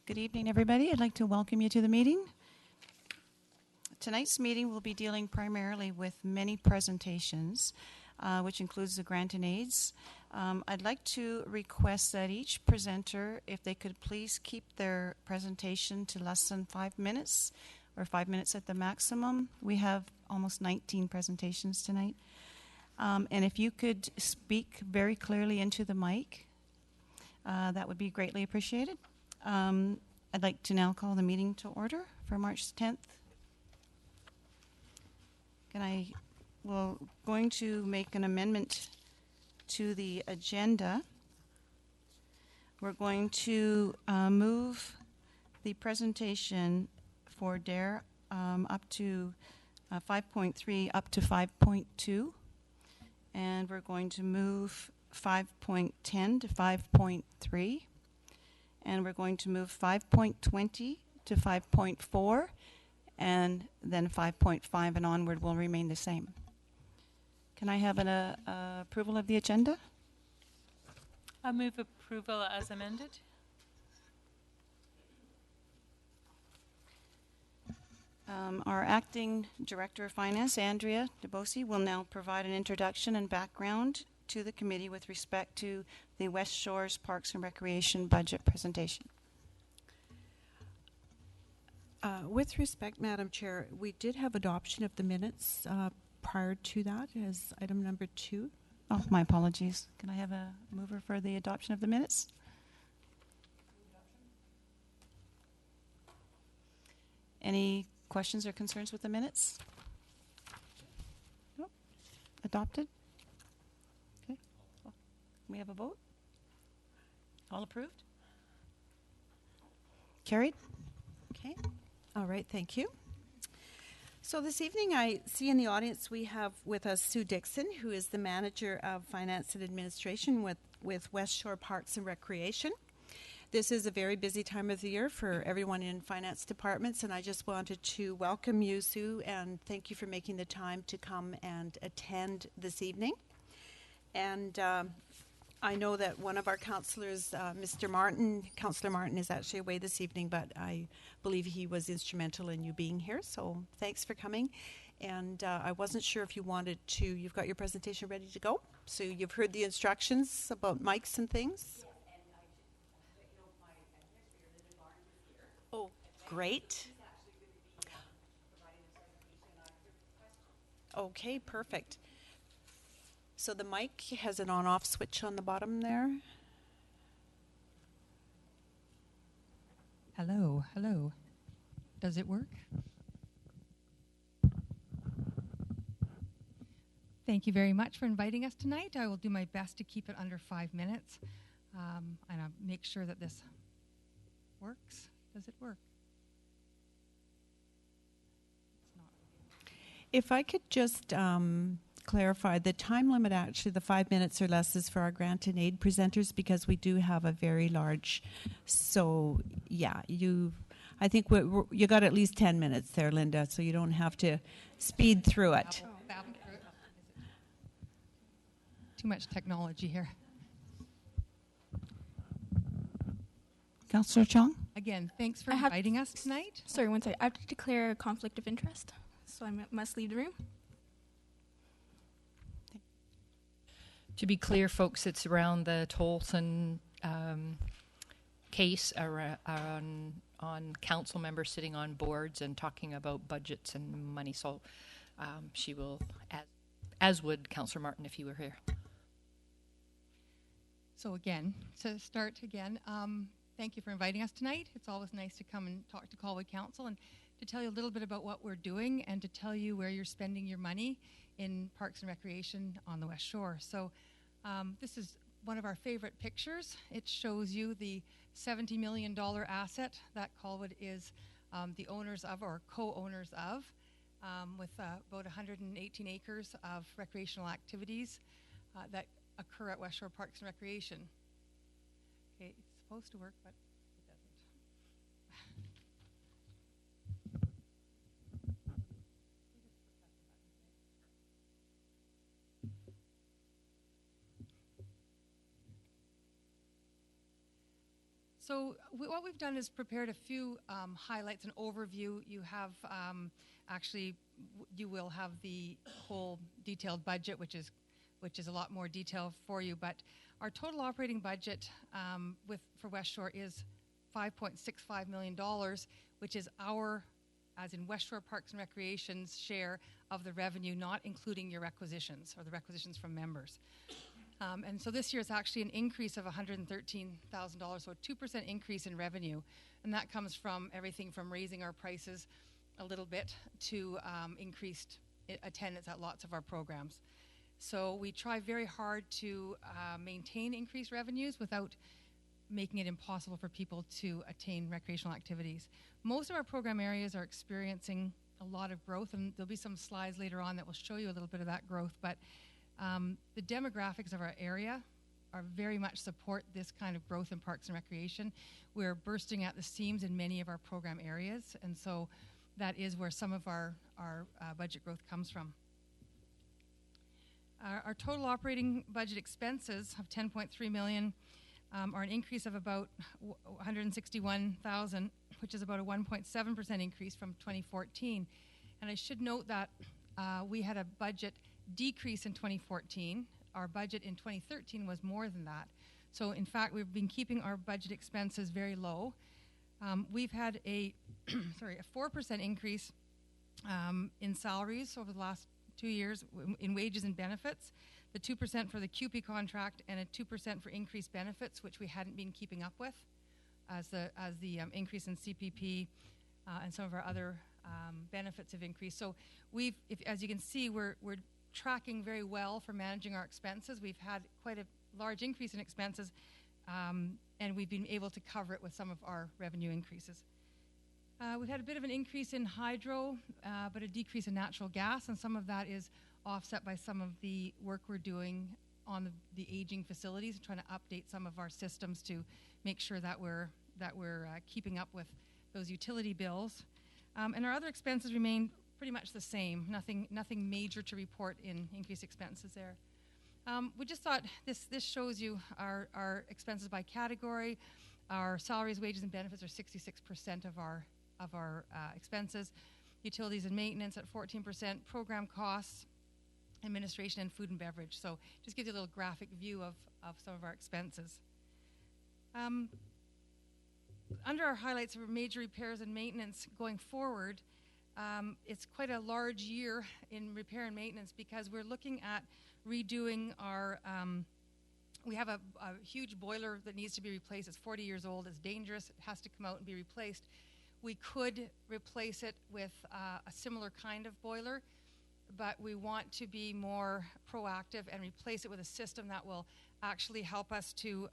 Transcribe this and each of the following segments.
Good evening, everybody. I'd like to welcome you to the meeting. Tonight's meeting will be dealing primarily with many presentations, which includes the grant and aids. I'd like to request that each presenter, if they could please keep their presentation to less than 5 minutes, or 5 minutes at the maximum. We have almost 19 presentations tonight. And if you could speak very clearly into the mic, that would be greatly appreciated. I'd like to now call the meeting to order for March 10th. We're going to make an amendment to the agenda. We're going to move the presentation for DARE up to 5.3 up to 5.2. And we're going to move 5.10 to 5.3. And we're going to move 5.20 to 5.4, and then 5.5 and onward will remain the same. Can I have an approval of the agenda? I move approval as amended. Our acting Director of Finance, Andrea DeBosi, will now provide an introduction and background to the committee with respect to the West Shores Parks and Recreation budget presentation. With respect, Madam Chair, we did have adoption of the minutes prior to that as item number 2. Oh, my apologies. Can I have a mover for the adoption of the minutes? Any questions or concerns with the minutes? Nope. Adopted? Okay. Well, we have a vote? All approved? Carried? Okay. All right, thank you. So this evening I see in the audience we have with us Sue Dixon, who is the Manager of Finance and Administration with West Shore Parks and Recreation. This is a very busy time of the year for everyone in finance departments, and I just wanted to welcome you, Sue, and thank you for making the time to come and attend this evening. And I know that one of our councillors, Councillor Martin is actually away this evening, but I believe he was instrumental in you being here, so thanks for coming. And I wasn't sure if you wanted to, you've got your presentation ready to go? So you've heard the instructions about mics and things? Oh, great. Okay, perfect. So the mic has an on-off switch on the bottom there. Hello, hello. Does it work? Thank you very much for inviting us tonight. I will do my best to keep it under 5 minutes. And I'll make sure that this works. Does it work? It's not. If I could just clarify, the time limit, actually the 5 minutes or less, is for our grant and aid presenters because we do have a very large, so yeah, I think you got at least 10 minutes there, Linda, so you don't have to speed through it. Too much technology here. Councillor Chong? Again, thanks for inviting us tonight. Sorry, one second. I have to declare a conflict of interest, so I must leave the room. To be clear, folks, it's around the Tolson case on council members sitting on boards and talking about budgets and money. So she will, as would Councillor Martin if he were here. So again, to start again, thank you for inviting us tonight. It's always nice to come and talk to Colwood Council and to tell you a little bit about what we're doing and to tell you where you're spending your money in Parks and Recreation on the West Shore. So this is one of our favorite pictures. It shows you the $70 million asset that Colwood is the owners of or co-owners of with about 118 acres of recreational activities that occur at West Shore Parks and Recreation. Okay, it's supposed to work, but it doesn't. What we've done is prepared a few highlights and overview. You have you will have the whole detailed budget, which is a lot more detail for you. But our total operating budget for West Shore is $5.65 million, which is our, as in West Shore Parks and Recreation's share of the revenue, not including your requisitions or the requisitions from members. And so this year is actually an increase of $113,000, so a 2% increase in revenue. And that comes from everything from raising our prices a little bit to increased attendance at lots of our programs. So we try very hard to maintain increased revenues without making it impossible for people to attain recreational activities. Most of our program areas are experiencing a lot of growth, and there'll be some slides later on that will show you a little bit of that growth. But the demographics of our area are very much support this kind of growth in parks and recreation. We're bursting at the seams in many of our program areas, and so that is where some of our budget growth comes from. Our total operating budget expenses of $10.3 million are an increase of about $161,000, which is about a 1.7% increase from 2014. And I should note that we had a budget decrease in 2014. Our budget in 2013 was more than that. So in fact, we've been keeping our budget expenses very low. We've had a 4% increase in salaries over the last 2 years in wages and benefits, the 2% for the QP contract, and a 2% for increased benefits, which we hadn't been keeping up with as the increase in CPP and some of our other benefits have increased. So as you can see, we're tracking very well for managing our expenses. We've had quite a large increase in expenses, and we've been able to cover it with some of our revenue increases. We've had a bit of an increase in hydro, but a decrease in natural gas, and some of that is offset by some of the work we're doing on the aging facilities and trying to update some of our systems to make sure that we're keeping up with those utility bills. And our other expenses remain pretty much the same. Nothing major to report in increased expenses there. We just thought this shows you our expenses by category. Our salaries, wages, and benefits are 66% of our expenses. Utilities and maintenance at 14%. Program costs, administration, and food and beverage. So just gives you a little graphic view of some of our expenses. Under our highlights of major repairs and maintenance going forward, it's quite a large year in repair and maintenance because we're looking at redoing our, we have a huge boiler that needs to be replaced. It's 40 years old, it's dangerous, it has to come out and be replaced. We could replace it with a similar kind of boiler, but we want to be more proactive and replace it with a system that will actually help us to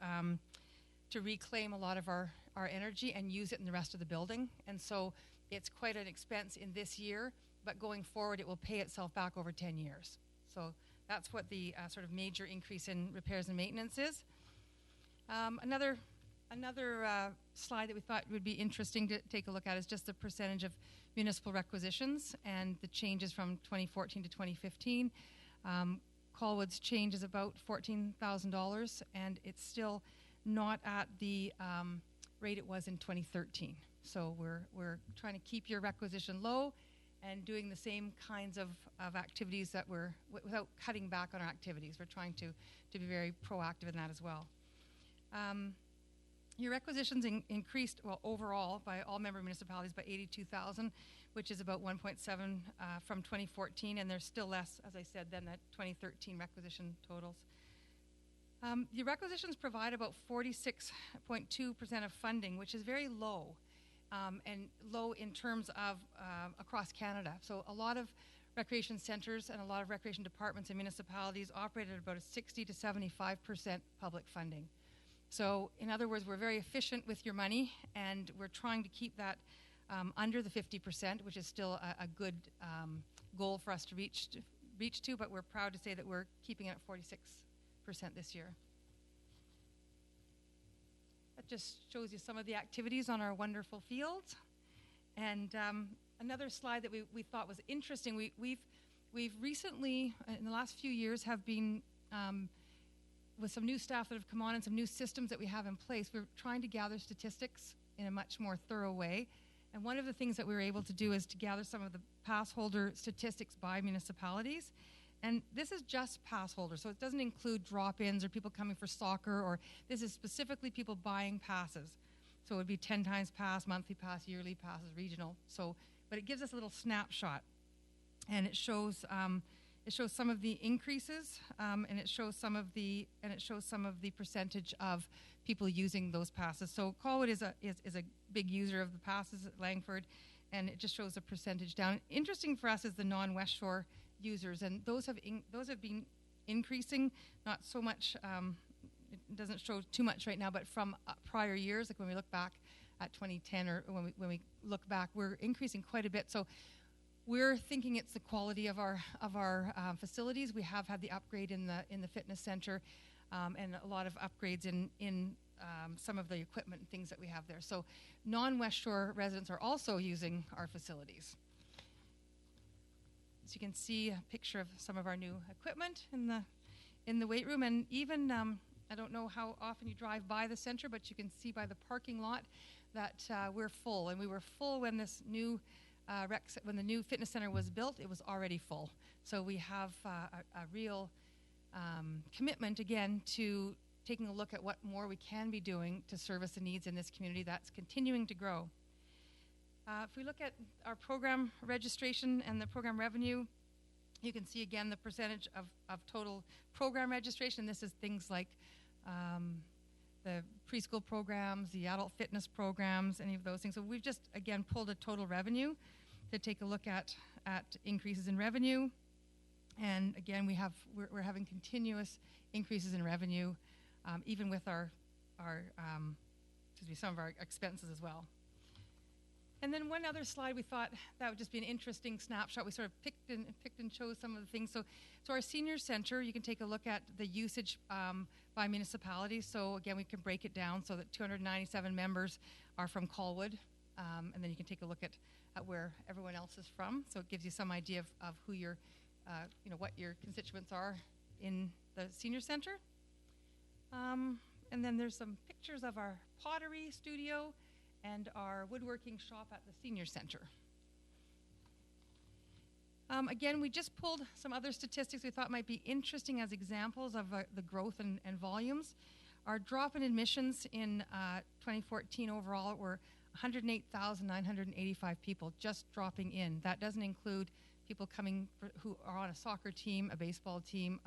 reclaim a lot of our energy and use it in the rest of the building. And so it's quite an expense in this year, but going forward it will pay itself back over 10 years. So that's what the sort of major increase in repairs and maintenance is. Another slide that we thought would be interesting to take a look at is just the percentage of municipal requisitions and the changes from 2014 to 2015. Colwood's change is about $14,000, and it's still not at the rate it was in 2013. So we're trying to keep your requisition low and doing the same kinds of activities that without cutting back on our activities. We're trying to be very proactive in that as well. Your requisitions increased, well, overall by all member municipalities by 82,000, which is about 1.7 from 2014, and there's still less, as I said, than the 2013 requisition totals. The requisitions provide about 46.2% of funding, which is very low, and low in terms of across Canada. So a lot of recreation centres and a lot of recreation departments and municipalities operate at about a 60 to 75% public funding. So in other words, we're very efficient with your money, and we're trying to keep that under the 50%, which is still a good goal for us to reach to, but we're proud to say that we're keeping it at 46% this year. That just shows you some of the activities on our wonderful fields. And another slide that we thought was interesting, we've recently, in the last few years, have been with some new staff that have come on and some new systems that we have in place, we're trying to gather statistics in a much more thorough way. And one of the things that we were able to do is to gather some of the pass holder statistics by municipalities. And this is just pass holders, so it doesn't include drop-ins or people coming for soccer, or this is specifically people buying passes. So it would be 10 times pass, monthly pass, yearly passes, regional. So, but it gives us a little snapshot, and it shows some of the increases, and it shows some of the percentage of people using those passes. So Colwood is a big user of the passes at Langford, and it just shows a percentage down. Interesting for us is the non-West Shore users, and those have been increasing, not so much. It doesn't show too much right now, but from prior years, like when we look back at 2010, or when we look back, we're increasing quite a bit. So we're thinking it's the quality of our facilities. We have had the upgrade in the fitness center, and a lot of upgrades in some of the equipment and things that we have there. So non-West Shore residents are also using our facilities. As you can see, a picture of some of our new equipment in the weight room, and even I don't know how often you drive by the center, but you can see by the parking lot that we're full, and we were full when this new when the new fitness center was built. It was already full. So we have a real commitment again to taking a look at what more we can be doing to service the needs in this community that's continuing to grow. If we look at our program registration and the program revenue, you can see again the percentage of total program registration. This is things like the preschool programs, the adult fitness programs, any of those things. So we've just, again, pulled a total revenue to take a look at increases in revenue. And again, we're having continuous increases in revenue, even with some of our expenses as well. And then one other slide, we thought that would just be an interesting snapshot. We sort of picked and chose some of the things. So our senior center, you can take a look at the usage by municipality. So again, we can break it down so that 297 members are from Colwood, and then you can take a look at where everyone else is from. So it gives you some idea of who your, what your constituents are in the senior center. And then there's some pictures of our pottery studio and our woodworking shop at the senior center. Again, we just pulled some other statistics we thought might be interesting as examples of the growth and volumes. Our drop in admissions in 2014 overall were 108,985 people just dropping in. That doesn't include people coming who are on a soccer team, a baseball team,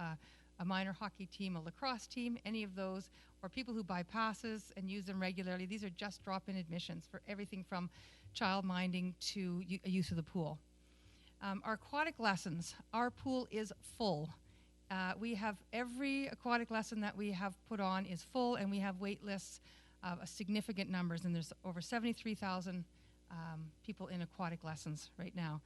a minor hockey team, a lacrosse team, any of those, or people who buy passes and use them regularly. These are just drop-in admissions for everything from child minding to use of the pool. Our aquatic lessons, our pool is full. We have every aquatic lesson that we have put on is full, and we have wait lists of significant numbers, and there's over 73,000 people in aquatic lessons right now.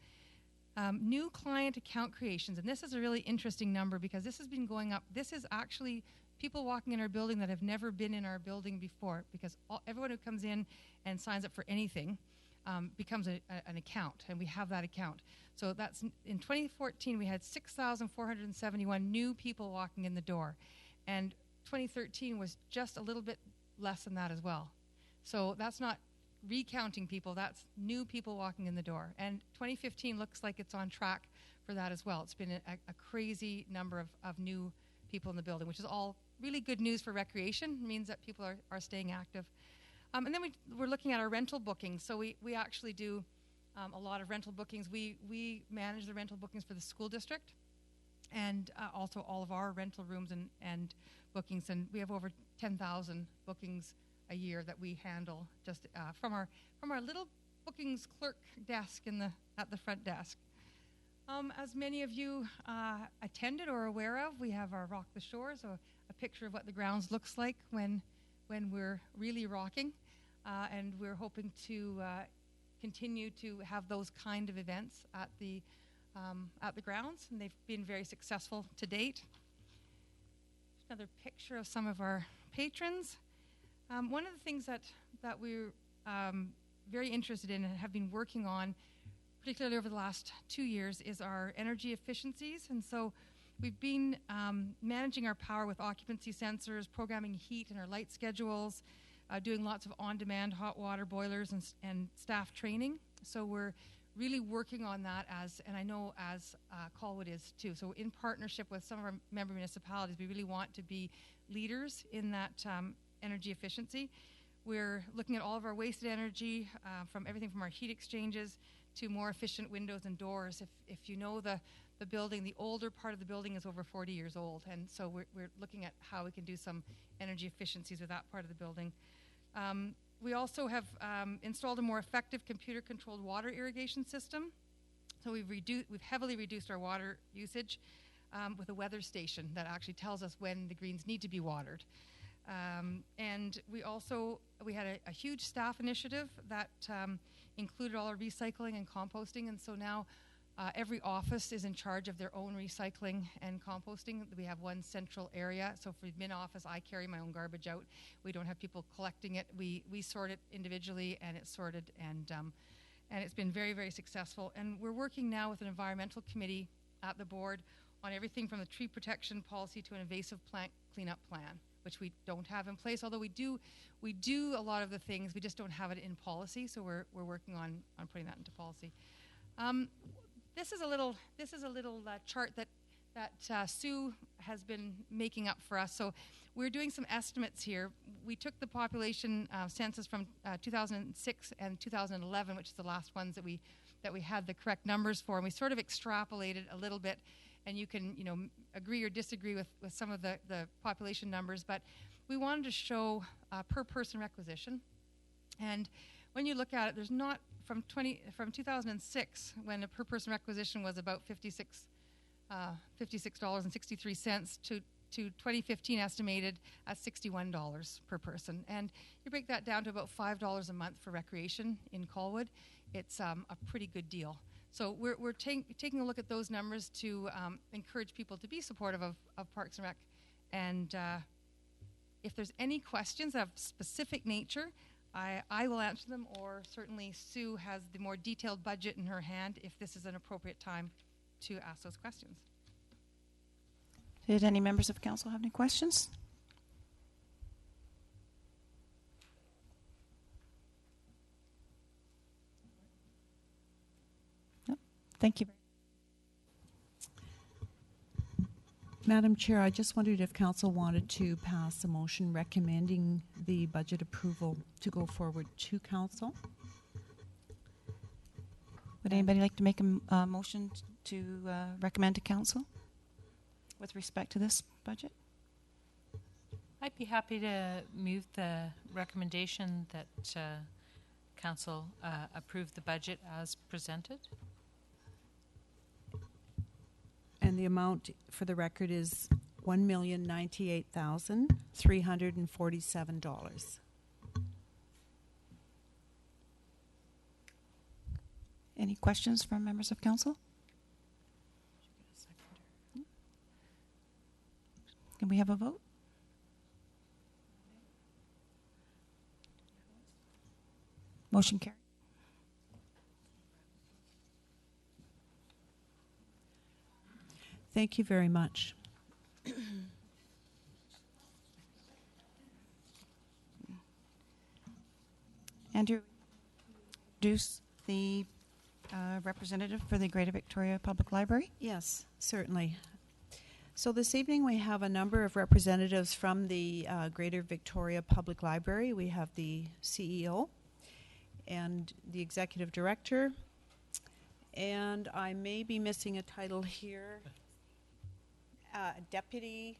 New client account creations, and this is a really interesting number because this has been going up. This is actually people walking in our building that have never been in our building before, because everyone who comes in and signs up for anything becomes an account, and we have that account. So that's in 2014 we had 6,471 new people walking in the door, and 2013 was just a little bit less than that as well. So that's not recounting people, that's new people walking in the door. And 2015 looks like it's on track for that as well. It's been a crazy number of new people in the building, which is all really good news for recreation. It means that people are staying active. And then we're looking at our rental bookings. So we actually do a lot of rental bookings. We manage the rental bookings for the school district, and also all of our rental rooms and bookings. And we have over 10,000 bookings a year that we handle just from our little bookings clerk desk at the front desk. As many of you attended or are aware of, we have our Rock the Shores, a picture of what the grounds looks like when we're really rocking, and we're hoping to continue to have those kind of events at the grounds, and they've been very successful to date. Another picture of some of our patrons. One of the things that we're very interested in and have been working on, particularly over the last 2 years, is our energy efficiencies. And so we've been managing our power with occupancy sensors, programming heat in our light schedules, doing lots of on-demand hot water boilers and staff training. So we're really working on that and I know as Colwood is too. So in partnership with some of our member municipalities, we really want to be leaders in that energy efficiency. We're looking at all of our wasted energy, from everything from our heat exchanges to more efficient windows and doors. If you know the building, the older part of the building is over 40 years old, and so we're looking at how we can do some energy efficiencies with that part of the building. We also have installed a more effective computer-controlled water irrigation system. So we've heavily reduced our water usage with a weather station that actually tells us when the greens need to be watered. And we had a huge staff initiative that included all our recycling and composting, and so now every office is in charge of their own recycling and composting. We have one central area, so for the admin office, I carry my own garbage out. We don't have people collecting it. We sort it individually, and it's sorted, and it's been very, very successful. And we're working now with an environmental committee at the board on everything from the tree protection policy to an invasive plant cleanup plan, which we don't have in place, although we do a lot of the things, we just don't have it in policy, so we're working on putting that into policy. This is a little chart that Sue has been making up for us. So we're doing some estimates here. We took the population census from 2006 and 2011, which is the last ones that we had the correct numbers for, and we sort of extrapolated a little bit. And you can, agree or disagree with some of the population numbers, but we wanted to show per person requisition. And when you look at it, there's not from 2006, when a per person requisition was about $56.63 to 2015 estimated at $61 per person. And you break that down to about $5 a month for recreation in Colwood. It's a pretty good deal. So we're taking a look at those numbers to encourage people to be supportive of Parks and Rec. And if there's any questions of specific nature, I will answer them, or certainly Sue has the more detailed budget in her hand if this is an appropriate time to ask those questions. Did any members of council have any questions? No? Thank you. Madam Chair, I just wondered if council wanted to pass a motion recommending the budget approval to go forward to council. Would anybody like to make a motion to recommend to council with respect to this budget? I'd be happy to move the recommendation that council approve the budget as presented. And the amount for the record is $1,098,347. Any questions from members of council? Can we have a vote? Motion carried. Thank you very much. Andrew, introduce the representative for the Greater Victoria Public Library. Yes, certainly. So this evening we have a number of representatives from the Greater Victoria Public Library. We have the CEO and the Executive Director, and I may be missing a title here. Deputy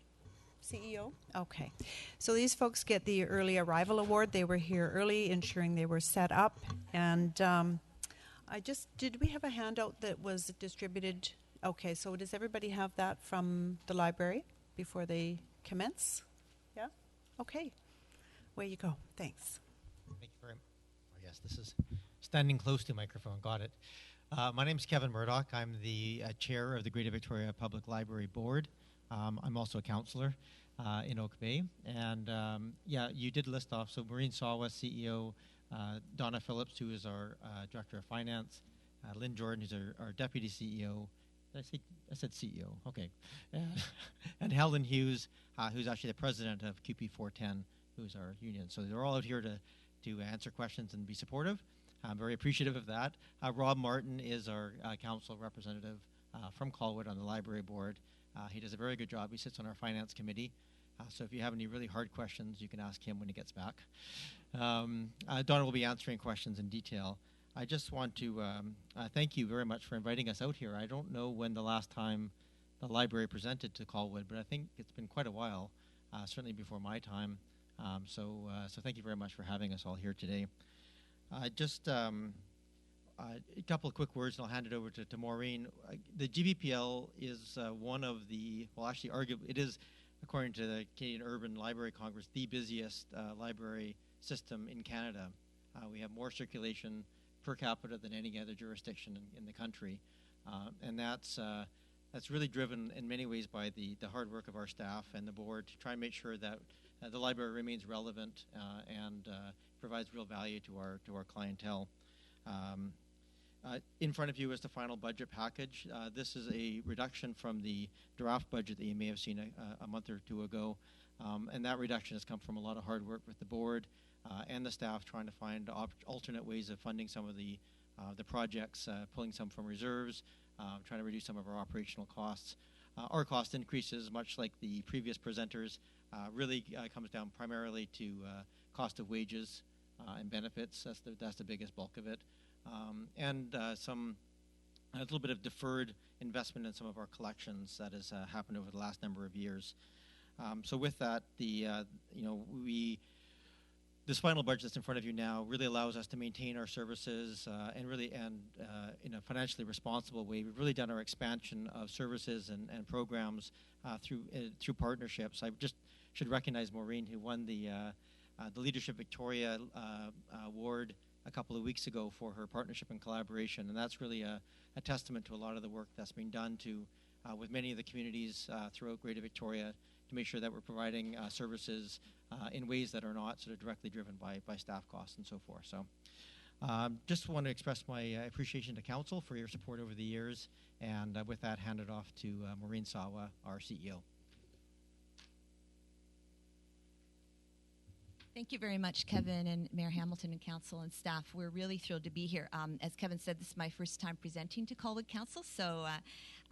CEO? Okay. So these folks get the Early Arrival Award. They were here early, ensuring they were set up. And did we have a handout that was distributed? Okay, so does everybody have that from the library before they commence? Yeah? Okay. Away you go. Thanks. Thank you very much. Oh, yes, this is standing close to the microphone. Got it. My name is Kevin Murdoch. I'm the chair of the Greater Victoria Public Library Board. I'm also a councillor in Oak Bay. And yeah, you did list off. So Maureen Sawa, CEO, Donna Phillips, who is our Director of Finance, Lynn Jordan, who's our Deputy CEO, I said CEO. Okay. And Helen Hughes, who's actually the president of QP 410, who's our union. So they're all out here to answer questions and be supportive. I'm very appreciative of that. Rob Martin is our council representative from Colwood on the library board. He does a very good job. He sits on our finance committee. So if you have any really hard questions, you can ask him when he gets back. Donna will be answering questions in detail. I just want to thank you very much for inviting us out here. I don't know when the last time the library presented to Colwood, but I think it's been quite a while, certainly before my time. So thank you very much for having us all here today. Just a couple of quick words, and I'll hand it over to Maureen. The GBPL is one of the, well, actually, arguably, it is, according to the Canadian Urban Library Congress, the busiest library system in Canada. We have more circulation per capita than any other jurisdiction in the country, and that's really driven in many ways by the hard work of our staff and the board to try and make sure that the library remains relevant and provides real value to our clientele. In front of you is the final budget package. This is a reduction from the draft budget that you may have seen a month or two ago, and that reduction has come from a lot of hard work with the board and the staff trying to find alternate ways of funding some of the projects, pulling some from reserves, trying to reduce some of our operational costs. Our cost increases, much like the previous presenters, really comes down primarily to cost of wages and benefits. That's the biggest bulk of it, and a little bit of deferred investment in some of our collections that has happened over the last number of years. So with that, this final budget that's in front of you now really allows us to maintain our services and in a financially responsible way. We've really done our expansion of services and programs through partnerships. I just should recognize Maureen, who won the Leadership Victoria award a couple of weeks ago for her partnership and collaboration, and that's really a testament to a lot of the work that's being done with many of the communities throughout Greater Victoria to make sure that we're providing services in ways that are not sort of directly driven by staff costs and so forth. So just want to express my appreciation to Council for your support over the years, and with that, hand it off to Maureen Sawa, our CEO. Thank you very much, Kevin and Mayor Hamilton and Council and staff. We're really thrilled to be here. As Kevin said, this is my first time presenting to Colwood Council, so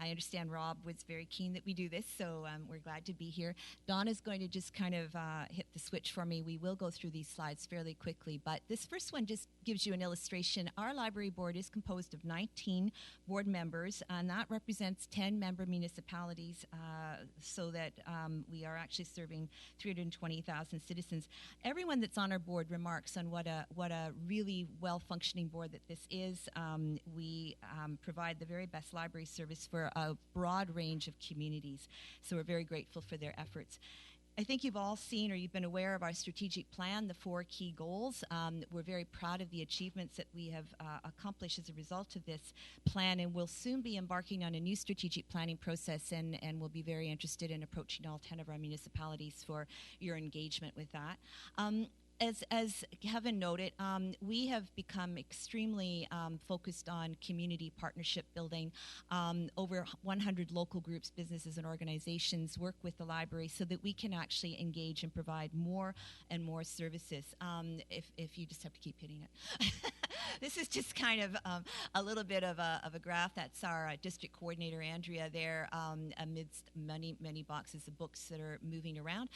I understand Rob was very keen that we do this, so we're glad to be here. Donna's going to just kind of hit the switch for me. We will go through these slides fairly quickly, but this first one just gives you an illustration. Our library board is composed of 19 board members, and that represents 10 member municipalities, so that we are actually serving 320,000 citizens. Everyone that's on our board remarks on what a really well-functioning board that this is. We provide the very best library service for a broad range of communities, so we're very grateful for their efforts. I think you've all seen or you've been aware of our strategic plan, the 4 key goals. We're very proud of the achievements that we have accomplished as a result of this plan, and we'll soon be embarking on a new strategic planning process, and we'll be very interested in approaching all 10 of our municipalities for your engagement with that. As Kevin noted, we have become extremely focused on community partnership building. Over 100 local groups, businesses, and organizations work with the library so that we can actually engage and provide more and more services. If you just have to keep hitting it. This is just kind of a little bit of a graph. That's our district coordinator, Andrea, there amidst many boxes of books that are moving around.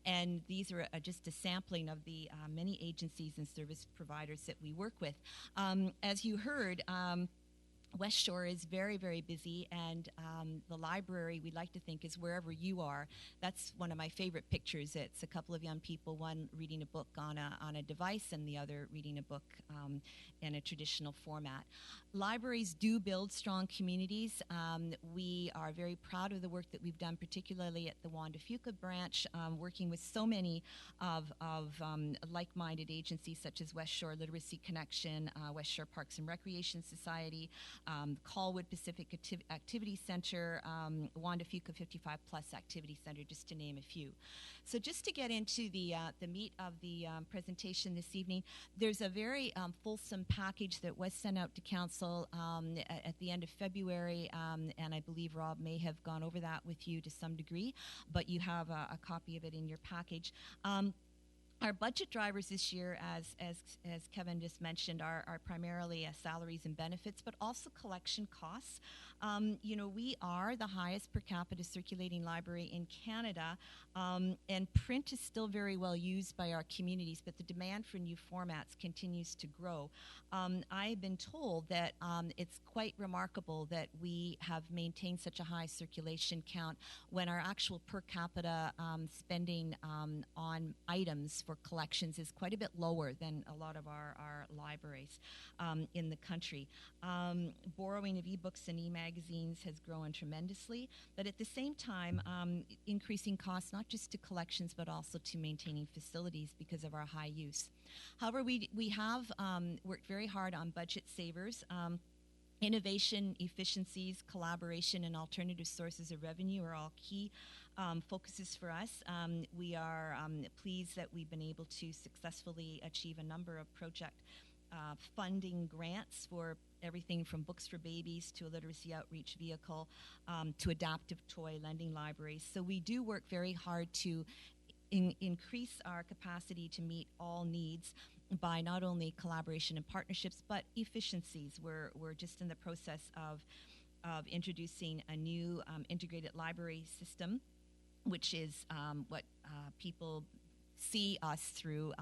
And these are just a sampling of the many agencies and service providers that we work with. As you heard, West Shore is very, very busy, and the library, we like to think, is wherever you are. That's one of my favorite pictures. It's a couple of young people, one reading a book on a device and the other reading a book in a traditional format. Libraries do build strong communities. We are very proud of the work that we've done, particularly at the Wanda Fuqua branch, working with so many of like-minded agencies such as West Shore Literacy Connection, West Shore Parks and Recreation Society, Colwood Pacific Activity Center, Wanda Fuca 55 Plus Activity Center, just to name a few. So just to get into the meat of the presentation this evening, there's a very fulsome package that was sent out to Council at the end of February, and I believe Rob may have gone over that with you to some degree, but you have a copy of it in your package. Our budget drivers this year, as Kevin just mentioned, are primarily salaries and benefits, but also collection costs. We are the highest per capita circulating library in Canada, and print is still very well used by our communities, but the demand for new formats continues to grow. I've been told that it's quite remarkable that we have maintained such a high circulation count when our actual per capita spending on items for collections is quite a bit lower than a lot of our libraries in the country. Borrowing of ebooks and e-magazines has grown tremendously, but at the same time, increasing costs not just to collections but also to maintaining facilities because of our high use. However, we have worked very hard on budget savers. Innovation, efficiencies, collaboration, and alternative sources of revenue are all key focuses for us. We are pleased that we've been able to successfully achieve a number of project funding grants for everything from Books for Babies to a literacy outreach vehicle to adaptive toy lending libraries. So we do work very hard to increase our capacity to meet all needs by not only collaboration and partnerships, but efficiencies. We're just in the process of introducing a new integrated library system, which is what people see us through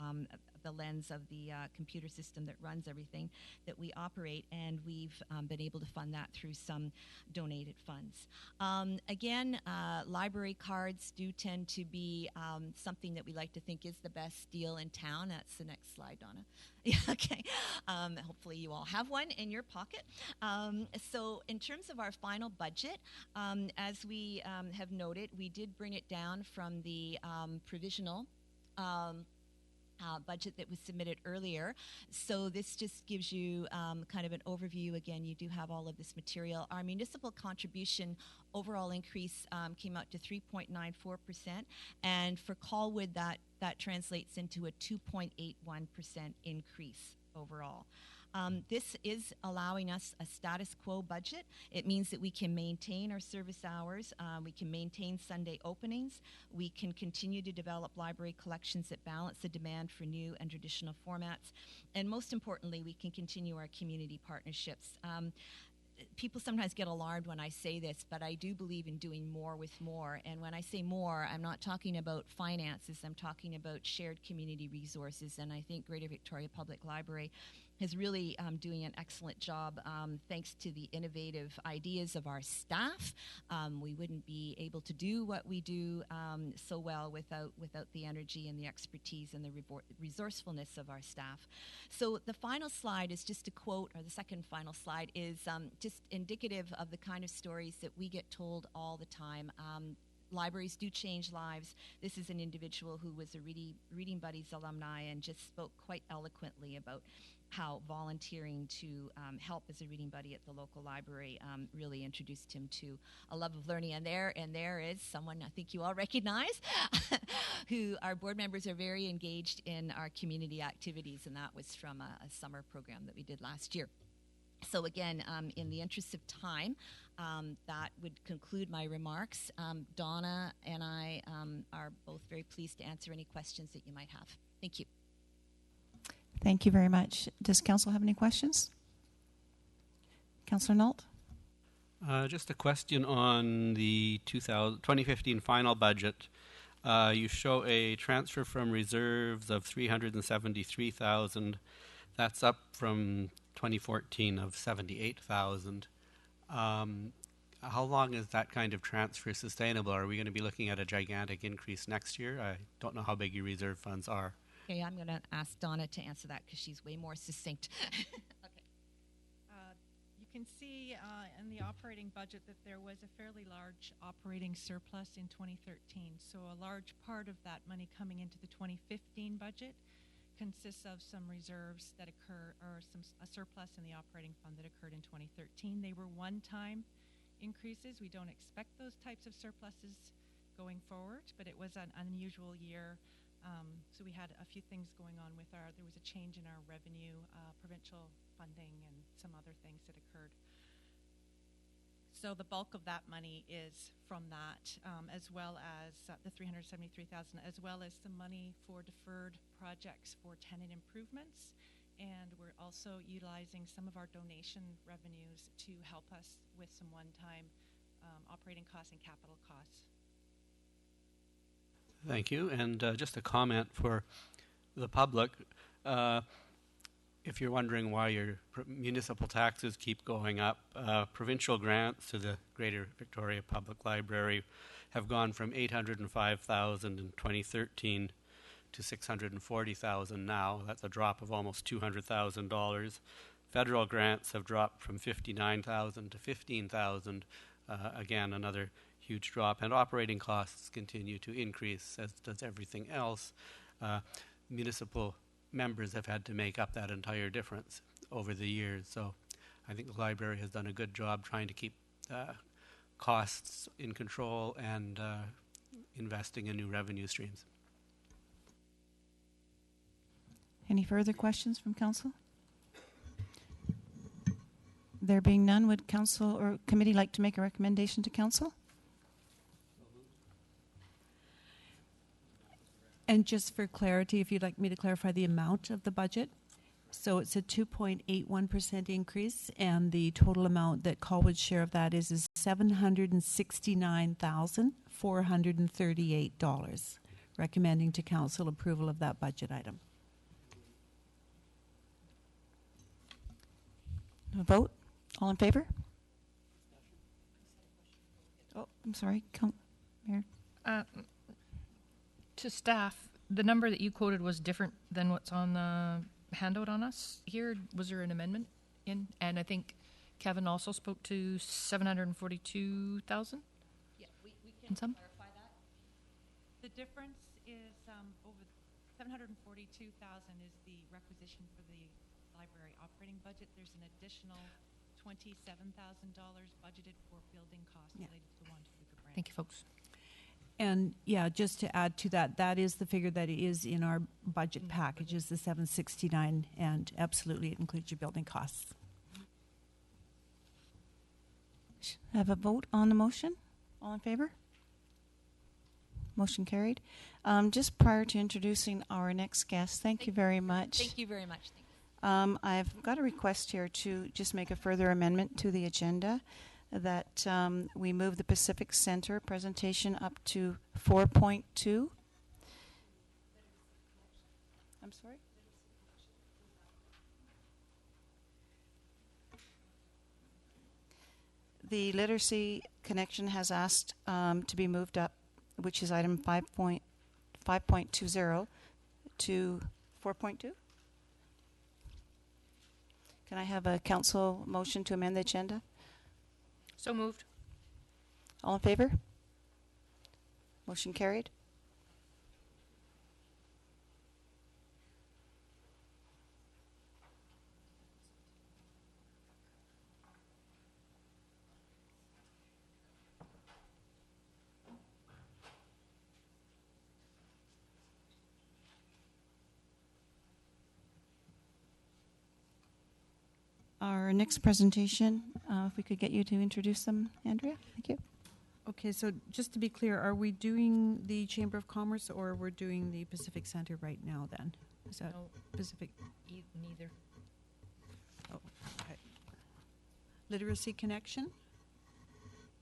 the lens of the computer system that runs everything that we operate, and we've been able to fund that through some donated funds. Again, library cards do tend to be something that we like to think is the best deal in town. That's the next slide, Donna. Yeah, okay. Hopefully you all have one in your pocket. So in terms of our final budget, as we have noted, we did bring it down from the provisional budget that was submitted earlier. So this just gives you kind of an overview. Again, you do have all of this material. Our municipal contribution overall increase came out to 3.94%, and for Colwood that translates into a 2.81% increase overall. This is allowing us a status quo budget. It means that we can maintain our service hours, we can maintain Sunday openings, we can continue to develop library collections that balance the demand for new and traditional formats, and most importantly, we can continue our community partnerships. People sometimes get alarmed when I say this, but I do believe in doing more with more. And when I say more, I'm not talking about finances, I'm talking about shared community resources. And I think Greater Victoria Public Library is really doing an excellent job thanks to the innovative ideas of our staff. We wouldn't be able to do what we do so well without the energy and the expertise and the resourcefulness of our staff. So the final slide is just a quote, or the second final slide is just indicative of the kind of stories that we get told all the time. Libraries do change lives. This is an individual who was a Reading Buddies alumni and just spoke quite eloquently about how volunteering to help as a reading buddy at the local library really introduced him to a love of learning. And there is someone I think you all recognize who our board members are very engaged in our community activities, and that was from a summer program that we did last year. So again, in the interest of time, that would conclude my remarks. Donna and I are both very pleased to answer any questions that you might have. Thank you. Thank you very much. Does council have any questions? Councillor Nault? Just a question on the 2015 final budget. You show a transfer from reserves of $373,000. That's up from 2014 of $78,000. How long is that kind of transfer sustainable? Are we going to be looking at a gigantic increase next year? I don't know how big your reserve funds are. Okay, I'm going to ask Donna to answer that because she's way more succinct. Okay. You can see in the operating budget that there was a fairly large operating surplus in 2013. So a large part of that money coming into the 2015 budget consists of some reserves that occur, or a surplus in the operating fund that occurred in 2013. They were one-time increases. We don't expect those types of surpluses going forward, but it was an unusual year. So we had a few things going on with there was a change in our revenue, provincial funding, and some other things that occurred. So the bulk of that money is from that, as well as the $373,000, as well as some money for deferred projects for tenant improvements. And we're also utilizing some of our donation revenues to help us with some one-time operating costs and capital costs. Thank you. And just a comment for the public. If you're wondering why your municipal taxes keep going up, provincial grants to the Greater Victoria Public Library have gone from $805,000 in 2013 to $640,000 now. That's a drop of almost $200,000. Federal grants have dropped from $59,000 to $15,000. Again, another huge drop. And operating costs continue to increase, as does everything else. Municipal members have had to make up that entire difference over the years. So I think the library has done a good job trying to keep costs in control and investing in new revenue streams. Any further questions from council? There being none, would council or committee like to make a recommendation to council? And just for clarity, if you'd like me to clarify the amount of the budget. So it's a 2.81% increase, and the total amount that Colwood's share of that is $769,438. Recommending to council approval of that budget item. A vote? All in favor? Oh, I'm sorry, Mayor. To staff, the number that you quoted was different than what's on the handout on us here. Was there an amendment in? And I think Kevin also spoke to 742,000. Yeah, we can clarify that. The difference is over 742,000 is the requisition for the library operating budget. There's an additional $27,000 budgeted for building costs related to the Wandahooga branch. Thank you, folks. And yeah, just to add to that, that is the figure that is in our budget package, is the 769, and absolutely it includes your building costs. Have a vote on the motion? All in favor? Motion carried. Just prior to introducing our next guest, thank you very much. Thank you very much. I've got a request here to just make a further amendment to the agenda, that we move the Pacific Center presentation up to 4.2. I'm sorry? The Literacy Connection has asked to be moved up, which is item 5.20 to 4.2. Can I have a council motion to amend the agenda? So moved. All in favor? Motion carried. Our next presentation, if we could get you to introduce them, Andrea. Thank you. Okay, so just to be clear, are we doing the Chamber of Commerce or we're doing the Pacific Center right now then? Is that No, Pacific? neither. Oh, okay. Literacy Connection?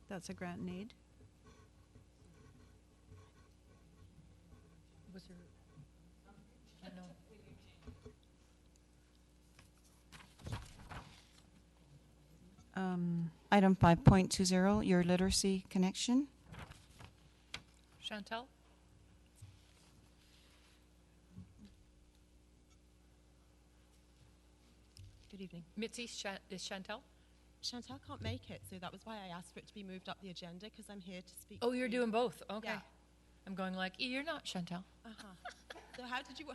That's a grant and aid. Was there? No. Item 5.20, your Literacy Connection. Chantel? Good evening. Mitzi, is Chantel? Chantal can't make it, so that was why I asked for it to be moved up the agenda, because I'm here to speak. Oh, you're to- doing both. Okay. Yeah. I'm going like, you're not Chantel. Uh-huh. So how did you...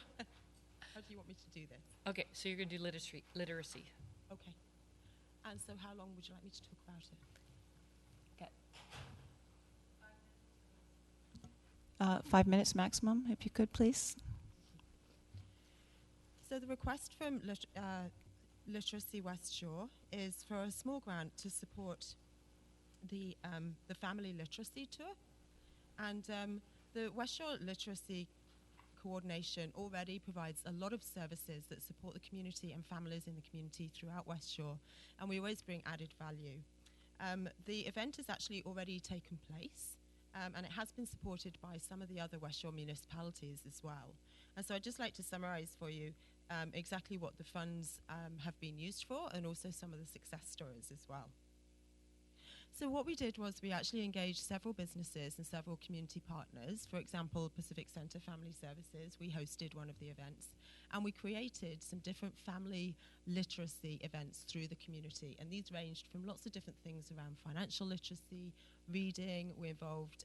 How do you want me to do this? Okay, so you're going to do literacy. Okay. And so how long would you like me to talk about it? 5 minutes maximum, if you could, please. So the request from Literacy West Shore is for a small grant to support the family literacy tour. And the West Shore Literacy Coordination already provides a lot of services that support the community and families in the community throughout West Shore, and we always bring added value. The event has actually already taken place, and it has been supported by some of the other West Shore municipalities as well. And so I'd just like to summarise for you exactly what the funds have been used for, and also some of the success stories as well. So what we did was we actually engaged several businesses and several community partners. For example, Pacific Centre Family Services, we hosted one of the events, and we created some different family literacy events through the community. And these ranged from lots of different things around financial literacy, reading. We involved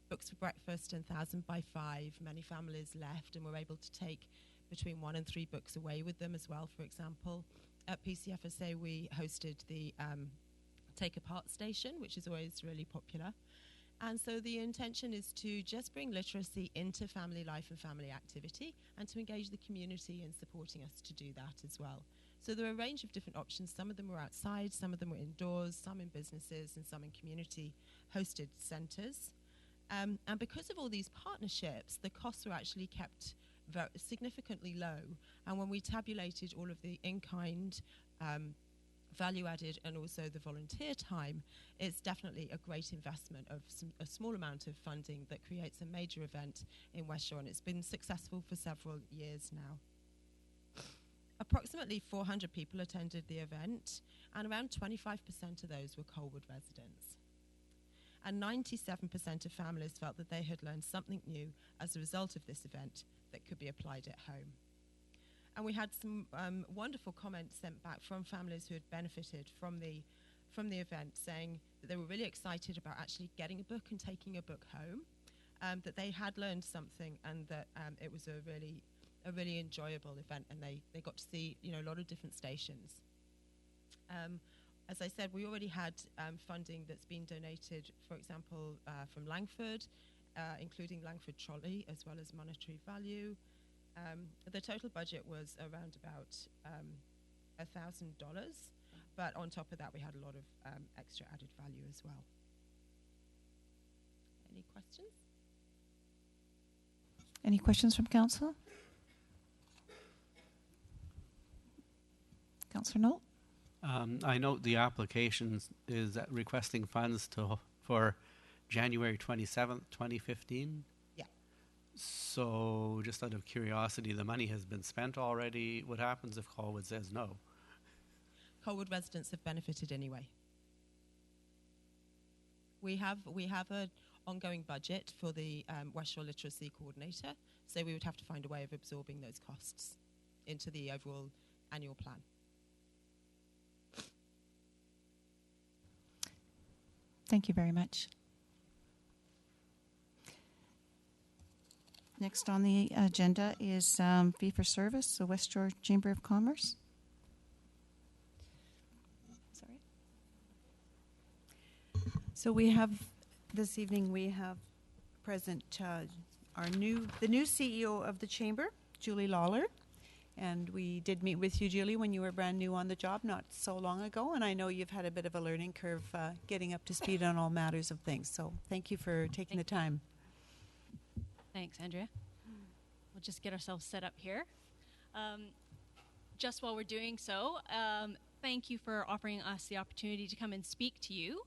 books for breakfast and 1,000 by 5. Many families left and were able to take between 1 and 3 books away with them as well, for example. At PCFSA, we hosted the Take Apart station, which is always really popular. And so the intention is to just bring literacy into family life and family activity, and to engage the community in supporting us to do that as well. So there are a range of different options. Some of them were outside, some of them were indoors, some in businesses, and some in community hosted centres. And because of all these partnerships, the costs were actually kept significantly low. And when we tabulated all of the in-kind value added and also the volunteer time, it's definitely a great investment of a small amount of funding that creates a major event in West Shore, and it's been successful for several years now. Approximately 400 people attended the event, and around 25% of those were Colwood residents. And 97% of families felt that they had learned something new as a result of this event that could be applied at home. And we had some wonderful comments sent back from families who had benefited from the event, saying that they were really excited about actually getting a book and taking a book home, that they had learned something, and that it was a really enjoyable event, and they got to see a lot of different stations. As I said, we already had funding that's been donated, for example, from Langford, including Langford Trolley, as well as monetary value. The total budget was around about $1,000, but on top of that, we had a lot of extra added value as well. Any questions? Any questions from council? Councillor Knoll? I note the application is requesting funds for January 27th, 2015. Yeah. So, just out of curiosity, the money has been spent already. What happens if Colwood says no? Colwood residents have benefited anyway. We have an ongoing budget for the West Shore Literacy Coordinator, so we would have to find a way of absorbing those costs into the overall annual plan. Thank you very much. Next on the agenda is fee for service, the West Shore Chamber of Commerce. Sorry. So we have, this evening we have present the new CEO of the Chamber, Julie Lawler. And we did meet with you, Julie, when you were brand new on the job not so long ago. And I know you've had a bit of a learning curve getting up to speed on all matters of things. So thank you for taking the time. Thanks, Andrea. We'll just get ourselves set up here. Just while we're doing so, thank you for offering us the opportunity to come and speak to you.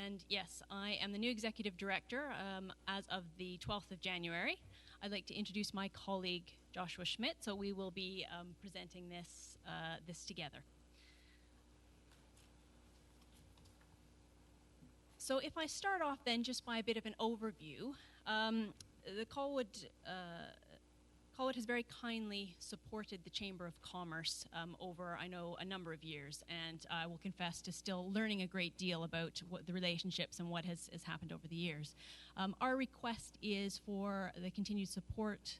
And yes, I am the new executive director as of the 12th of January. I'd like to introduce my colleague, Joshua Schmidt, so we will be presenting this together. So if I start off then just by a bit of an overview, the Colwood Colwood has very kindly supported the Chamber of Commerce over, I know, a number of years, and I will confess to still learning a great deal about what the relationships and what has happened over the years. Our request is for the continued support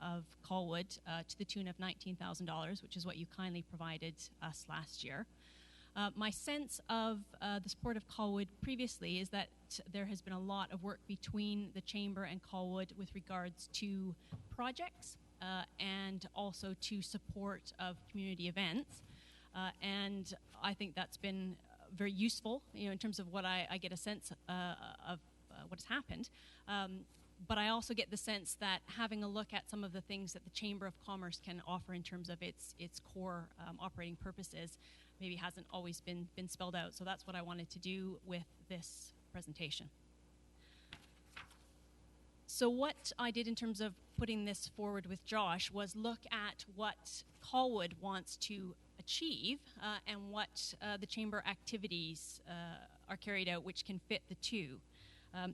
of Colwood to the tune of $19,000, which is what you kindly provided us last year. My sense of the support of Colwood previously is that there has been a lot of work between the Chamber and Colwood with regards to projects and also to support of community events. And I think that's been very useful, in terms of what I get a sense of what has happened. But I also get the sense that having a look at some of the things that the Chamber of Commerce can offer in terms of its core operating purposes maybe hasn't always been spelled out. So that's what I wanted to do with this presentation. So what I did in terms of putting this forward with Josh was look at what Colwood wants to achieve and what the Chamber activities are carried out, which can fit the two.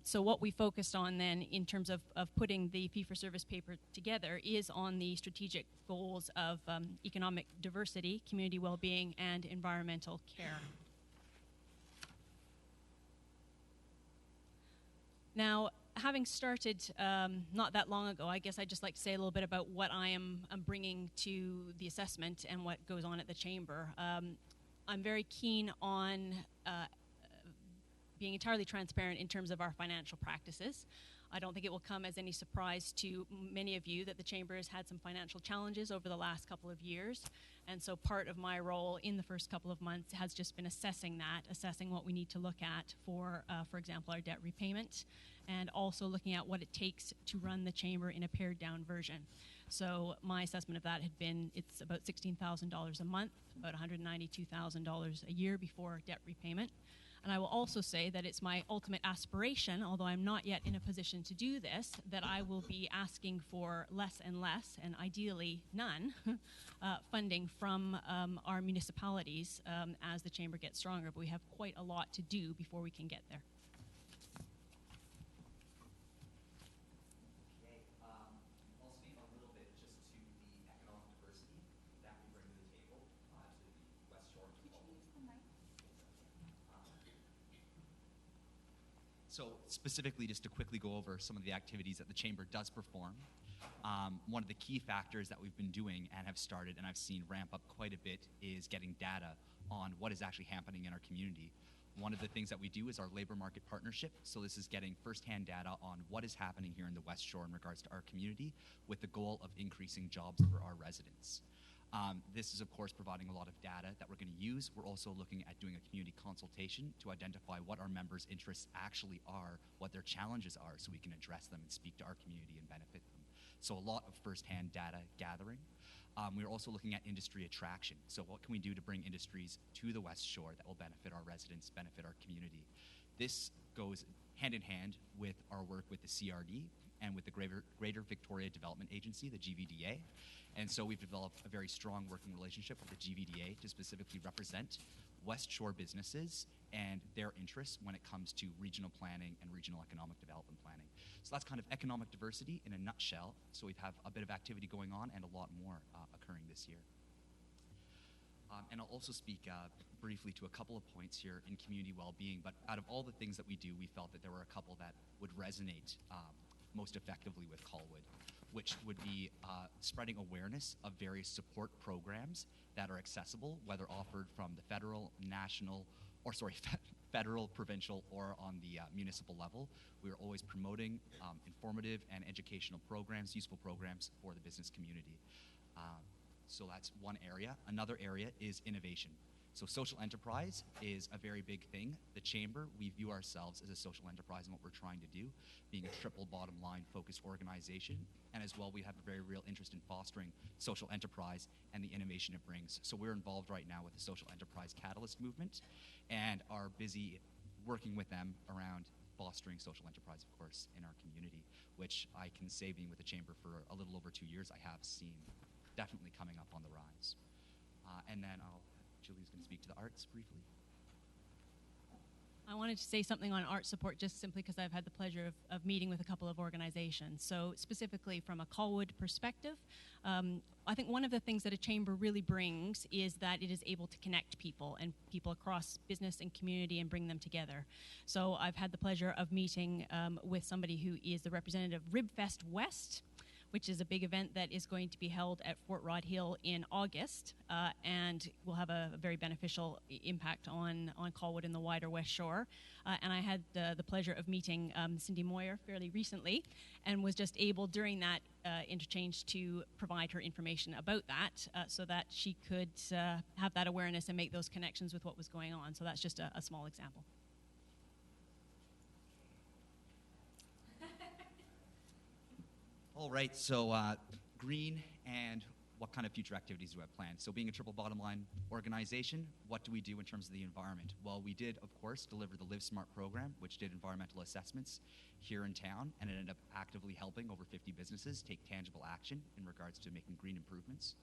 So what we focused on then in terms of putting the fee-for-service paper together is on the strategic goals of economic diversity, community well-being, and environmental care. Now, having started not that long ago, I guess I'd just like to say a little bit about what I'm bringing to the assessment and what goes on at the Chamber. I'm very keen on being entirely transparent in terms of our financial practices. I don't think it will come as any surprise to many of you that the Chamber has had some financial challenges over the last couple of years. And so part of my role in the first couple of months has just been assessing what we need to look at for example, our debt repayment, and also looking at what it takes to run the Chamber in a pared down version. So my assessment of that had been it's about $16,000 a month, about $192,000 a year before debt repayment. And I will also say that it's my ultimate aspiration, although I'm not yet in a position to do this, that I will be asking for less and less, and ideally none, funding from our municipalities as the Chamber gets stronger. But we have quite a lot to do before we can get there. Okay, I'll speak a little bit just to the economic diversity that we bring to the table to the West Shore. So specifically, just to quickly go over some of the activities that the Chamber does perform, one of the key factors that we've been doing and have started and I've seen ramp up quite a bit is getting data on what is actually happening in our community. One of the things that we do is our labor market partnership. So this is getting firsthand data on what is happening here in the West Shore in regards to our community with the goal of increasing jobs for our residents. This is, of course, providing a lot of data that we're going to use. We're also looking at doing a community consultation to identify what our members' interests actually are, what their challenges are, so we can address them and speak to our community and benefit them. So a lot of firsthand data gathering. We're also looking at industry attraction. So what can we do to bring industries to the West Shore that will benefit our residents, benefit our community? This goes hand in hand with our work with the CRD and with the Greater Victoria Development Agency, the GVDA. And so we've developed a very strong working relationship with the GVDA to specifically represent West Shore businesses and their interests when it comes to regional planning and regional economic development planning. So that's kind of economic diversity in a nutshell. So we have a bit of activity going on and a lot more occurring this year. And I'll also speak briefly to a couple of points here in community well-being, but out of all the things that we do, we felt that there were a couple that would resonate most effectively with Colwood, which would be spreading awareness of various support programs that are accessible, whether offered from the federal, national, or federal, provincial, or on the municipal level. We are always promoting informative and educational programs, useful programs for the business community. So that's one area. Another area is innovation. So social enterprise is a very big thing. The Chamber, we view ourselves as a social enterprise in what we're trying to do, being a triple bottom line focused organization. And as well, we have a very real interest in fostering social enterprise and the innovation it brings. So we're involved right now with the Social Enterprise Catalyst movement and are busy working with them around fostering social enterprise, of course, in our community, which I can say, being with the Chamber for a little over 2 years, I have seen definitely coming up on the rise. And then Julie's going to speak to the arts briefly. I wanted to say something on art support just simply because I've had the pleasure of meeting with a couple of organizations. So specifically from a Colwood perspective, I think one of the things that a chamber really brings is that it is able to connect people and people across business and community and bring them together. So I've had the pleasure of meeting with somebody who is the representative of Ribfest West, which is a big event that is going to be held at Fort Rod Hill in August, and will have a very beneficial impact on Colwood and the wider West Shore. And I had the pleasure of meeting Cindy Moyer fairly recently, and was just able during that interchange to provide her information about that, so that she could have that awareness and make those connections with what was going on. So that's just a small example. All right, so green and what kind of future activities do I have planned? So being a triple bottom line organization, what do we do in terms of the environment? Well, we did, of course, deliver the Live Smart program, which did environmental assessments here in town, and it ended up actively helping over 50 businesses take tangible action in regards to making green improvements.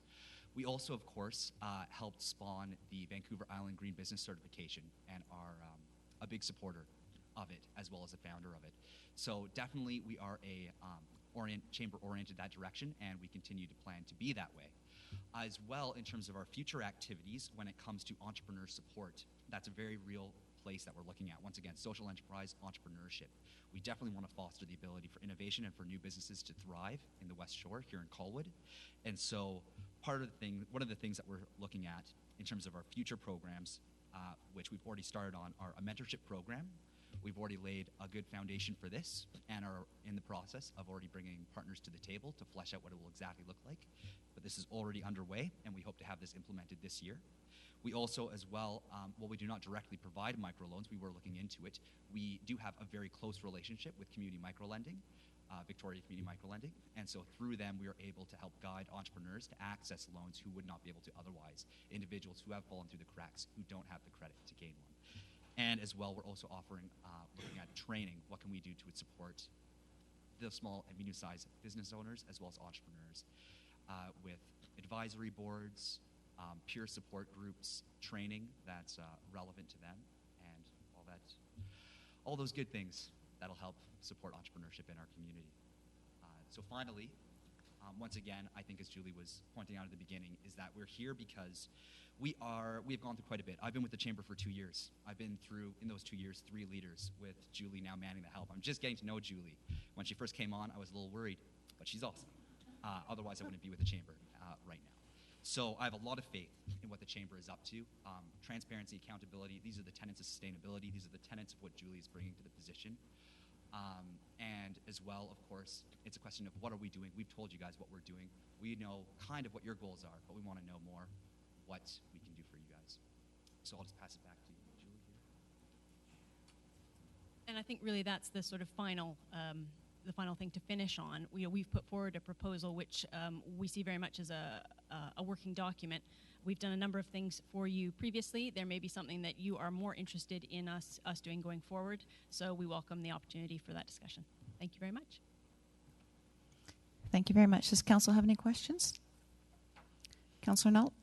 We also, of course, helped spawn the Vancouver Island Green Business Certification and are a big supporter of it, as well as a founder of it. So definitely we are a chamber oriented that direction, and we continue to plan to be that way. As well, in terms of our future activities, when it comes to entrepreneur support, that's a very real place that we're looking at. Once again, social enterprise entrepreneurship. We definitely want to foster the ability for innovation and for new businesses to thrive in the West Shore here in Colwood. And so one of the things that we're looking at in terms of our future programs, which we've already started on, are a mentorship program. We've already laid a good foundation for this and are in the process of already bringing partners to the table to flesh out what it will exactly look like. But this is already underway, and we hope to have this implemented this year. We also, as well, while we do not directly provide microloans, we were looking into it. We do have a very close relationship with community microlending, Victoria Community Microlending, and so through them we are able to help guide entrepreneurs to access loans who would not be able to otherwise, individuals who have fallen through the cracks, who don't have the credit to gain one. And as well, we're also offering, looking at training. What can we do to support the small and medium-sized business owners as well as entrepreneurs with advisory boards, peer support groups, training that's relevant to them, and all those good things that'll help support entrepreneurship in our community. So finally, once again, I think as Julie was pointing out at the beginning, is that we're here because we have gone through quite a bit. I've been with the Chamber for 2 years. I've been through, in those 2 years, 3 leaders, with Julie now manning the help. I'm just getting to know Julie. When she first came on, I was a little worried, but she's awesome. Otherwise, I wouldn't be with the Chamber right now. So I have a lot of faith in what the Chamber is up to. Transparency, accountability, these are the tenets of sustainability. These are the tenets of what Julie is bringing to the position. And as well, of course, it's a question of what are we doing? We've told you guys what we're doing. We know kind of what your goals are, but we want to know more what we can do for you guys. So I'll just pass it back to you, Julie, here. And I think really that's the sort of final thing to finish on. We've put forward a proposal which we see very much as a working document. We've done a number of things for you previously. There may be something that you are more interested in us doing going forward, so we welcome the opportunity for that discussion. Thank you very much. Thank you very much. Does Council have any questions? Councillor Null?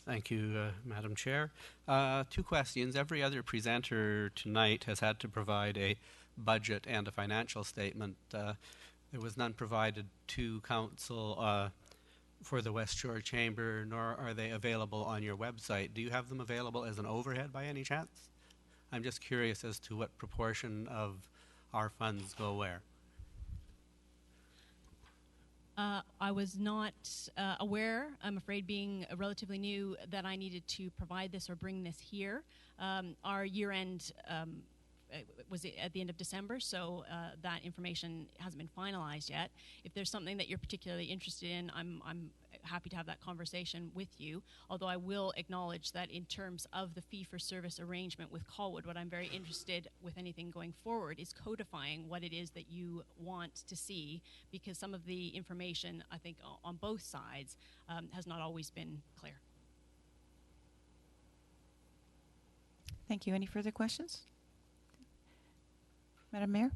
Thank you, Madam Chair. 2 questions. Every other presenter tonight has had to provide a budget and a financial statement. There was none provided to Council for the West Shore Chamber, nor are they available on your website. Do you have them available as an overhead by any chance? I'm just curious as to what proportion of our funds go where. I was not aware, I'm afraid being relatively new, that I needed to provide this or bring this here. Our year-end was at the end of December, so that information hasn't been finalized yet. If there's something that you're particularly interested in, I'm happy to have that conversation with you, although I will acknowledge that in terms of the fee-for-service arrangement with Colwood, what I'm very interested with anything going forward is codifying what it is that you want to see, because some of the information, I think, on both sides has not always been clear. Thank you. Any further questions? Madam Mayor?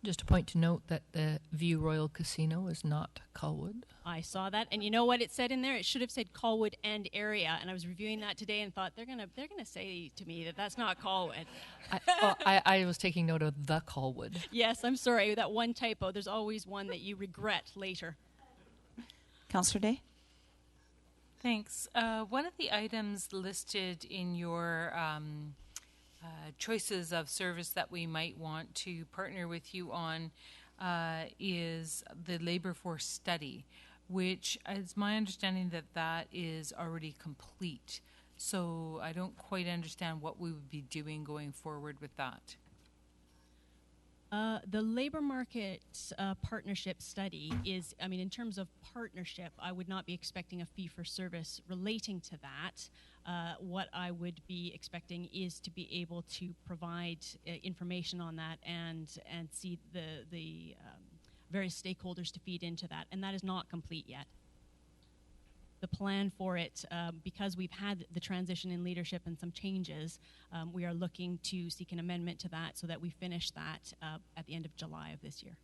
Just a point to note that the View Royal Casino is not Colwood. I saw that, and you know what it said in there? It should have said Colwood and area. And I was reviewing that today and thought they're gonna say to me that that's not Colwood. I was taking note of the Colwood. Yes, I'm sorry, that one typo. There's always one that you regret later. Councillor Day? Thanks. One of the items listed in your choices of service that we might want to partner with you on is the labor force study, which is my understanding that that is already complete. So I don't quite understand what we would be doing going forward with that. The labor market partnership study is, I mean, in terms of partnership, I would not be expecting a fee for service relating to that. What I would be expecting is to be able to provide information on that and see the various stakeholders to feed into that, and that is not complete yet. The plan for it, because we've had the transition in leadership and some changes, we are looking to seek an amendment to that so that we finish that at the end of July of this year.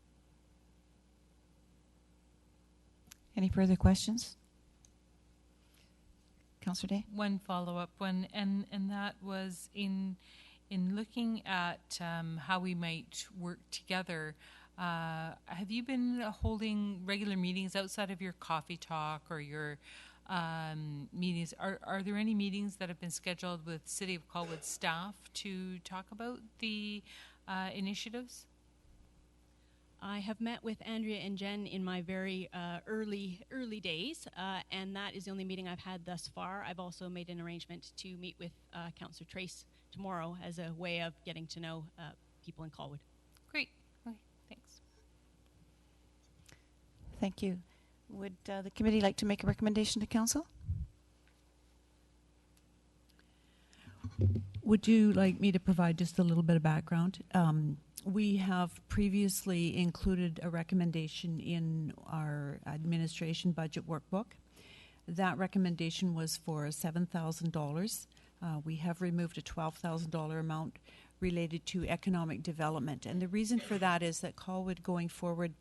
Any further questions? Councillor Day? One follow-up one, and that was in looking at how we might work together. Have you been holding regular meetings outside of your coffee talk or your meetings? Are there any meetings that have been scheduled with City of Colwood staff to talk about the initiatives? I have met with Andrea and Jen in my very early days, and that is the only meeting I've had thus far. I've also made an arrangement to meet with Councillor Trace tomorrow as a way of getting to know people in Colwood. Great. Okay, thanks. Thank you. Would the committee like to make a recommendation to council? Would you like me to provide just a little bit of background? We have previously included a recommendation in our administration budget workbook. That recommendation was for $7,000. We have removed a $12,000 amount related to economic development. And the reason for that is that Colwood going forward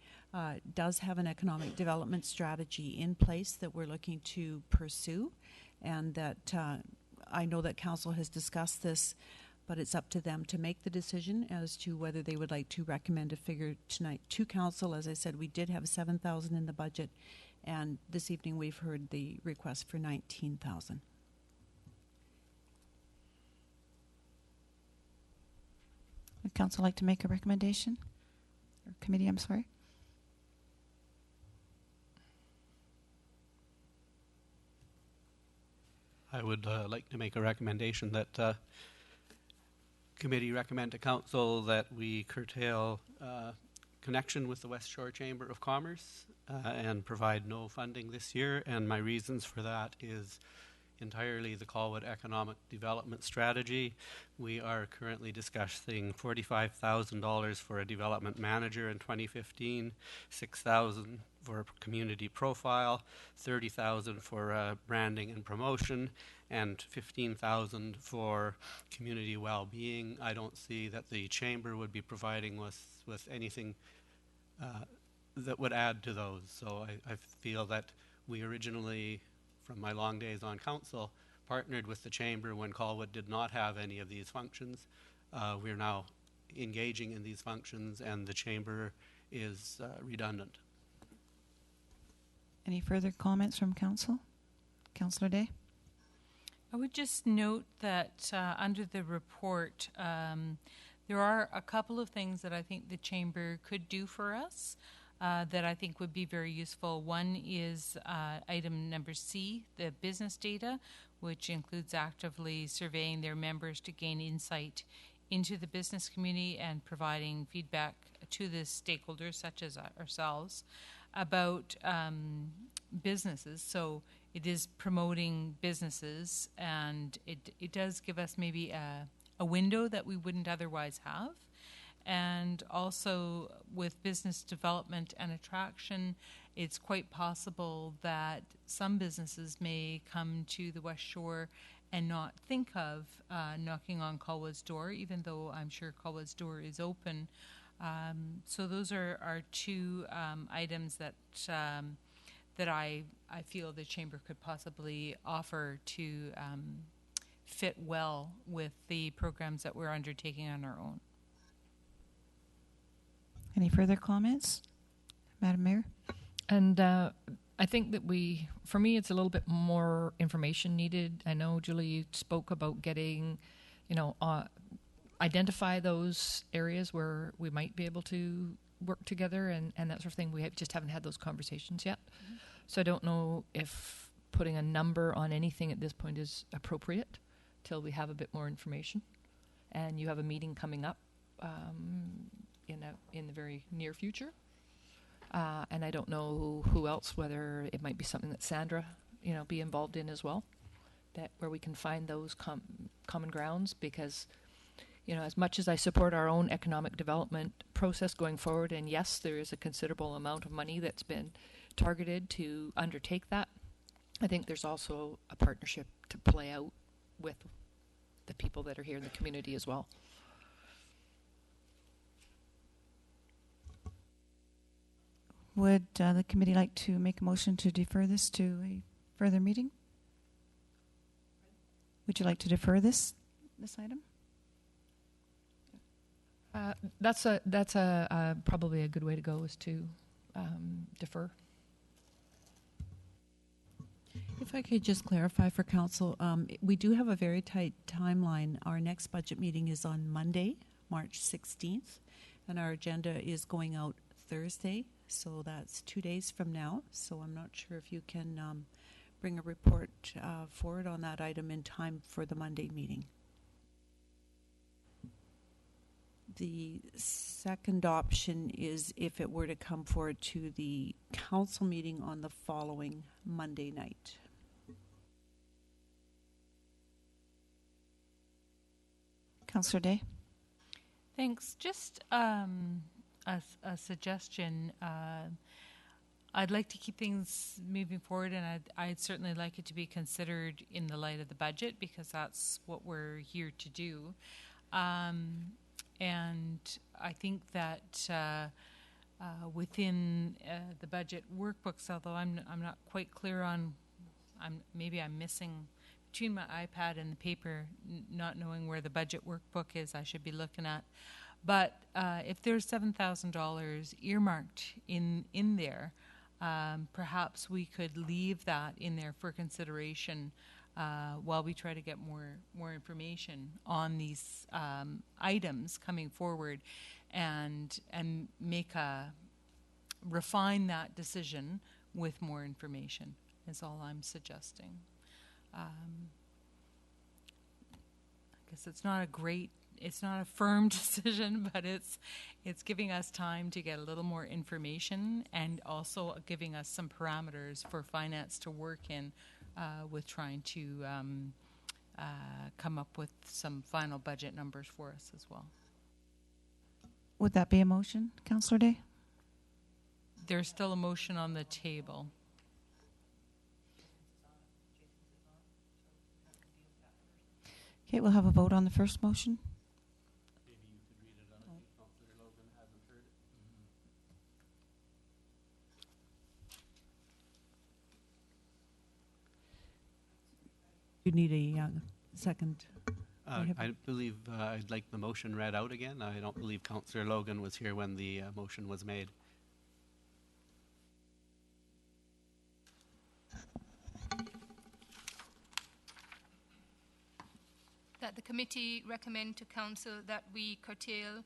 does have an economic development strategy in place that we're looking to pursue, and that I know that council has discussed this, but it's up to them to make the decision as to whether they would like to recommend a figure tonight to council. As I said, we did have $7,000 in the budget, and this evening we've heard the request for $19,000. Would council like to make a recommendation? Or committee, I'm sorry. I would like to make a recommendation that committee recommend to council that we curtail connection with the West Shore Chamber of Commerce and provide no funding this year. And my reasons for that is entirely the Colwood Economic Development Strategy. We are currently discussing $45,000 for a development manager in 2015, $6,000 for a community profile, $30,000 for branding and promotion, and $15,000 for community well-being. I don't see that the chamber would be providing with anything that would add to those. So I feel that we originally, from my long days on council, partnered with the chamber when Colwood did not have any of these functions. We're now engaging in these functions, and the chamber is redundant. Any further comments from council? Councillor Day? I would just note that under the report, there are a couple of things that I think the chamber could do for us that I think would be very useful. One is item number C, the business data, which includes actively surveying their members to gain insight into the business community and providing feedback to the stakeholders, such as ourselves, about businesses. So it is promoting businesses, and it does give us maybe a window that we wouldn't otherwise have. And also with business development and attraction, it's quite possible that some businesses may come to the West Shore and not think of knocking on Colwood's door, even though I'm sure Colwood's door is open. So those are two items that that I feel the chamber could possibly offer to fit well with the programs that we're undertaking on our own. Any further comments, Madam Mayor? And I think that for me, it's a little bit more information needed. I know, Julie, you spoke about getting, identify those areas where we might be able to work together and that sort of thing. We just haven't had those conversations yet. Mm-hmm. So I don't know if putting a number on anything at this point is appropriate till we have a bit more information. And you have a meeting coming up in the very near future. And I don't know who else, whether it might be something that Sandra, be involved in as well, where we can find those common grounds, because, as much as I support our own economic development process going forward, and yes, there is a considerable amount of money that's been targeted to undertake that, I think there's also a partnership to play out with the people that are here in the community as well. Would the committee like to make a motion to defer this to a further meeting? Would you like to defer this item? That's probably a good way to go, is to defer. If I could just clarify for council, we do have a very tight timeline. Our next budget meeting is on Monday, March 16th, and our agenda is going out Thursday, so that's 2 days from now. So I'm not sure if you can bring a report forward on that item in time for the Monday meeting. The second option is if it were to come forward to the council meeting on the following Monday night. Councillor Day? Thanks. Just a suggestion. I'd like to keep things moving forward, and I'd certainly like it to be considered in the light of the budget, because that's what we're here to do. And I think that within the budget workbooks, although I'm not quite clear on, maybe I'm missing between my iPad and the paper, not knowing where the budget workbook is I should be looking at. But if there's $7,000 earmarked in there, perhaps we could leave that in there for consideration while we try to get more information on these items coming forward, and refine that decision with more information, is all I'm suggesting. I guess it's not a firm decision, but it's giving us time to get a little more information, and also giving us some parameters for finance to work in with trying to come up with some final budget numbers for us as well. Would that be a motion, Councillor Day? There's still a motion on the table. Okay, we'll have a vote on the first motion. Maybe you could read it on if Councillor Logan hasn't heard it. You need a second. I believe I'd like the motion read out again. I don't believe Councillor Logan was here when the motion was made. That the committee recommend to council that we curtail,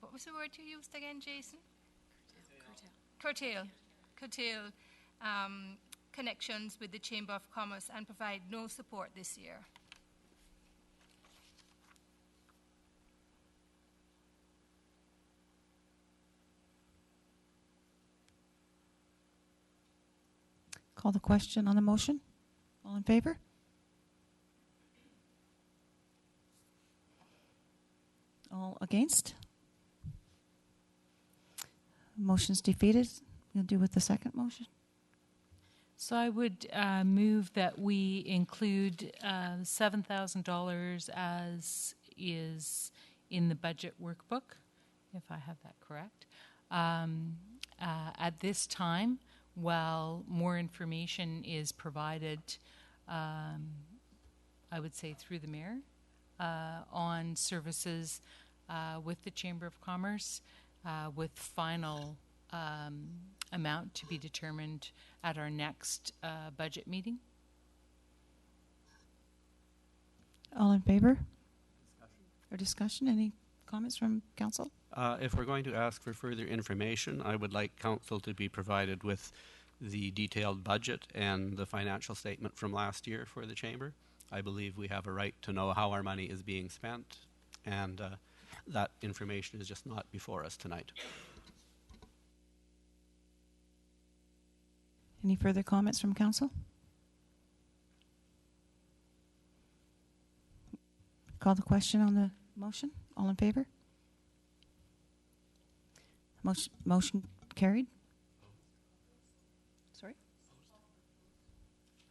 what was the word you used again, Jason? Curtail connections with the Chamber of Commerce and provide no support this year. Call the question on the motion. All in favor? All against? Motion's defeated. We'll do with the second motion. So I would move that we include $7,000 as is in the budget workbook, if I have that correct. At this time, while more information is provided, I would say through the mayor, on services with the Chamber of Commerce, with final amount to be determined at our next budget meeting. All in favor? Or discussion? Any comments from council? If we're going to ask for further information, I would like council to be provided with the detailed budget and the financial statement from last year for the chamber. I believe we have a right to know how our money is being spent, and that information is just not before us tonight. Any further comments from council? Call the question on the motion. All in favor? Motion carried. Sorry?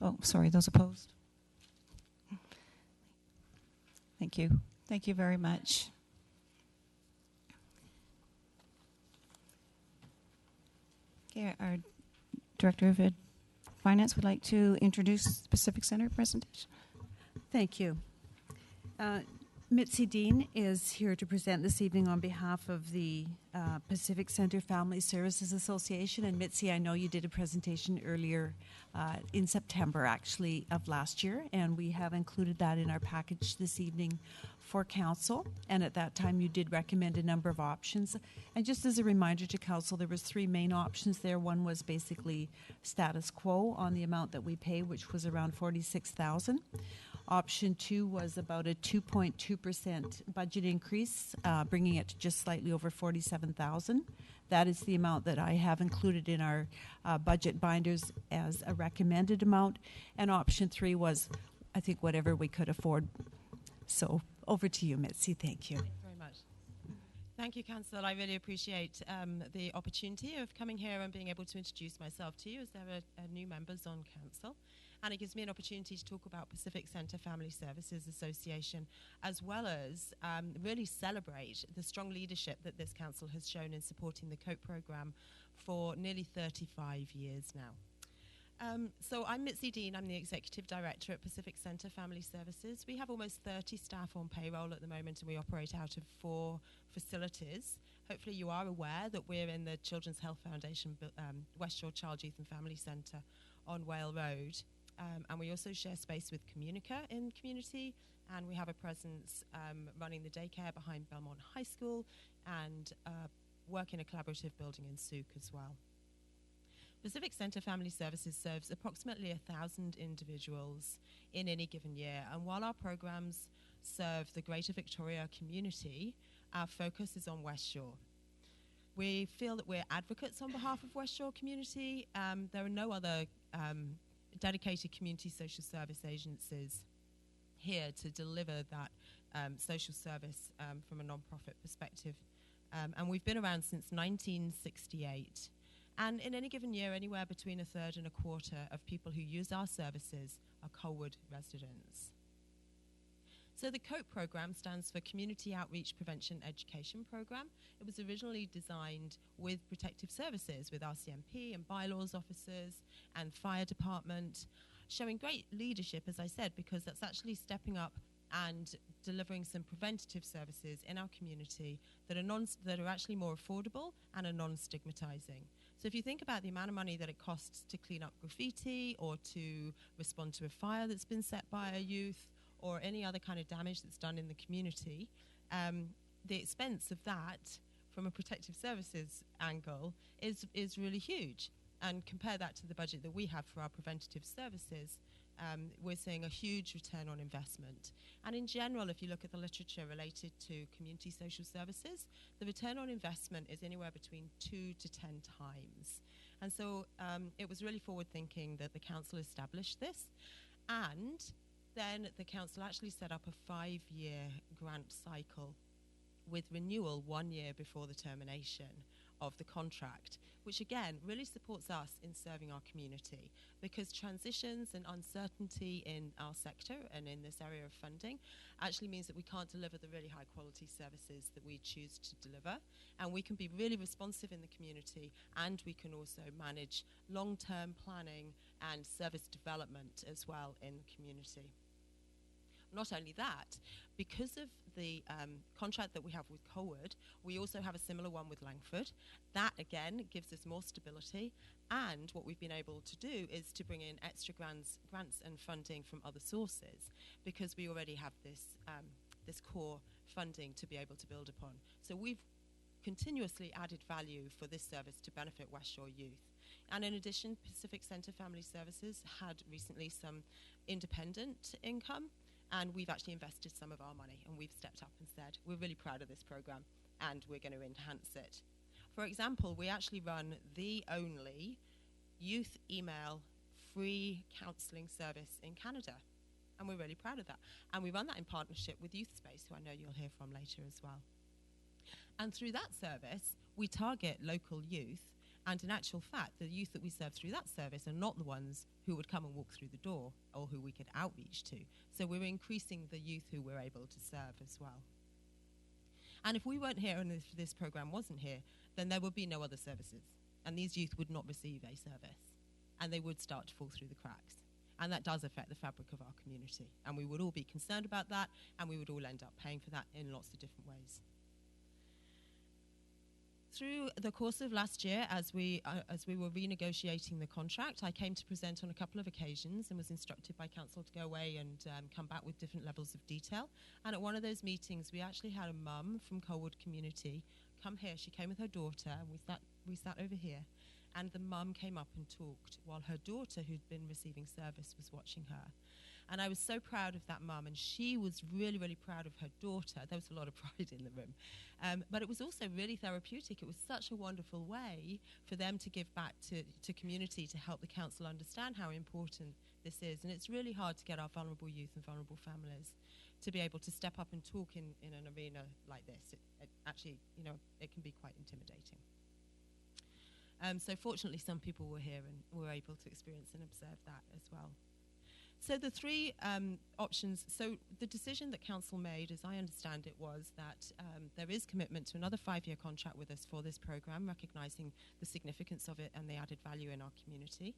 Oh, sorry, those opposed? Thank you. Thank you very much. Okay, our Director of Finance would like to introduce the Pacific Center presentation. Thank you. Mitzi Dean is here to present this evening on behalf of the Pacific Center Family Services Association. And Mitzi, I know you did a presentation earlier in September, actually, of last year, and we have included that in our package this evening for council. And at that time, you did recommend a number of options. And just as a reminder to council, there was three main options there. One was basically status quo on the amount that we pay, which was around $46,000. Option 2 was about a 2.2% budget increase, bringing it to just slightly over $47,000. That is the amount that I have included in our budget binders as a recommended amount. And option 3 was, I think, whatever we could afford. So over to you, Mitzi. Thank you. Thank you very much. Thank you, Councillor. I really appreciate the opportunity of coming here and being able to introduce myself to you, as there are new members on council. And it gives me an opportunity to talk about Pacific Center Family Services Association, as well as really celebrate the strong leadership that this council has shown in supporting the COTW program for nearly 35 years now. So I'm Mitzi Dean. I'm the Executive Director at Pacific Center Family Services. We have almost 30 staff on payroll at the moment, and we operate out of 4 facilities. Hopefully you are aware that we're in the Children's Health Foundation West Shore Child, Youth and Family Centre on Whale Road. And we also share space with Communica in community, and we have a presence running the daycare behind Belmont High School, and work in a collaborative building in Souk as well. Pacific Center Family Services serves approximately 1,000 individuals in any given year, and while our programs serve the Greater Victoria community, our focus is on West Shore. We feel that we're advocates on behalf of West Shore community. There are no other dedicated community social service agencies here to deliver that social service from a non-profit perspective. And we've been around since 1968. And in any given year, anywhere between 1/3 and 1/4 of people who use our services are Colwood residents. So the COTW program stands for Community Outreach Prevention Education Program. It was originally designed with protective services, with RCMP and bylaws officers and fire department, showing great leadership, as I said, because that's actually stepping up and delivering some preventative services in our community that are actually more affordable and are non-stigmatizing. So if you think about the amount of money that it costs to clean up graffiti or to respond to a fire that's been set by a youth, or any other kind of damage that's done in the community, the expense of that from a protective services angle is really huge. And compare that to the budget that we have for our preventative services, we're seeing a huge return on investment. And in general, if you look at the literature related to community social services, the return on investment is anywhere between 2 to 10 times. And so it was really forward thinking that the council established this. And then the council actually set up a 5-year grant cycle with renewal 1 year before the termination of the contract, which again really supports us in serving our community, because transitions and uncertainty in our sector and in this area of funding actually means that we can't deliver the really high quality services that we choose to deliver, and we can be really responsive in the community, and we can also manage long-term planning and service development as well in the community. Not only that, because of the contract that we have with Colwood, we also have a similar one with Langford. That, again, gives us more stability, and what we've been able to do is to bring in extra grants and funding from other sources, because we already have this core funding to be able to build upon. So we've continuously added value for this service to benefit West Shore youth. And in addition, Pacific Centre Family Services had recently some independent income, and we've actually invested some of our money, and we've stepped up and said, we're really proud of this program, and we're going to enhance it. For example, we actually run the only youth email free counselling service in Canada, and we're really proud of that. And we run that in partnership with Youth Space, who I know you'll hear from later as well. And through that service, we target local youth, and in actual fact, the youth that we serve through that service are not the ones who would come and walk through the door or who we could outreach to. So we're increasing the youth who we're able to serve as well. And if we weren't here and if this program wasn't here, then there would be no other services. And these youth would not receive a service. And they would start to fall through the cracks. And that does affect the fabric of our community. And we would all be concerned about that, and we would all end up paying for that in lots of different ways. Through the course of last year, as we were renegotiating the contract, I came to present on a couple of occasions and was instructed by council to go away and come back with different levels of detail. And at one of those meetings, we actually had a mum from Colwood community come here. She came with her daughter, and we sat over here. And the mum came up and talked while her daughter, who'd been receiving service, was watching her. And I was so proud of that mum, and she was really, really proud of her daughter. There was a lot of pride in the room. But it was also really therapeutic. It was such a wonderful way for them to give back to community, to help the council understand how important this is. And it's really hard to get our vulnerable youth and vulnerable families to be able to step up and talk in an arena like this. It actually, it can be quite intimidating. So fortunately, some people were here and were able to experience and observe that as well. So the three options, so the decision that council made, as I understand it, was that there is commitment to another 5-year contract with us for this programme, recognising the significance of it and the added value in our community.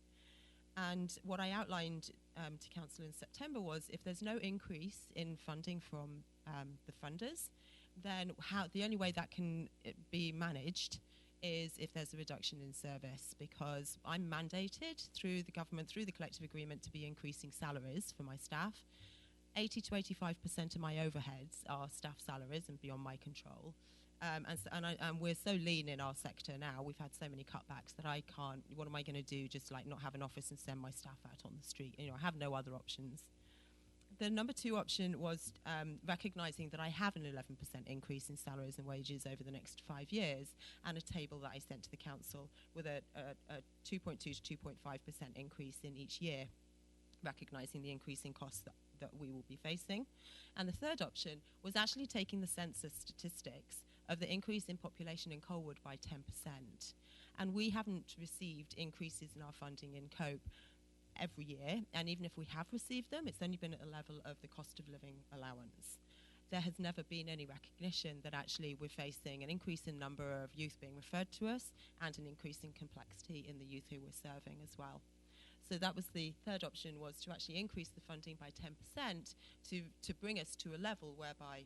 And what I outlined to council in September was, if there's no increase in funding from the funders, then the only way that can be managed is if there's a reduction in service, because I'm mandated through the government, through the collective agreement, to be increasing salaries for my staff. 80 to 85% of my overheads are staff salaries and beyond my control. And we're so lean in our sector now, we've had so many cutbacks that I can't, what am I going to do, just like not have an office and send my staff out on the street? I have no other options. The number 2 option was recognising that I have an 11% increase in salaries and wages over the next 5 years, and a table that I sent to the council with a 2.2 to 2.5% increase in each year, recognising the increasing costs that we will be facing. And the third option was actually taking the census statistics of the increase in population in Colwood by 10%. And we haven't received increases in our funding in COPE every year, and even if we have received them, it's only been at a level of the cost of living allowance. There has never been any recognition that actually we're facing an increase in number of youth being referred to us and an increase in complexity in the youth who we're serving as well. So that was the third option, was to actually increase the funding by 10% to bring us to a level whereby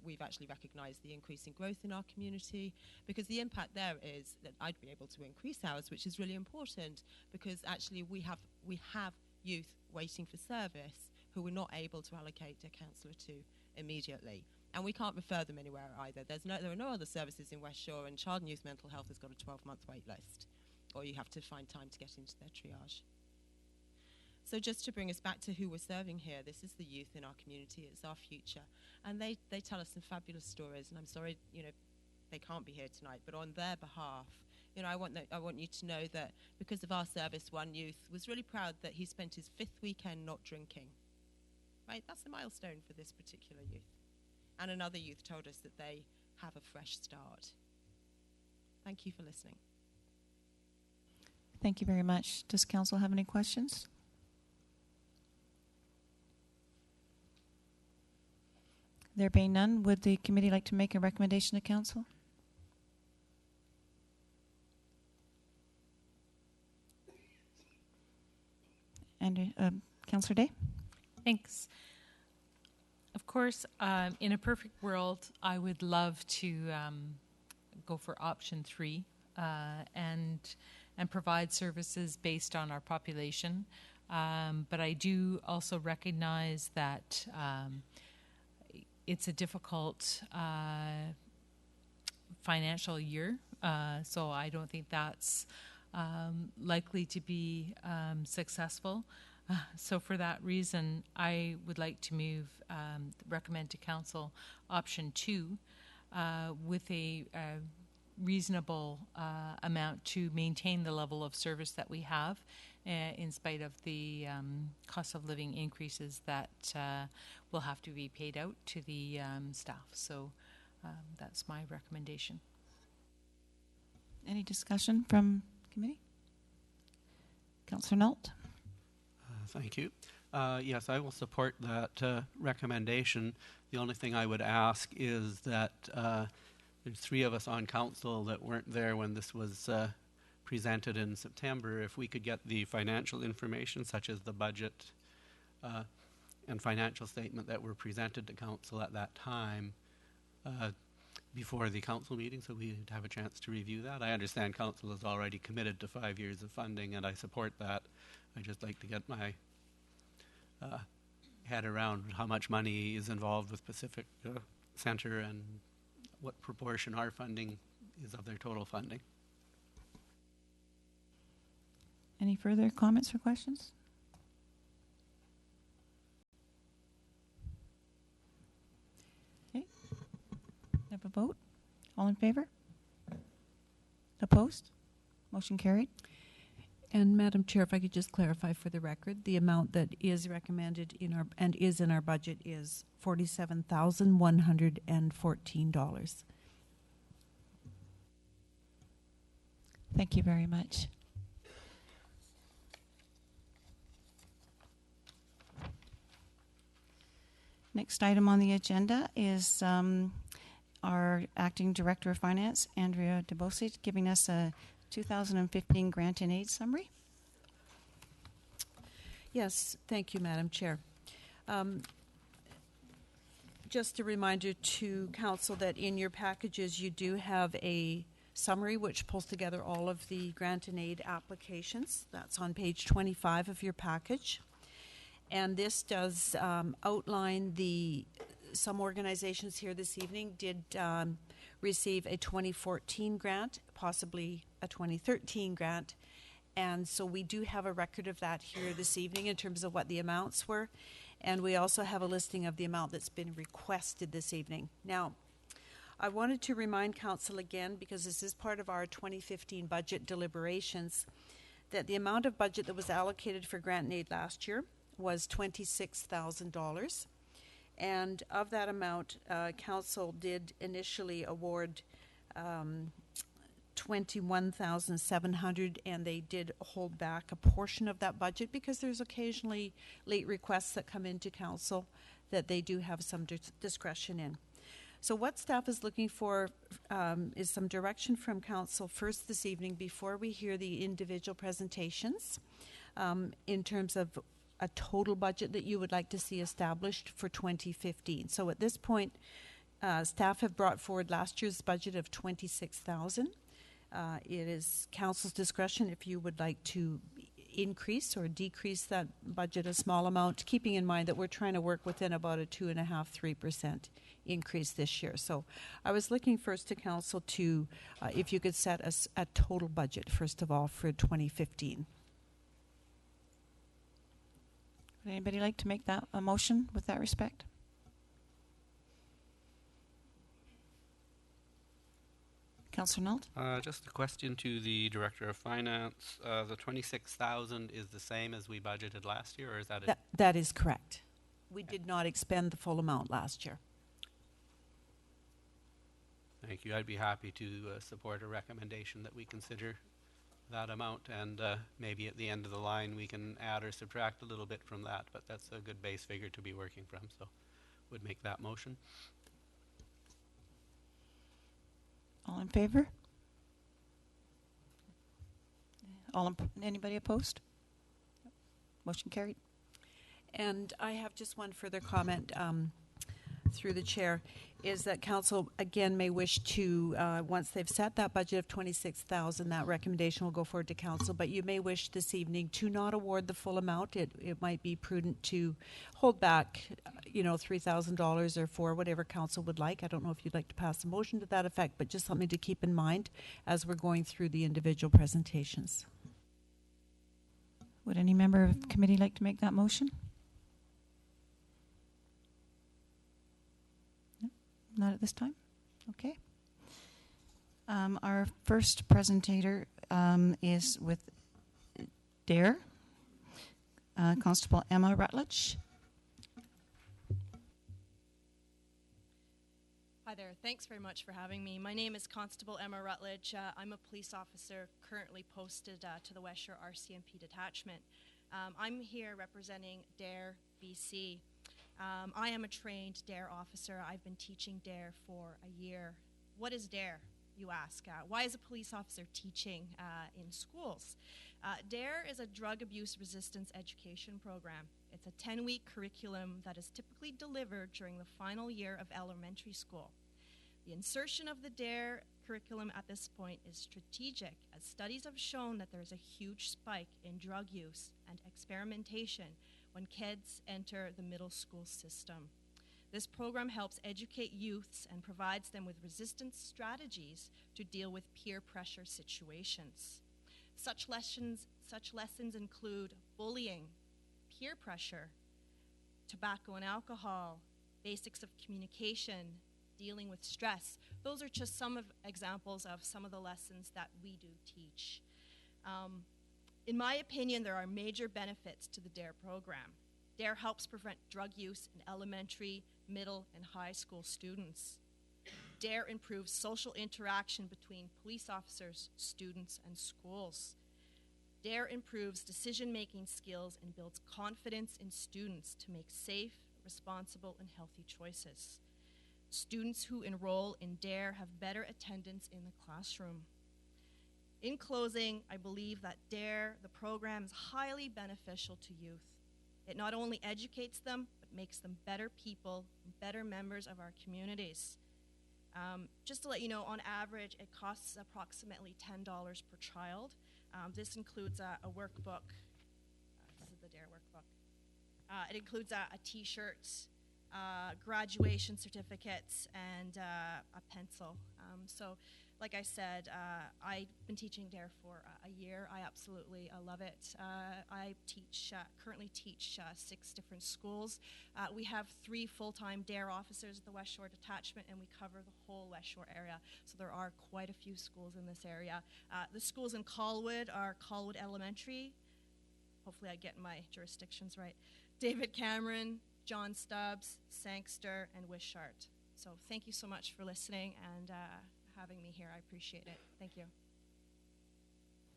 we've actually recognised the increase in growth in our community, because the impact there is that I'd be able to increase hours, which is really important, because actually we have youth waiting for service who we're not able to allocate a counsellor to immediately. And we can't refer them anywhere either. There are no other services in West Shore, and child and youth mental health has got a 12-month wait list, or you have to find time to get into their triage. So just to bring us back to who we're serving here, this is the youth in our community. It's our future. And they tell us some fabulous stories, and I'm sorry, they can't be here tonight, but on their behalf, I want you to know that because of our service, one youth was really proud that he spent his 5th weekend not drinking. Right? That's a milestone for this particular youth. And another youth told us that they have a fresh start. Thank you for listening. Thank you very much. Does council have any questions? There being none, would the committee like to make a recommendation to council? And Councillor Day? Thanks. Of course, in a perfect world, I would love to go for option 3 and provide services based on our population. But I do also recognize that it's a difficult financial year, so I don't think that's likely to be successful. So for that reason, I would like to recommend to council option 2 with a reasonable amount to maintain the level of service that we have in spite of the cost of living increases that will have to be paid out to the staff. So that's my recommendation. Any discussion from committee? Councillor Nault? Thank you. Yes, I will support that recommendation. The only thing I would ask is that there's 3 of us on council that weren't there when this was presented in September. If we could get the financial information, such as the budget and financial statement that were presented to council at that time before the council meeting, so we'd have a chance to review that. I understand council is already committed to 5 years of funding, and I support that. I just like to get my head around how much money is involved with Pacific Centre and what proportion our funding is of their total funding. Any further comments or questions? Okay. Have a vote. All in favor? Opposed? Motion carried. And Madam Chair, if I could just clarify for the record, the amount that is recommended in our budget is $47,114. Thank you very much. Next item on the agenda is our Acting Director of Finance, Andrea DeBose, giving us a 2015 Grant and Aid Summary. Yes, thank you, Madam Chair. Just a reminder to Council that in your packages you do have a summary which pulls together all of the grant and aid applications. That's on page 25 of your package. And this does outline some organizations here this evening did receive a 2014 grant, possibly a 2013 grant. And so we do have a record of that here this evening in terms of what the amounts were. And we also have a listing of the amount that's been requested this evening. Now, I wanted to remind Council again, because this is part of our 2015 budget deliberations, that the amount of budget that was allocated for grant and aid last year was $26,000. And of that amount, Council did initially award $21,700, and they did hold back a portion of that budget because there's occasionally late requests that come into Council that they do have some discretion in. So what staff is looking for is some direction from Council first this evening before we hear the individual presentations in terms of a total budget that you would like to see established for 2015. So at this point, staff have brought forward last year's budget of $26,000. It is Council's discretion if you would like to increase or decrease that budget a small amount, keeping in mind that we're trying to work within about a 2.5–3% increase this year. So I was looking first to Council to, if you could set a total budget, first of all, for 2015. Would anybody like to make that a motion with that respect? Councillor Nault? Just a question to the Director of Finance. The $26,000 is the same as we budgeted last year, or is that it? That is correct. We did not expend the full amount last year. Thank you. I'd be happy to support a recommendation that we consider that amount, and maybe at the end of the line we can add or subtract a little bit from that, but that's a good base figure to be working from, so would make that motion. All in favor? Anybody opposed? Motion carried. And I have just one further comment through the chair, is that council again may wish to, once they've set that budget of 26,000, that recommendation will go forward to council, but you may wish this evening to not award the full amount. It might be prudent to hold back, $3,000 or for whatever council would like. I don't know if you'd like to pass a motion to that effect, but just something to keep in mind as we're going through the individual presentations. Would any member of the committee like to make that motion? No? Not at this time? Okay. Our first presentator is with DARE, Constable Emma Rutledge. Hi there. Thanks very much for having me. My name is Constable Emma Rutledge. I'm a police officer currently posted to the West Shore RCMP detachment. I'm here representing DARE BC. I am a trained DARE officer. I've been teaching DARE for a year. What is DARE, you ask? Why is a police officer teaching in schools? DARE is a drug abuse resistance education program. It's a 10-week curriculum that is typically delivered during the final year of elementary school. The insertion of the DARE curriculum at this point is strategic, as studies have shown that there is a huge spike in drug use and experimentation when kids enter the middle school system. This program helps educate youths and provides them with resistance strategies to deal with peer pressure situations. Such lessons include bullying, peer pressure, tobacco and alcohol, basics of communication, dealing with stress. Those are just some of examples of some of the lessons that we do teach. In my opinion, there are major benefits to the DARE program. DARE helps prevent drug use in elementary, middle, and high school students. DARE improves social interaction between police officers, students, and schools. DARE improves decision-making skills and builds confidence in students to make safe, responsible, and healthy choices. Students who enroll in DARE have better attendance in the classroom. In closing, I believe that DARE, the program, is highly beneficial to youth. It not only educates them, but makes them better people, better members of our communities. Just to let you know, on average, it costs approximately $10 per child. This includes a workbook. This is the DARE workbook. It includes a t-shirt, graduation certificates, and a pencil. So, like I said, I've been teaching DARE for a year. I absolutely love it. I currently teach 6 different schools. We have 3 full-time DARE officers at the West Shore detachment, and we cover the whole West Shore area. So there are quite a few schools in this area. The schools in Colwood are Colwood Elementary. Hopefully I get my jurisdictions right. David Cameron, John Stubbs, Sangster, and Wishart. So thank you so much for listening and having me here. I appreciate it. Thank you.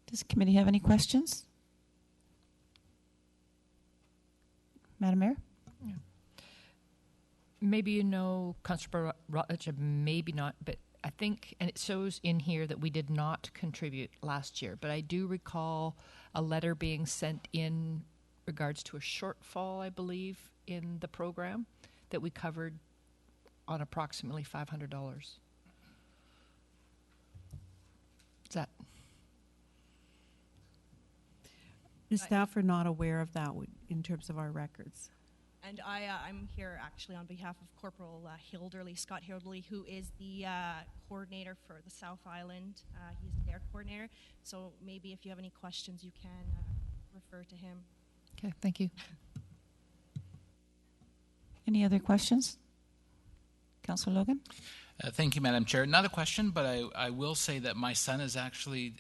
Does the committee have any questions? Madam Mayor? Yeah. Maybe you know, Constable Rutledge, maybe not, but I think, and it shows in here that we did not contribute last year, but I do recall a letter being sent in regards to a shortfall, I believe, in the program that we covered on approximately $500. Is that? The staff are not aware of that in terms of our records. And I'm here actually on behalf of Corporal Hilderly, Scott Hilderly, who is the coordinator for the South Island. He's the DARE coordinator. So maybe if you have any questions, you can refer to him. Okay, thank you. Any other questions? Councillor Logan? Thank you, Madam Chair. Not a question, but I will say that my son is actually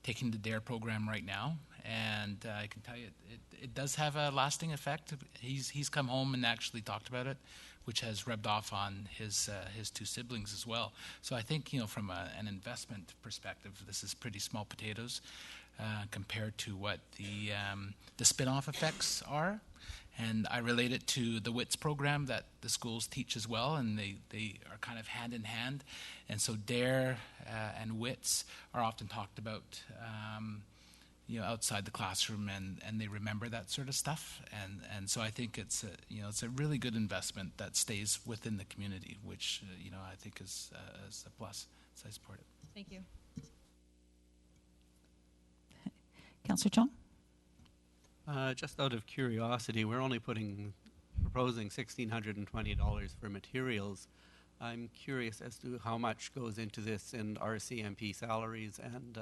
taking the DARE program right now, and I can tell you it does have a lasting effect. He's come home and actually talked about it, which has rubbed off on his two siblings as well. So I think, from an investment perspective, this is pretty small potatoes compared to what the spin-off effects are. And I relate it to the WITS program that the schools teach as well, and they are kind of hand in hand. And so DARE and WITS are often talked about, outside the classroom, and they remember that sort of stuff. And so I think it's a really good investment that stays within the community, which I think is a plus. So I support it. Thank you. Councillor Chong? Just out of curiosity, we're only proposing $1,620 for materials. I'm curious as to how much goes into this in RCMP salaries and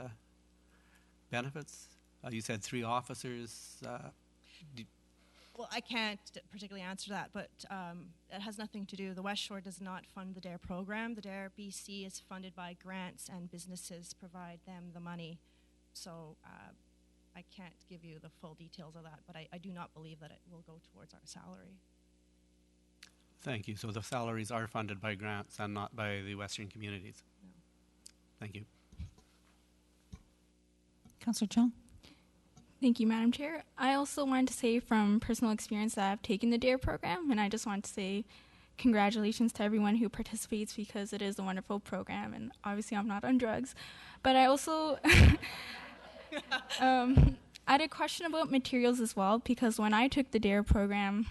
benefits. You said 3 officers. Well, I can't particularly answer that, but it has nothing to do. The West Shore does not fund the DARE program. The DARE BC is funded by grants, and businesses provide them the money. So I can't give you the full details of that, but I do not believe that it will go towards our salary. Thank you. So the salaries are funded by grants and not by the Western communities? No. Thank you. Councillor Chong? Thank you, Madam Chair. I also wanted to say from personal experience that I've taken the DARE program, and I just want to say congratulations to everyone who participates, because it is a wonderful program, and obviously I'm not on drugs. But I also I had a question about materials as well, because when I took the DARE program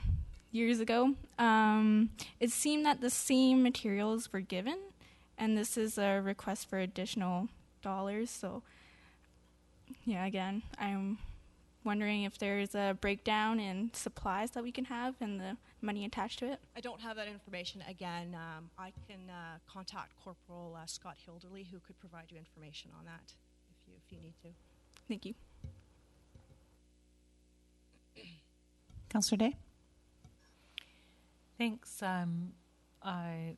years ago, it seemed that the same materials were given, and this is a request for additional dollars. So yeah, again, I'm wondering if there's a breakdown in supplies that we can have and the money attached to it. I don't have that information. Again, I can contact Corporal Scott Hilderly, who could provide you information on that if you need to. Thank you. Councillor Day? Thanks. I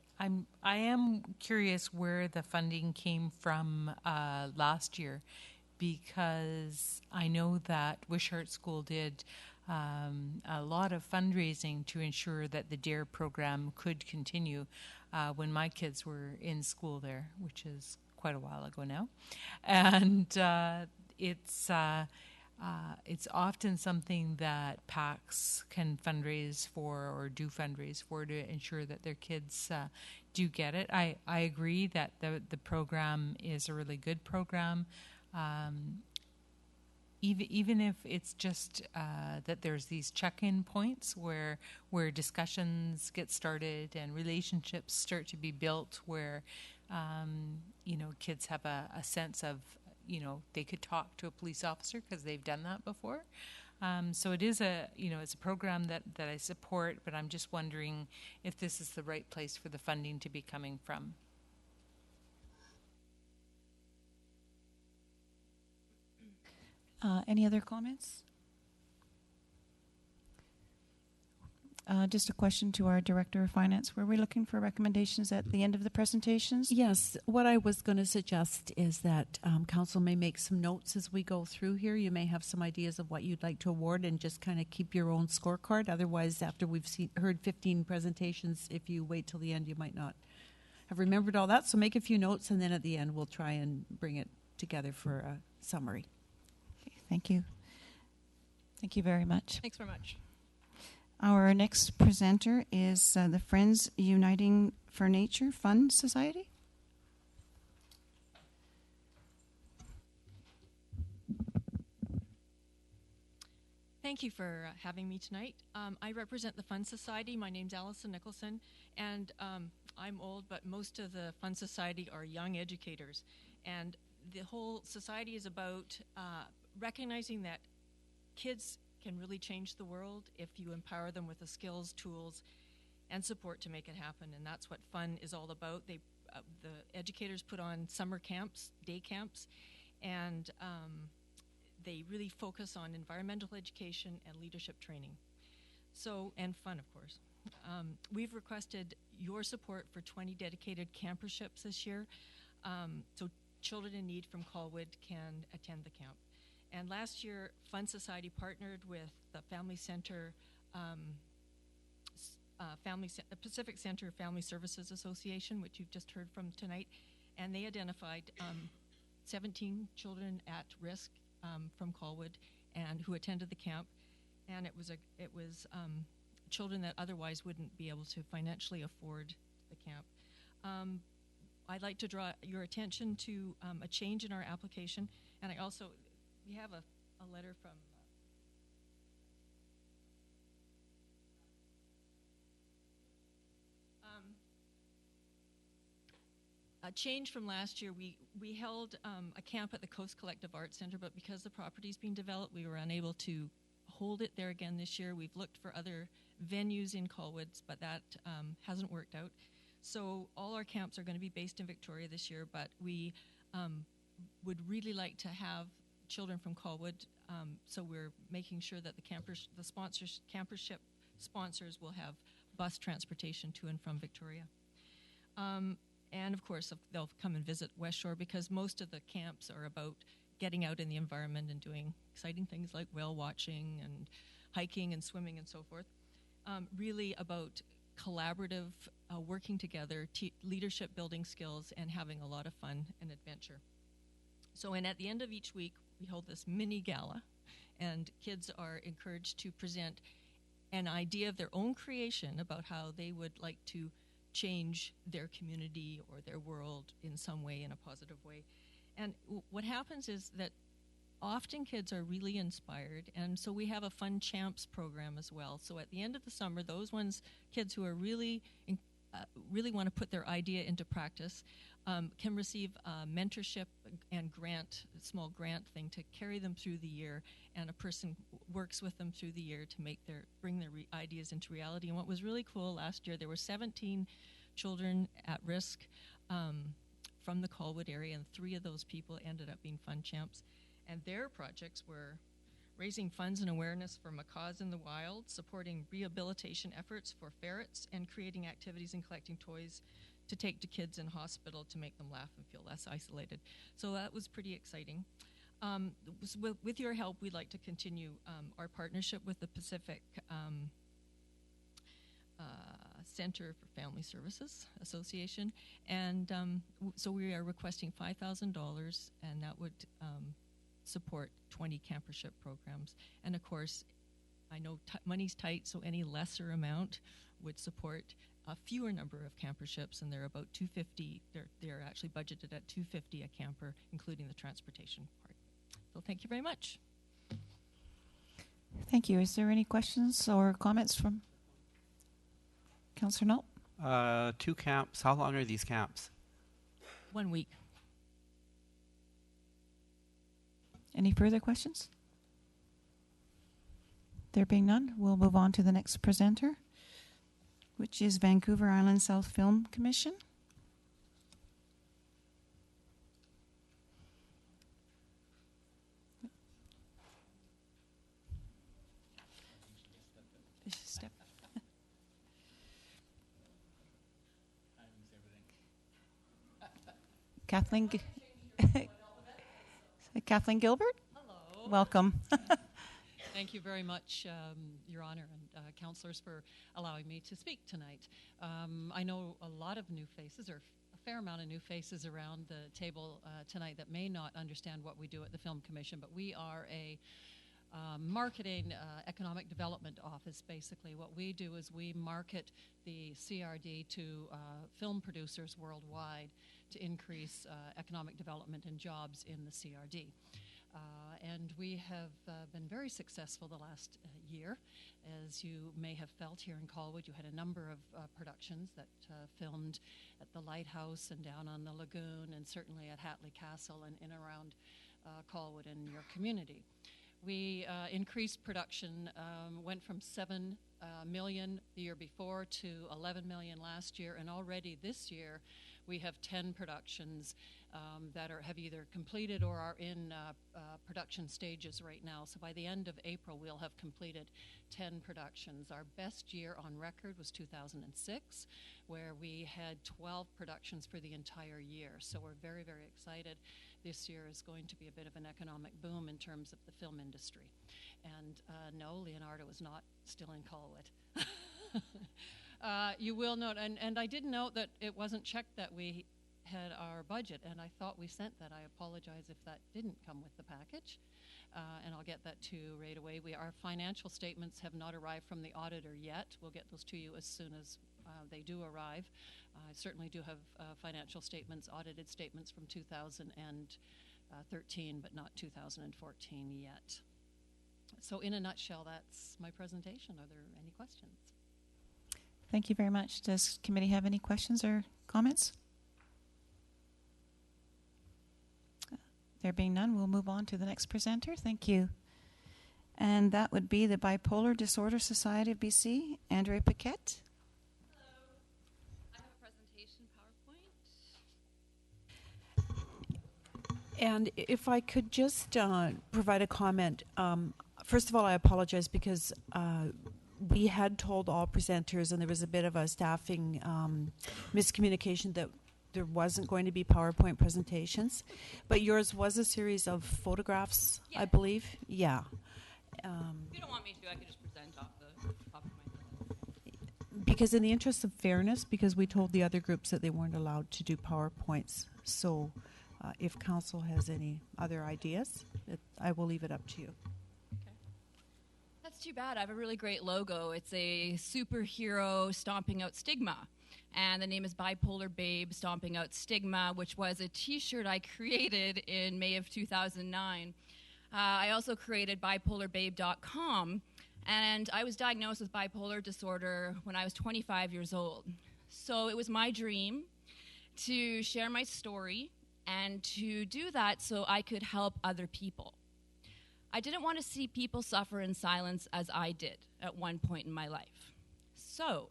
am curious where the funding came from last year, because I know that Wishart School did a lot of fundraising to ensure that the DARE program could continue when my kids were in school there, which is quite a while ago now. And it's often something that PACs can fundraise for, or do fundraise for, to ensure that their kids do get it. I agree that the program is a really good program. Even if it's just that there's these check-in points where discussions get started and relationships start to be built, where kids have a sense of they could talk to a police officer because they've done that before. So it is it's a program that I support, but I'm just wondering if this is the right place for the funding to be coming from. Any other comments? Just a question to our Director of Finance. Were we looking for recommendations at the end of the presentations? Yes. What I was going to suggest is that Council may make some notes as we go through here. You may have some ideas of what you'd like to award, and just kind of keep your own scorecard. Otherwise, after we've heard 15 presentations, if you wait till the end, you might not have remembered all that. So make a few notes, and then at the end, we'll try and bring it together for a summary. Okay, thank you. Thank you very much. Thanks very much. Our next presenter is the Friends Uniting for Nature Fund Society. Thank you for having me tonight. I represent the Fund Society. My name's Allison Nicholson, and I'm old, but most of the Fund Society are young educators. And the whole society is about recognizing that kids can really change the world if you empower them with the skills, tools, and support to make it happen. And that's what FUN is all about. The educators put on summer camps, day camps, and they really focus on environmental education and leadership training. So, and fun, of course. We've requested your support for 20 dedicated camperships this year, so children in need from Colwood can attend the camp. And last year, Fund Society partnered with the Family Center, Pacific Center Family Services Association, which you've just heard from tonight, and they identified 17 children at risk from Colwood and who attended the camp, and it was children that otherwise wouldn't be able to financially afford the camp. I'd like to draw your attention to a change in our application, and we have a letter from a change from last year. We held a camp at the Coast Collective Arts Center, but because the property's being developed, we were unable to hold it there again this year. We've looked for other venues in Colwood, but that hasn't worked out. So all our camps are going to be based in Victoria this year, but we would really like to have children from Colwood, so we're making sure that the campership sponsors will have bus transportation to and from Victoria. And of course, they'll come and visit West Shore, because most of the camps are about getting out in the environment and doing exciting things like whale watching and hiking and swimming and so forth. Really about collaborative working together, leadership building skills, and having a lot of fun and adventure. So, and at the end of each week, we hold this mini gala, and kids are encouraged to present an idea of their own creation about how they would like to change their community or their world in some way, in a positive way. And what happens is that often kids are really inspired, and so we have a Fun Champs program as well. So at the end of the summer, those kids who are really want to put their idea into practice can receive a mentorship and small grant thing to carry them through the year, and a person works with them through the year to bring their ideas into reality. And what was really cool last year, there were 17 children at risk from the Colwood area, and 3 of those people ended up being Fun Champs. And their projects were raising funds and awareness for macaws in the wild, supporting rehabilitation efforts for ferrets, and creating activities and collecting toys to take to kids in hospital to make them laugh and feel less isolated. So that was pretty exciting. With your help, we'd like to continue our partnership with the Pacific Center for Family Services Association, and so we are requesting $5,000, and that would support 20 campership programs. And of course, I know money's tight, so any lesser amount would support a fewer number of camperships, and they're about 250. They're actually budgeted at $250 a camper, including the transportation part. So thank you very much. Thank you. Is there any questions or comments from Councillor Knoll? 2 camps. How long are these camps? 1 week. Any further questions? There being none, we'll move on to the next presenter, which is Vancouver Island South Film Commission. Step. Kathleen Kathleen Gilbert? Hello. Welcome. Thank you very much, Your Honor and councillors, for allowing me to speak tonight. I know a lot of new faces, or a fair amount of new faces around the table tonight that may not understand what we do at the Film Commission, but we are a marketing economic development office. Basically, what we do is we market the CRD to film producers worldwide to increase economic development and jobs in the CRD. And we have been very successful the last year. As you may have felt here in Colwood, you had a number of productions that filmed at the Lighthouse and down on the lagoon, and certainly at Hatley Castle and in around Colwood and your community. We increased production, went from 7 million the year before to 11 million last year, and already this year we have 10 productions that have either completed or are in production stages right now. So by the end of April, we'll have completed 10 productions. Our best year on record was 2006, where we had 12 productions for the entire year. So we're very, very excited. This year is going to be a bit of an economic boom in terms of the film industry. And no, Leonardo is not still in Colwood. You will note, and I did note that it wasn't checked that we had our budget, and I thought we sent that. I apologize if that didn't come with the package, and I'll get that to you right away. Our financial statements have not arrived from the auditor yet. We'll get those to you as soon as they do arrive. I certainly do have financial statements, audited statements from 2013, but not 2014 yet. So in a nutshell, that's my presentation. Are there any questions? Thank you very much. Does committee have any questions or comments? There being none, we'll move on to the next presenter. Thank you. And that would be the Bipolar Disorder Society of BC, Andre Paquette. Hello. I have a presentation PowerPoint. And if I could just provide a comment. First of all, I apologize because we had told all presenters, and there was a bit of a staffing miscommunication that there wasn't going to be PowerPoint presentations, but yours was a series of photographs, I believe. Yeah. If you don't want me to, I could just present off the top of my head. Because in the interest of fairness, because we told the other groups that they weren't allowed to do PowerPoints, so if council has any other ideas, I will leave it up to you. That's too bad. I have a really great logo. It's a superhero stomping out stigma. And the name is Bipolar Babe Stomping Out Stigma, which was a t-shirt I created in May of 2009. I also created bipolarbabe.com, and I was diagnosed with bipolar disorder when I was 25 years old. So it was my dream to share my story and to do that so I could help other people. I didn't want to see people suffer in silence as I did at one point in my life. So,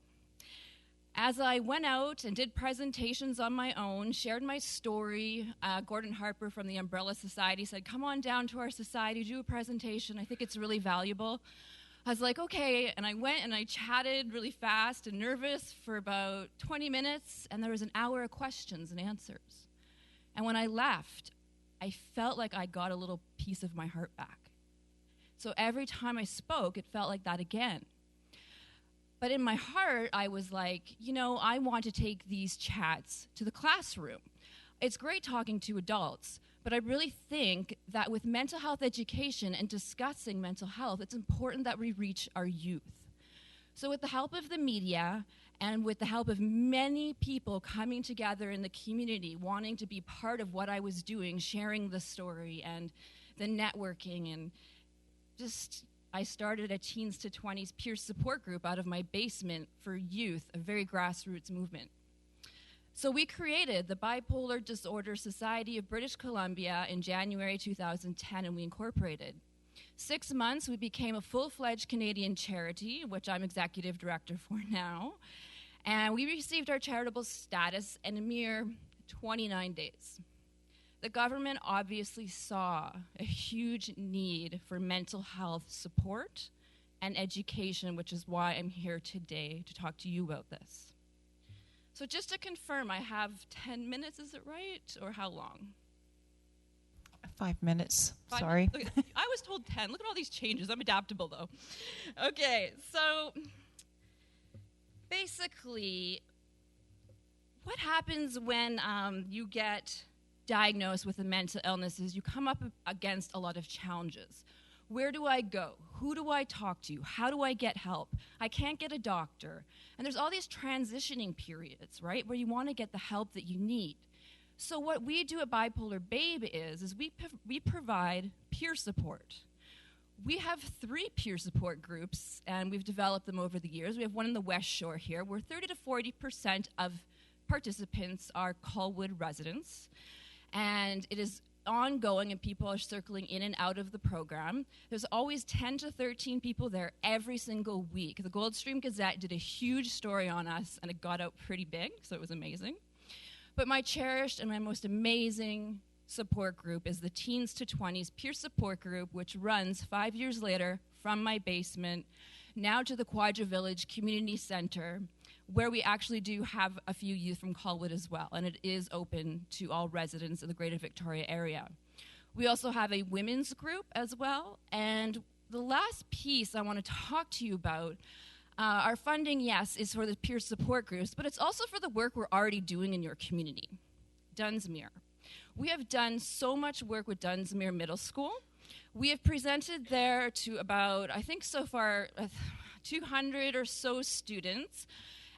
as I went out and did presentations on my own, shared my story, Gordon Harper from the Umbrella Society said, come on down to our society, do a presentation. I think it's really valuable. I was like, okay, and I went and I chatted really fast and nervous for about 20 minutes, and there was an hour of questions and answers. And when I left, I felt like I got a little piece of my heart back. So every time I spoke, it felt like that again. But in my heart, I was like, I want to take these chats to the classroom. It's great talking to adults, but I really think that with mental health education and discussing mental health, it's important that we reach our youth. So with the help of the media and with the help of many people coming together in the community, wanting to be part of what I was doing, sharing the story and the networking, and I started a teens to 20s peer support group out of my basement for youth, a very grassroots movement. So we created the Bipolar Disorder Society of British Columbia in January 2010, and we incorporated. 6 months, we became a full-fledged Canadian charity, which I'm executive director for now, and we received our charitable status in a mere 29 days. The government obviously saw a huge need for mental health support and education, which is why I'm here today to talk to you about this. So just to confirm, I have 10 minutes, is it right? Or how long? 5 minutes. 5 Sorry. minutes? Okay. I was told 10. Look at all these changes. I'm adaptable, though. Okay, so basically, what happens when you get diagnosed with a mental illness is you come up against a lot of challenges. Where do I go? Who do I talk to? How do I get help? I can't get a doctor. And there's all these transitioning periods, right, where you want to get the help that you need. So what we do at Bipolar Babe is we provide peer support. We have 3 peer support groups, and we've developed them over the years. We have one in the West Shore here, where 30 to 40% of participants are Colwood residents. And it is ongoing, and people are circling in and out of the program. There's always 10 to 13 people there every single week. The Gold Stream Gazette did a huge story on us, and it got out pretty big, so it was amazing. But my cherished and my most amazing support group is the Teens to 20s Peer Support Group, which runs 5 years later from my basement now to the Quadra Village Community Center, where we actually do have a few youth from Colwood as well, and it is open to all residents of the Greater Victoria area. We also have a women's group as well, and the last piece I want to talk to you about, our funding, yes, is for the peer support groups, but it's also for the work we're already doing in your community. Dunsmuir. We have done so much work with Dunsmuir Middle School. We have presented there to about, I think so far, 200 or so students,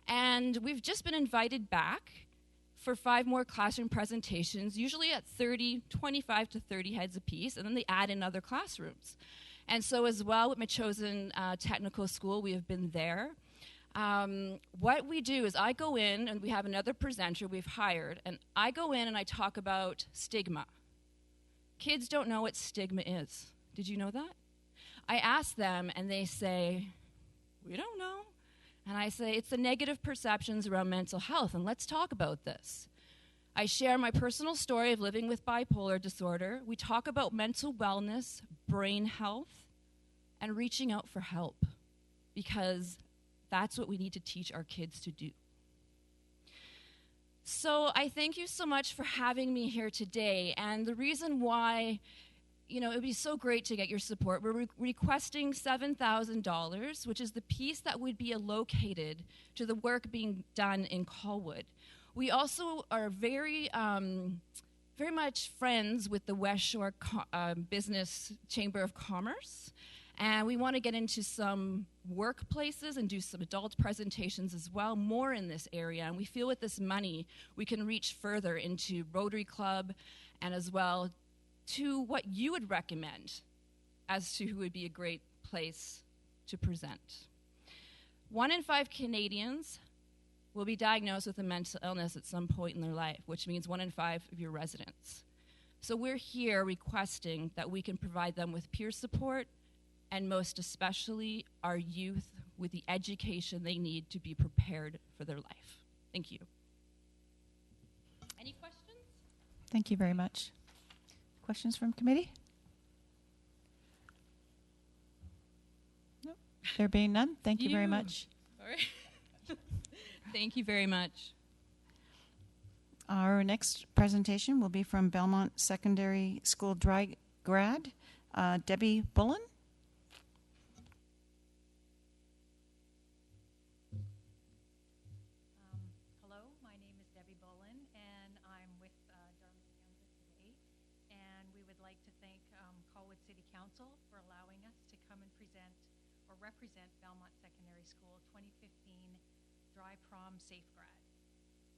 and we've just been invited back for 5 more classroom presentations, usually at 25 to 30 heads apiece, and then they add in other classrooms. And so as well with my chosen technical school, we have been there. What we do is I go in, and we have another presenter we've hired, and I go in and I talk about stigma. Kids don't know what stigma is. Did you know that? I ask them, and they say, we don't know. And I say, it's the negative perceptions around mental health, and let's talk about this. I share my personal story of living with bipolar disorder. We talk about mental wellness, brain health, and reaching out for help, because that's what we need to teach our kids to do. So I thank you so much for having me here today. And the reason why, it would be so great to get your support. We're requesting $7,000, which is the piece that would be allocated to the work being done in Colwood. We also are very much friends with the West Shore Business Chamber of Commerce. And we want to get into some workplaces and do some adult presentations as well, more in this area. And we feel with this money, we can reach further into Rotary Club and as well to what you would recommend as to who would be a great place to present. 1 in 5 Canadians will be diagnosed with a mental illness at some point in their life, which means 1 in 5 of your residents. So we're here requesting that we can provide them with peer support, and most especially our youth with the education they need to be prepared for their life. Thank you. Any questions? Thank you very much. Questions from committee? No. There being none, thank you very much. All right. Thank you very much. Our next presentation will be from Belmont Secondary School grad, Debbie Bullen. Hello, my name is Debbie Bullen, and I'm with Darlene Younger today. And we would like to thank Colwood City Council for allowing us to come and present or represent Belmont Secondary School 2015 Dry Prom Safe Grad.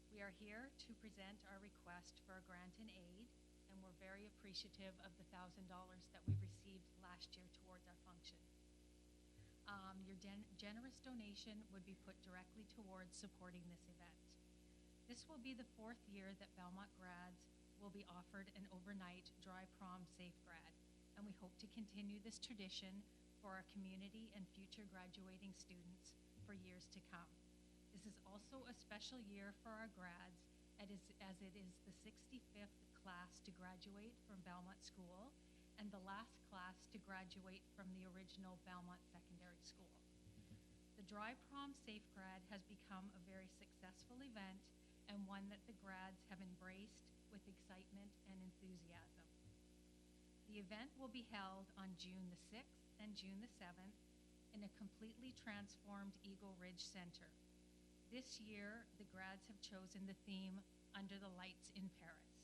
We are here to present our request for a grant and aid, and we're very appreciative of the $1,000 that we received last year towards our function. Your generous donation would be put directly towards supporting this event. This will be the 4th year that Belmont grads will be offered an overnight dry prom safe grad, and we hope to continue this tradition for our community and future graduating students for years to come. This is also a special year for our grads, as it is the 65th class to graduate from Belmont School and the last class to graduate from the original Belmont Secondary School. The Dry Prom Safe Grad has become a very successful event and one that the grads have embraced with excitement and enthusiasm. The event will be held on June the 6th and June the 7th in a completely transformed Eagle Ridge Center. This year, the grads have chosen the theme Under the Lights in Paris.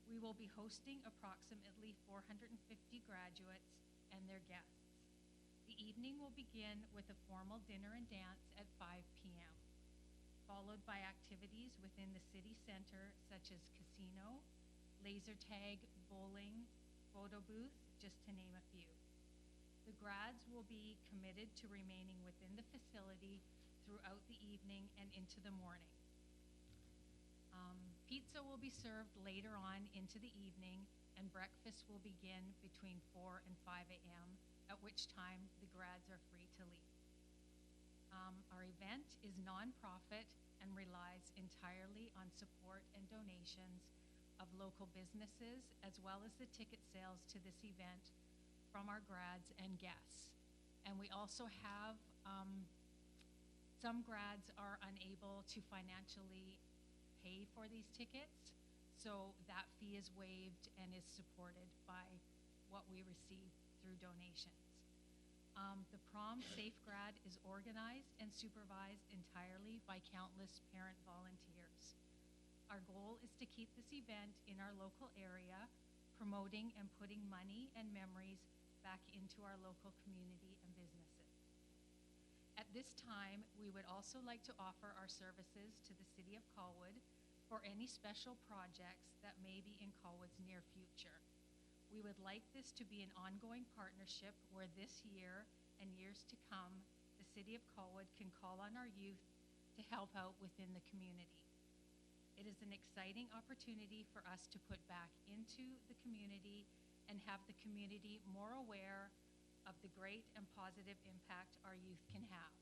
We will be hosting approximately 450 graduates and their guests. The evening will begin with a formal dinner and dance at 5 p.m., followed by activities within the city center such as casino, laser tag, bowling, photo booth, just to name a few. The grads will be committed to remaining within the facility throughout the evening and into the morning. Pizza will be served later on into the evening, and breakfast will begin between 4 and 5 a.m., at which time the grads are free to leave. Our event is nonprofit and relies entirely on support and donations of local businesses, as well as the ticket sales to this event from our grads and guests. And we also have some grads are unable to financially pay for these tickets, so that fee is waived and is supported by what we receive through donations. The prom Safe Grad is organized and supervised entirely by countless parent volunteers. Our goal is to keep this event in our local area, promoting and putting money and memories back into our local community and businesses. At this time, we would also like to offer our services to the City of Colwood for any special projects that may be in Colwood's near future. We would like this to be an ongoing partnership where this year and years to come, the City of Colwood can call on our youth to help out within the community. It is an exciting opportunity for us to put back into the community and have the community more aware of the great and positive impact our youth can have.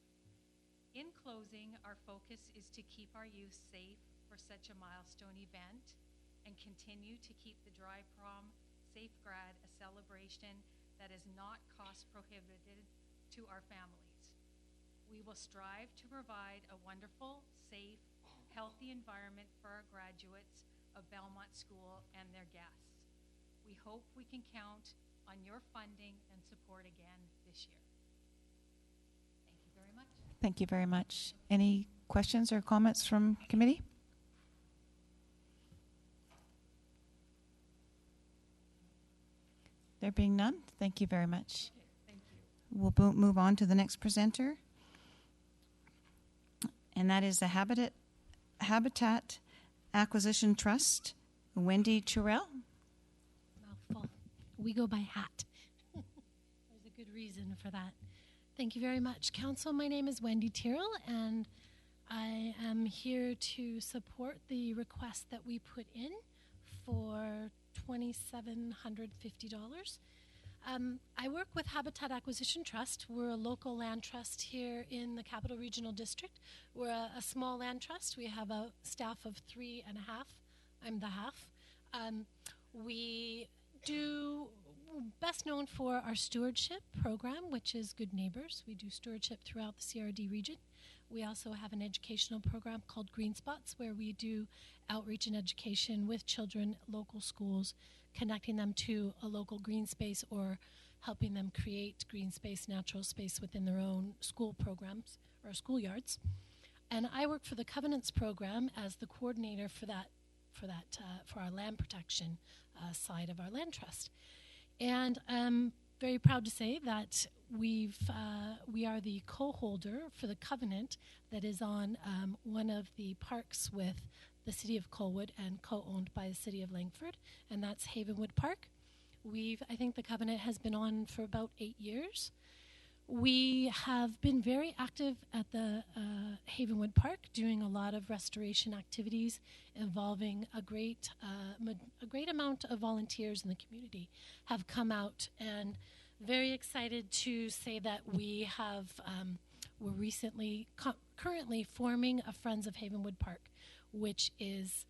In closing, our focus is to keep our youth safe for such a milestone event and continue to keep the Dry Prom Safe Grad a celebration that is not cost prohibited to our families. We will strive to provide a wonderful, safe, healthy environment for our graduates of Belmont School and their guests. We hope we can count on your funding and support again this year. Thank you very much. Thank you very much. Any questions or comments from committee? There being none, thank you very much. Thank you. We'll move on to the next presenter, and that is the Habitat Acquisition Trust, Wendy Churell. Mouthful. We go by HAT. There's a good reason for that. Thank you very much, Council. My name is Wendy Tyrrell, and I am here to support the request that we put in for $2,750. I work with Habitat Acquisition Trust. We're a local land trust here in the Capital Regional District. We're a small land trust. We have a staff of 3.5. I'm the half. We do best known for our stewardship program, which is Good Neighbors. We do stewardship throughout the CRD region. We also have an educational program called Green Spots, where we do outreach and education with children, local schools, connecting them to a local green space or helping them create green space, natural space within their own school programs or schoolyards. And I work for the Covenants program as the coordinator for our land protection side of our land trust. And I'm very proud to say that we are the co-holder for the covenant that is on one of the parks with the City of Colwood and co-owned by the City of Langford, and that's Havenwood Park. I think the covenant has been on for about 8 years. We have been very active at the Havenwood Park, doing a lot of restoration activities involving a great amount of volunteers in the community have come out, and very excited to say that we're currently forming a Friends of Havenwood Park, which is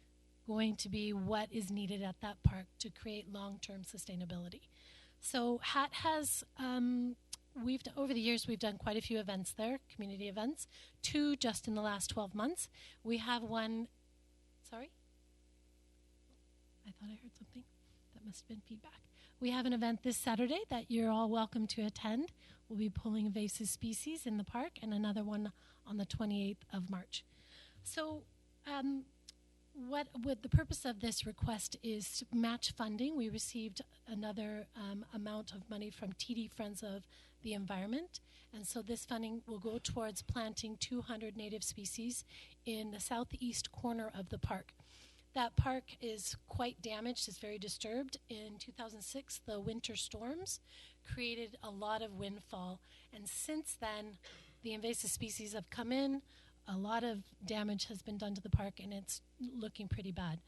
going to be what is needed at that park to create long-term sustainability. So HAT has over the years, we've done quite a few events there, community events, 2 just in the last 12 months. We have one, sorry? I thought I heard something. That must have been feedback. We have an event this Saturday that you're all welcome to attend. We'll be pulling invasive species in the park, and another one on the 28th of March. So what the purpose of this request is to match funding. We received another amount of money from TD Friends of the Environment, and so this funding will go towards planting 200 native species in the southeast corner of the park. That park is quite damaged, it's very disturbed. In 2006, the winter storms created a lot of windfall, and since then, the invasive species have come in. A lot of damage has been done to the park, and it's looking pretty bad.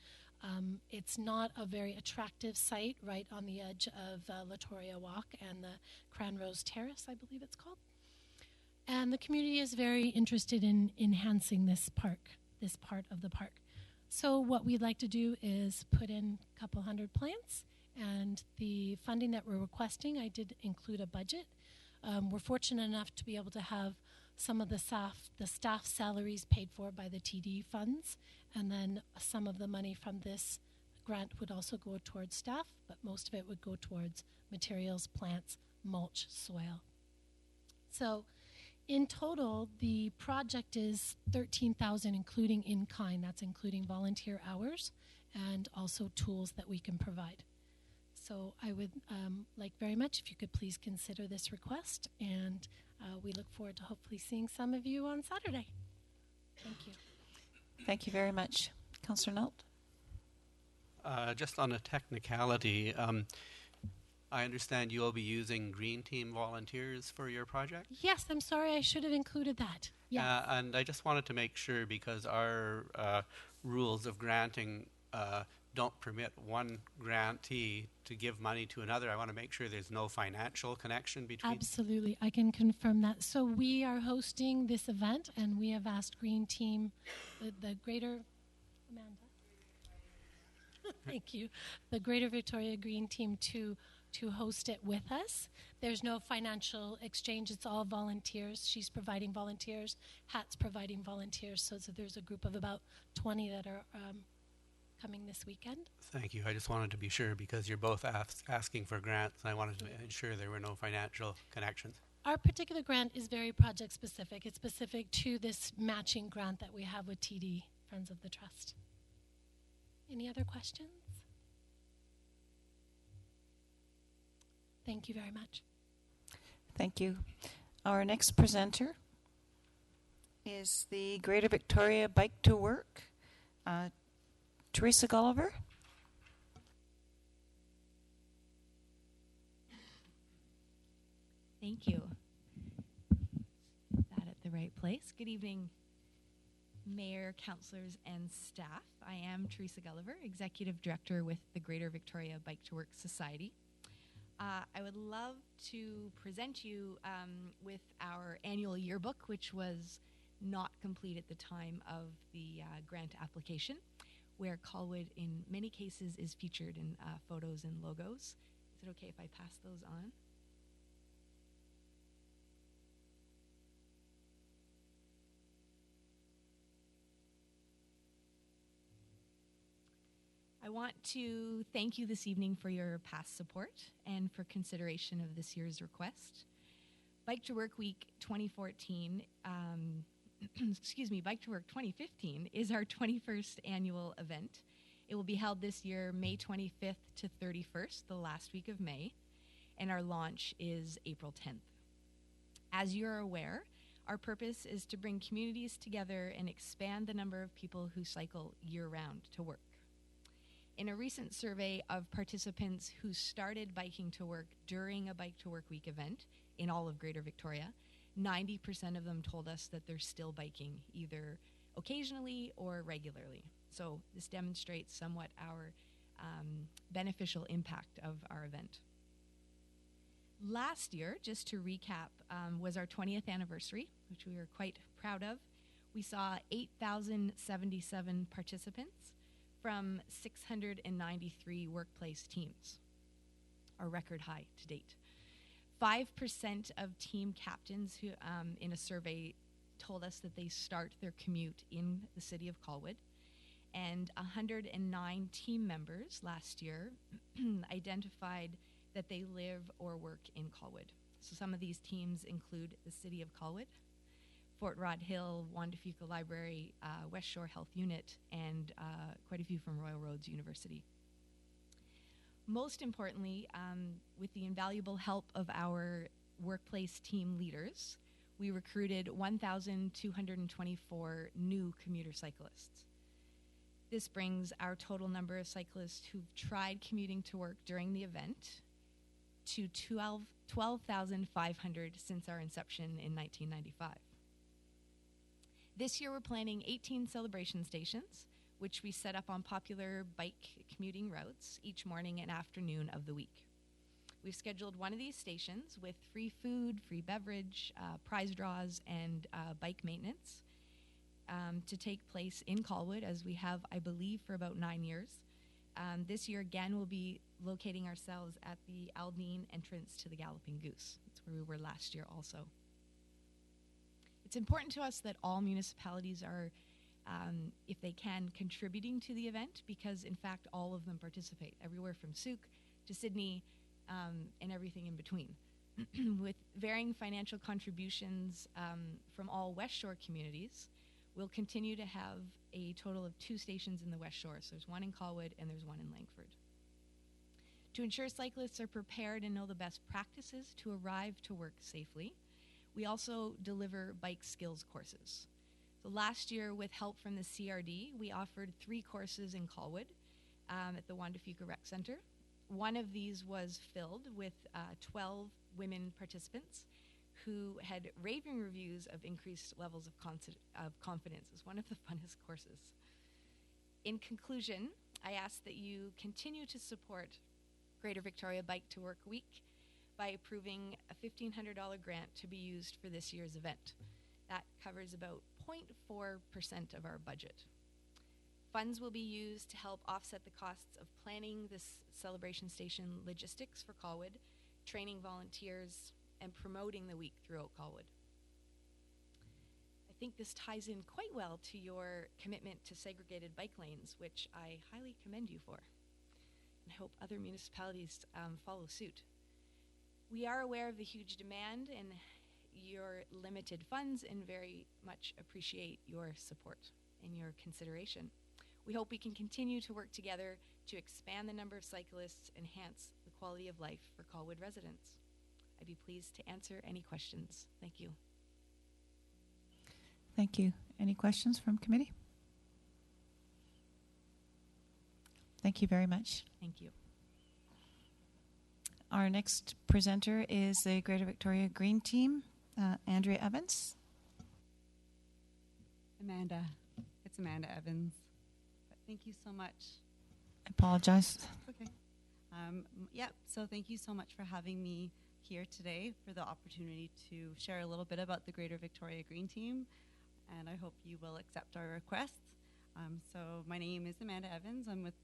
It's not a very attractive site right on the edge of Latoria Walk and the Cranrose Terrace, I believe it's called. And the community is very interested in enhancing this park. this part of the park. So what we'd like to do is put in a couple hundred plants, and the funding that we're requesting, I did include a budget. We're fortunate enough to be able to have some of the staff salaries paid for by the TD funds, and then some of the money from this grant would also go towards staff, but most of it would go towards materials, plants, mulch, soil. So in total, the project is $13,000, including in-kind. That's including volunteer hours and also tools that we can provide. So I would like very much if you could please consider this request, and we look forward to hopefully seeing some of you on Saturday. Thank you. Thank you very much. Councillor Nault? Just on a technicality, I understand you'll be using Green Team volunteers for your project? Yes, I'm sorry, I should have included that. Yes. And I just wanted to make sure, because our rules of granting don't permit one grantee to give money to another. I want to make sure there's no financial connection between. Absolutely, I can confirm that. So we are hosting this event, and we have asked Green Team, the Greater Amanda. Thank you. The Greater Victoria Green Team to host it with us. There's no financial exchange. It's all volunteers. She's providing volunteers. Hat's providing volunteers. So there's a group of about 20 that are coming this weekend. Thank you. I just wanted to be sure, because you're both asking for grants, and I wanted to ensure there were no financial connections. Our particular grant is very project specific. It's specific to this matching grant that we have with TD, Friends of the Trust. Any other questions? Thank you very much. Thank you. Our next presenter is the Greater Victoria Bike to Work, Teresa Gulliver. Thank you. That at the right place. Good evening, Mayor, councillors, and staff. I am Teresa Gulliver, Executive Director with the Greater Victoria Bike to Work Society. I would love to present you with our annual yearbook, which was not complete at the time of the grant application, where Colwood in many cases is featured in photos and logos. Is it okay if I pass those on? I want to thank you this evening for your past support and for consideration of this year's request. Bike to Work Week 2014, Bike to Work 2015 is our 21st annual event. It will be held this year, May 25th to 31st, the last week of May, and our launch is April 10th. As you're aware, our purpose is to bring communities together and expand the number of people who cycle year-round to work. In a recent survey of participants who started biking to work during a Bike to Work Week event in all of Greater Victoria, 90% of them told us that they're still biking, either occasionally or regularly. So this demonstrates somewhat our beneficial impact of our event. Last year, just to recap, was our 20th anniversary, which we were quite proud of. We saw 8,077 participants from 693 workplace teams, our record high to date. 5% of team captains who, in a survey, told us that they start their commute in the city of Colwood, and 109 team members last year identified that they live or work in Colwood. So some of these teams include the city of Colwood, Fort Rod Hill, Juan de Fuca Library, West Shore Health Unit, and quite a few from Royal Roads University. Most importantly, with the invaluable help of our workplace team leaders, we recruited 1,224 new commuter cyclists. This brings our total number of cyclists who've tried commuting to work during the event to 12,500 since our inception in 1995. This year we're planning 18 celebration stations, which we set up on popular bike commuting routes each morning and afternoon of the week. We've scheduled one of these stations with free food, free beverage, prize draws, and bike maintenance. to take place in Colwood, as we have, I believe, for about 9 years. This year, again, we'll be locating ourselves at the Aldine entrance to the Galloping Goose. That's where we were last year also. It's important to us that all municipalities are, if they can, contributing to the event, because, in fact, all of them participate, everywhere from Souk to Sydney and everything in between. With varying financial contributions from all West Shore communities, we'll continue to have a total of 2 stations in the West Shore. So there's one in Colwood and there's one in Langford. To ensure cyclists are prepared and know the best practices to arrive to work safely, we also deliver bike skills courses. So last year, with help from the CRD, we offered 3 courses in Colwood at the Juan de Fuca Rec Center. One of these was filled with 12 women participants who had raving reviews of increased levels of confidence. It's one of the funnest courses. In conclusion, I ask that you continue to support Greater Victoria Bike to Work Week by approving a $1,500 grant to be used for this year's event. That covers about 0.4% of our budget. Funds will be used to help offset the costs of planning this celebration station logistics for Colwood, training volunteers, and promoting the week throughout Colwood. I think this ties in quite well to your commitment to segregated bike lanes, which I highly commend you for, and I hope other municipalities follow suit. We are aware of the huge demand and your limited funds, and very much appreciate your support and your consideration. We hope we can continue to work together to expand the number of cyclists, enhance the quality of life for Colwood residents. I'd be pleased to answer any questions. Thank you. Thank you. Any questions from committee? Thank you very much. Thank you. Our next presenter is the Greater Victoria Green Team, Andrea Evans. It's Amanda Evans. But thank you so much. I apologize. Okay. So thank you so much for having me here today, for the opportunity to share a little bit about the Greater Victoria Green Team, and I hope you will accept our request. So my name is Amanda Evans. I'm with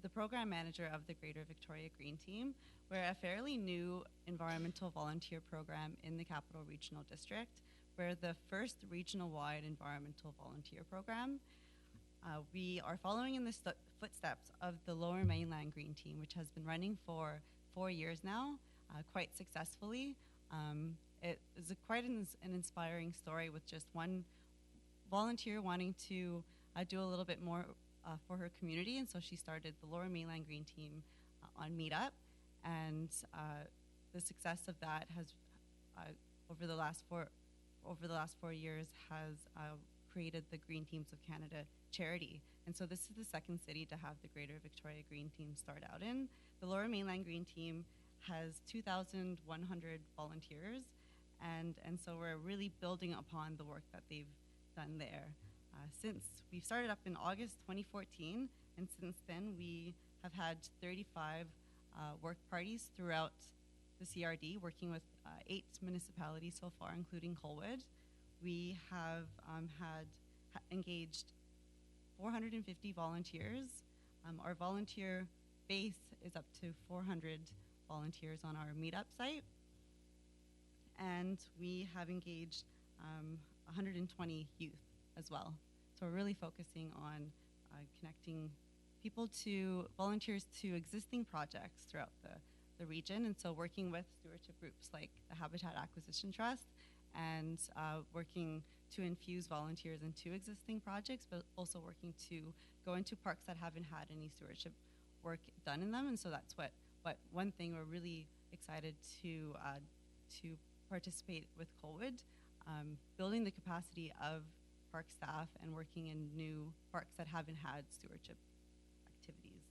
the program manager of the Greater Victoria Green Team. We're a fairly new environmental volunteer program in the Capital Regional District. We're the first regional-wide environmental volunteer program. We are following in the footsteps of the Lower Mainland Green Team, which has been running for 4 years now, quite successfully. It is quite an inspiring story, with just one volunteer wanting to do a little bit more for her community, and so she started the Lower Mainland Green Team on Meetup, and the success of that has over the last 4 years has created the Green Teams of Canada charity. And so this is the second city to have the Greater Victoria Green Team start out in. The Lower Mainland Green Team has 2,100 volunteers, and so we're really building upon the work that they've done there. Since we started up in August 2014, and since then we have had 35 work parties throughout the CRD, working with 8 municipalities so far, including Colwood. We have engaged 450 volunteers. Our volunteer base is up to 400 volunteers on our Meetup site, and we have engaged 120 youth as well. So we're really focusing on connecting volunteers to existing projects throughout the region, and so working with stewardship groups like the Habitat Acquisition Trust, and working to infuse volunteers into existing projects, but also working to go into parks that haven't had any stewardship work done in them. And so that's what one thing we're really excited to participate with Colwood, building the capacity of park staff and working in new parks that haven't had stewardship activities.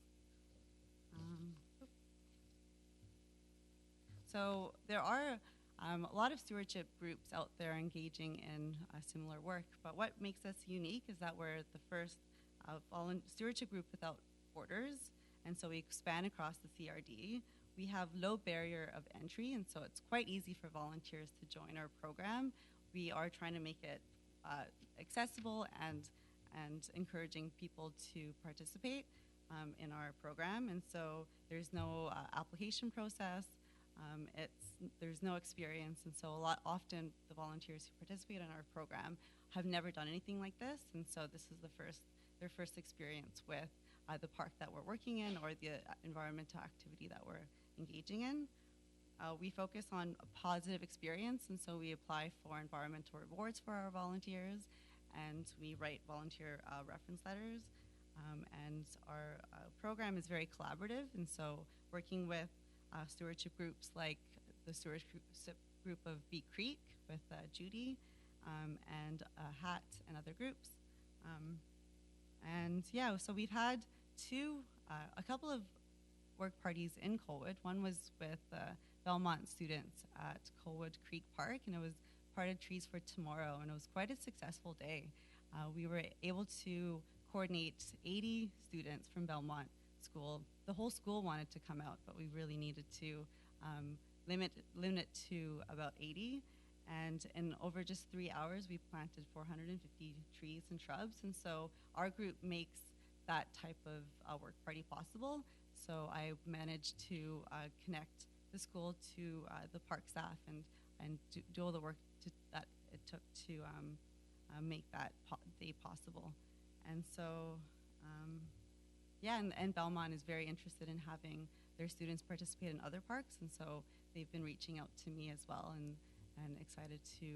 So there are a lot of stewardship groups out there engaging in similar work, but what makes us unique is that we're the first stewardship group without borders, and so we expand across the CRD. We have low barrier of entry, and so it's quite easy for volunteers to join our program. We are trying to make it accessible and encouraging people to participate in our program. And so there's no application process. There's no experience, and so often the volunteers who participate in our program have never done anything like this, and so this is their first experience with the park that we're working in or the environmental activity that we're engaging in. We focus on a positive experience, and so we apply for environmental rewards for our volunteers, and we write volunteer reference letters. And our program is very collaborative, and so working with stewardship groups like the stewardship group of Beat Creek with Judy and HAT and other groups. And yeah, so we've had a couple of work parties in Colwood. One was with Belmont students at Colwood Creek Park, and it was part of Trees for Tomorrow, and it was quite a successful day. We were able to coordinate 80 students from Belmont School. The whole school wanted to come out, but we really needed to limit it to about 80. And in over just 3 hours, we planted 450 trees and shrubs. And so our group makes that type of work party possible. So I managed to connect the school to the park staff and do all the work that it took to make that day possible. And so, yeah, and Belmont is very interested in having their students participate in other parks, and so they've been reaching out to me as well and excited to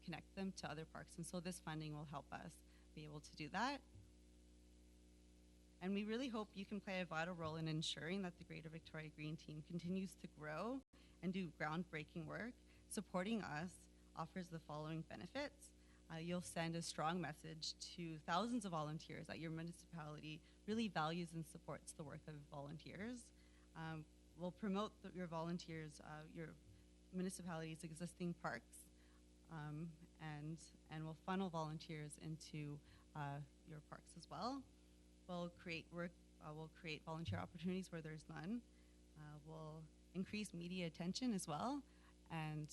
connect them to other parks. And so this funding will help us be able to do that. And we really hope you can play a vital role in ensuring that the Greater Victoria Green Team continues to grow and do groundbreaking work. Supporting us offers the following benefits. You'll send a strong message to thousands of volunteers that your municipality really values and supports the work of volunteers. We'll promote your volunteers, your municipality's existing parks, and we'll funnel volunteers into your parks as well. We'll create volunteer opportunities where there's none. We'll increase media attention as well, and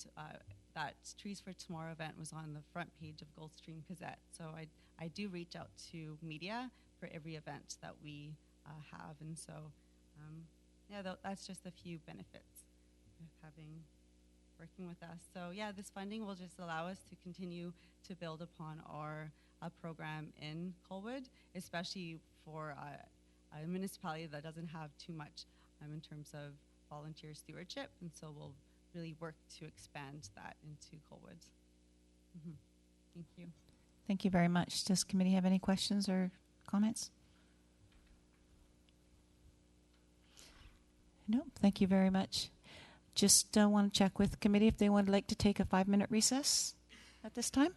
that Trees for Tomorrow event was on the front page of Goldstream Gazette. So I do reach out to media for every event that we have, and so yeah, that's just a few benefits of working with us. So yeah, this funding will just allow us to continue to build upon our program in Colwood, especially for a municipality that doesn't have too much in terms of volunteer stewardship, and so we'll really work to expand that into Colwood. Thank you. Thank you very much. Does committee have any questions or comments? No, thank you very much. Just want to check with committee if they would like to take a 5-minute recess at this time.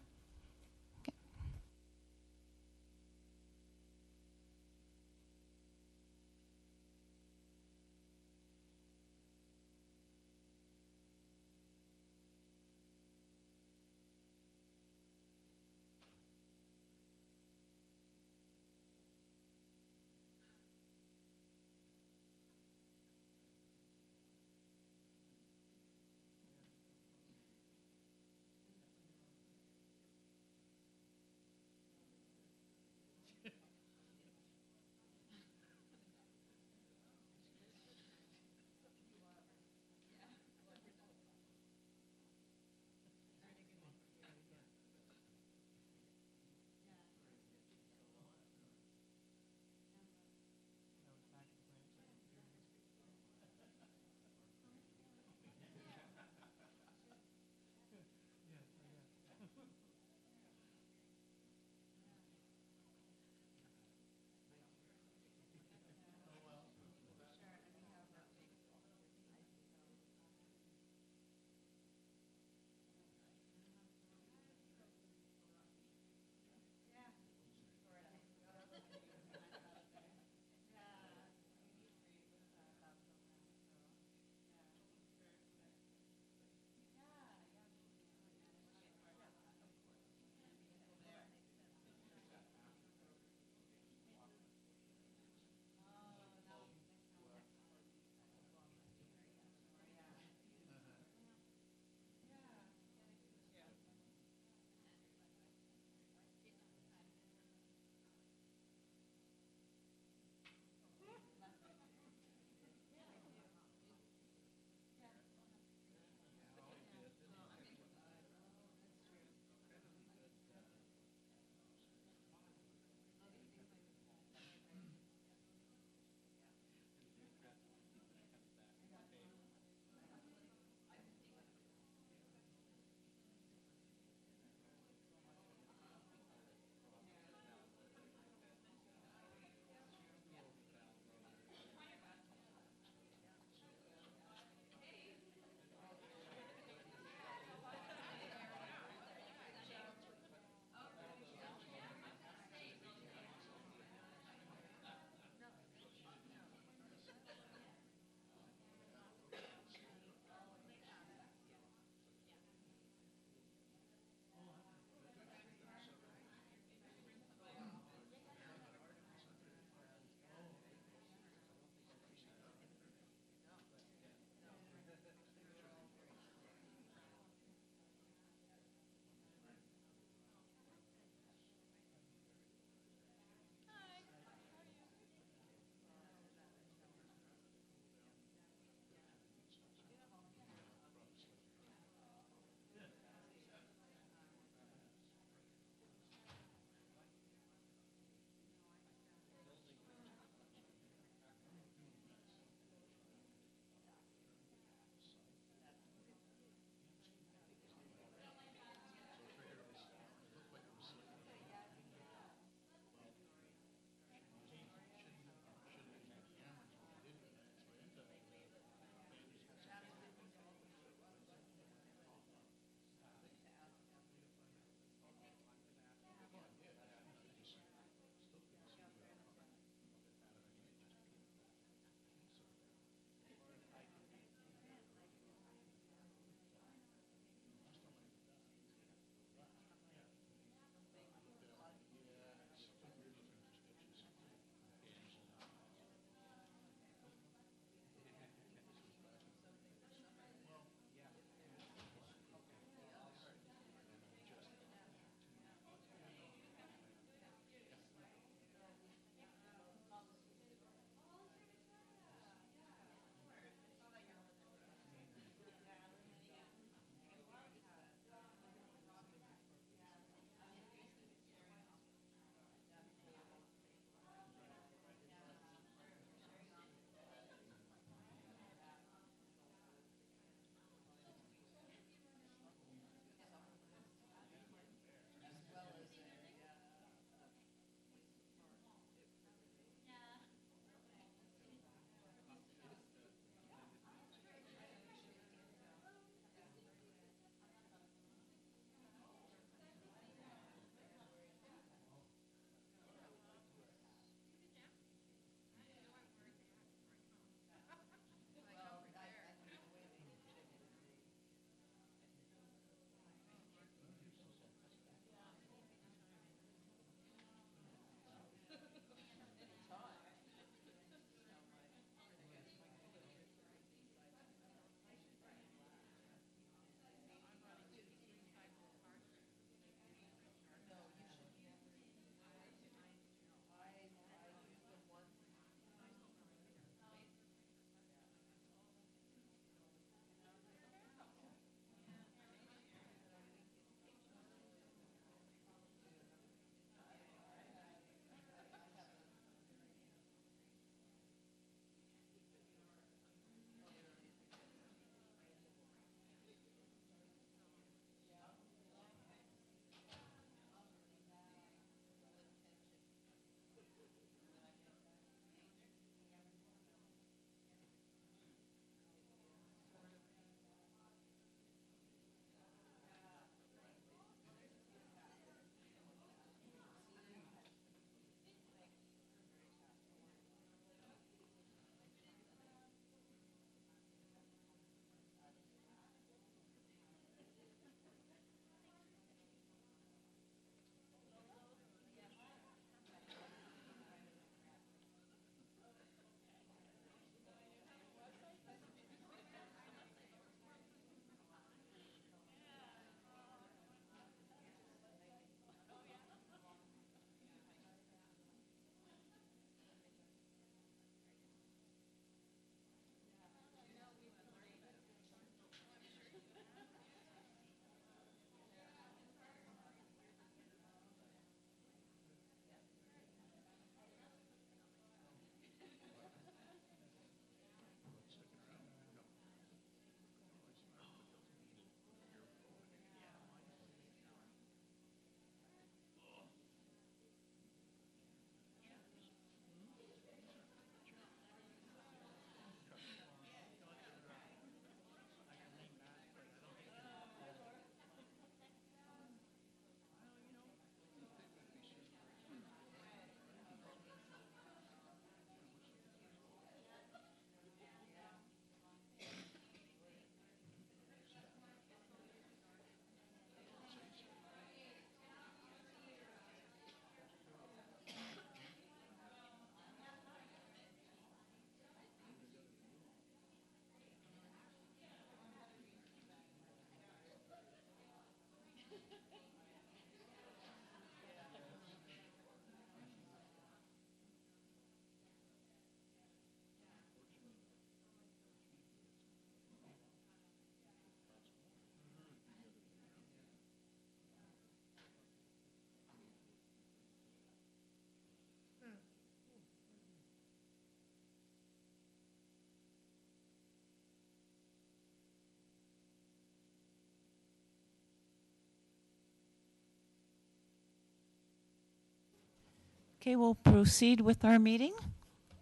Okay, we'll proceed with our meeting.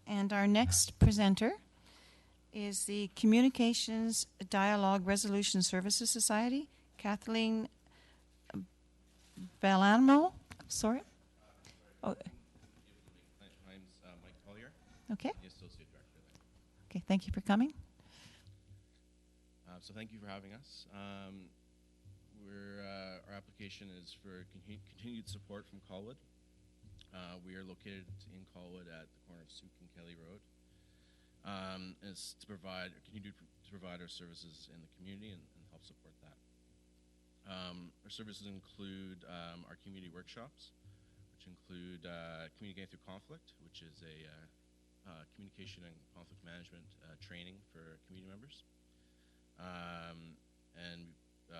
And our next presenter is the Communications Dialogue Resolution Services Society, Kathleen Belamo. Sorry. Oh. My name's Mike Collier. Okay. The Associate Director there. Okay, thank you for coming. So thank you for having us. Our application is for continued support from Colwood. We are located in Colwood at the corner of Souk and Kelly Road. It's to continue to provide our services in the community and help support that. Our services include our community workshops, which include Communicating Through Conflict, which is a communication and conflict management training for community members.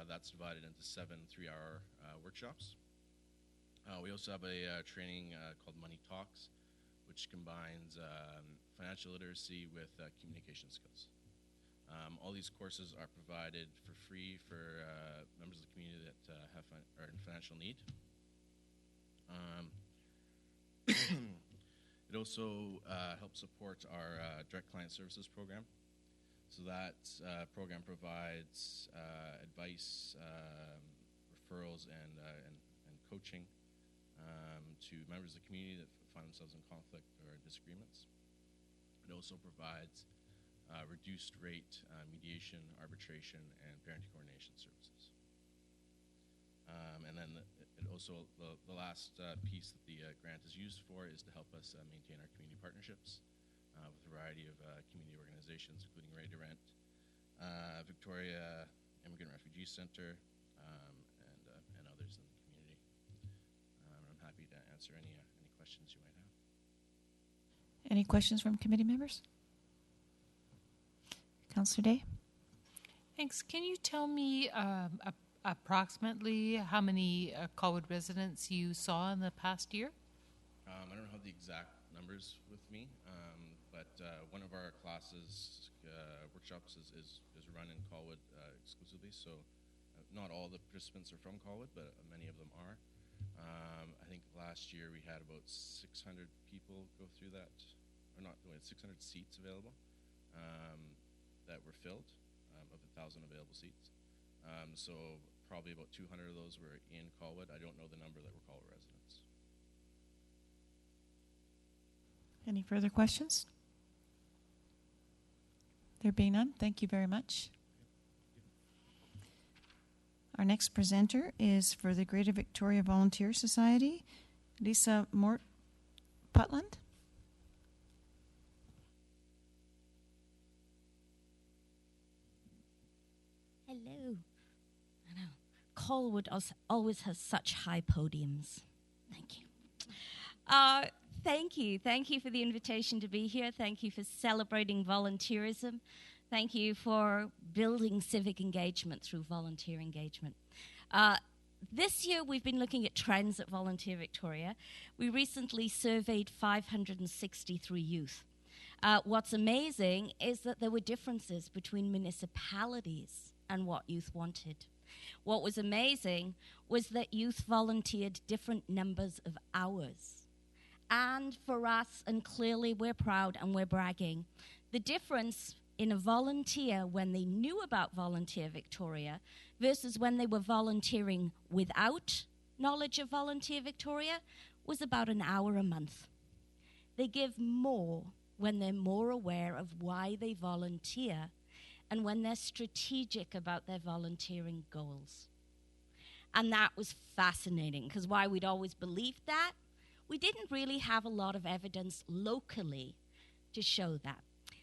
That's divided into 7 3-hour workshops. We also have a training called Money Talks, which combines financial literacy with communication skills. All these courses are provided for free for members of the community that are in financial need. It also helps support our direct client services program. So that program provides advice, referrals, and coaching to members of the community that find themselves in conflict or disagreements. It also provides reduced rate mediation, arbitration, and parenting coordination services. And then the last piece that the grant is used for is to help us maintain our community partnerships with a variety of community organizations, including Ready to Rent, Victoria Immigrant Refugee Center, and others in the community. I'm happy to answer any questions you might have. Any questions from committee members? Councillor Day? Thanks. Can you tell me approximately how many Colwood residents you saw in the past year? I don't have the exact numbers with me, but one of our classes, workshops, is run in Colwood exclusively, so not all the participants are from Colwood, but many of them are. I think last year we had about 600 people go through that, or not, we had 600 seats available that were filled of the 1,000 available seats. So probably about 200 of those were in Colwood. I don't know the number that were Colwood residents. Any further questions? There being none, thank you very much. Our next presenter is for the Greater Victoria Volunteer Society, Lisa Putland. Hello. I know. Colwood always has such high podiums. Thank you. Thank you. Thank you for the invitation to be here. Thank you for celebrating volunteerism. Thank you for building civic engagement through volunteer engagement. This year, we've been looking at trends at Volunteer Victoria. We recently surveyed 563 youth. What's amazing is that there were differences between municipalities and what youth wanted. What was amazing was that youth volunteered different numbers of hours. And for us, and clearly we're proud and we're bragging, the difference in a volunteer when they knew about Volunteer Victoria versus when they were volunteering without knowledge of Volunteer Victoria was about an hour a month. They give more when they're more aware of why they volunteer and when they're strategic about their volunteering goals. And that was fascinating, because while we'd always believed that, we didn't really have a lot of evidence locally to show that.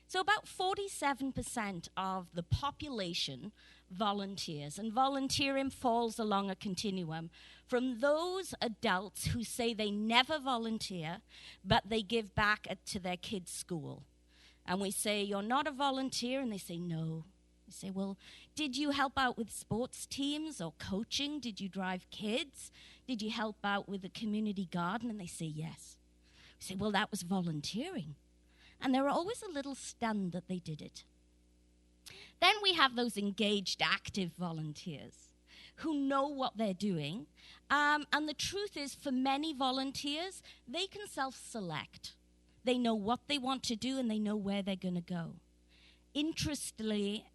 So about 47% of the population volunteers, and volunteering falls along a continuum from those adults who say they never volunteer, but they give back to their kids' school. And we say, you're not a volunteer, and they say, no. We say, well, did you help out with sports teams or coaching? Did you drive kids? Did you help out with the community garden? And they say, yes. We say, well, that was volunteering. And they're always a little stunned that they did it. Then we have those engaged, active volunteers who know what they're doing. And the truth is, for many volunteers, they can self-select. They know what they want to do and they know where they're going to go. Interestingly,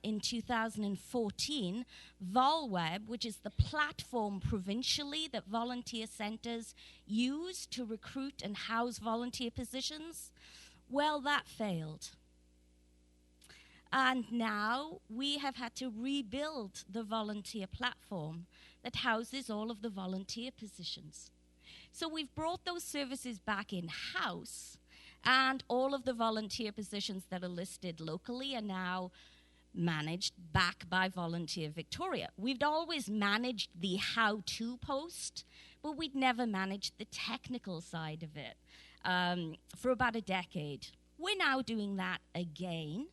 in 2014, VolWeb, which is the platform provincially that volunteer centres use to recruit and house volunteer positions, well, that failed. And now we have had to rebuild the volunteer platform that houses all of the volunteer positions. So we've brought those services back in-house, and all of the volunteer positions that are listed locally are now managed back by Volunteer Victoria. We'd always managed the how-to post, but we'd never managed the technical side of it for about a decade. We're now doing that again.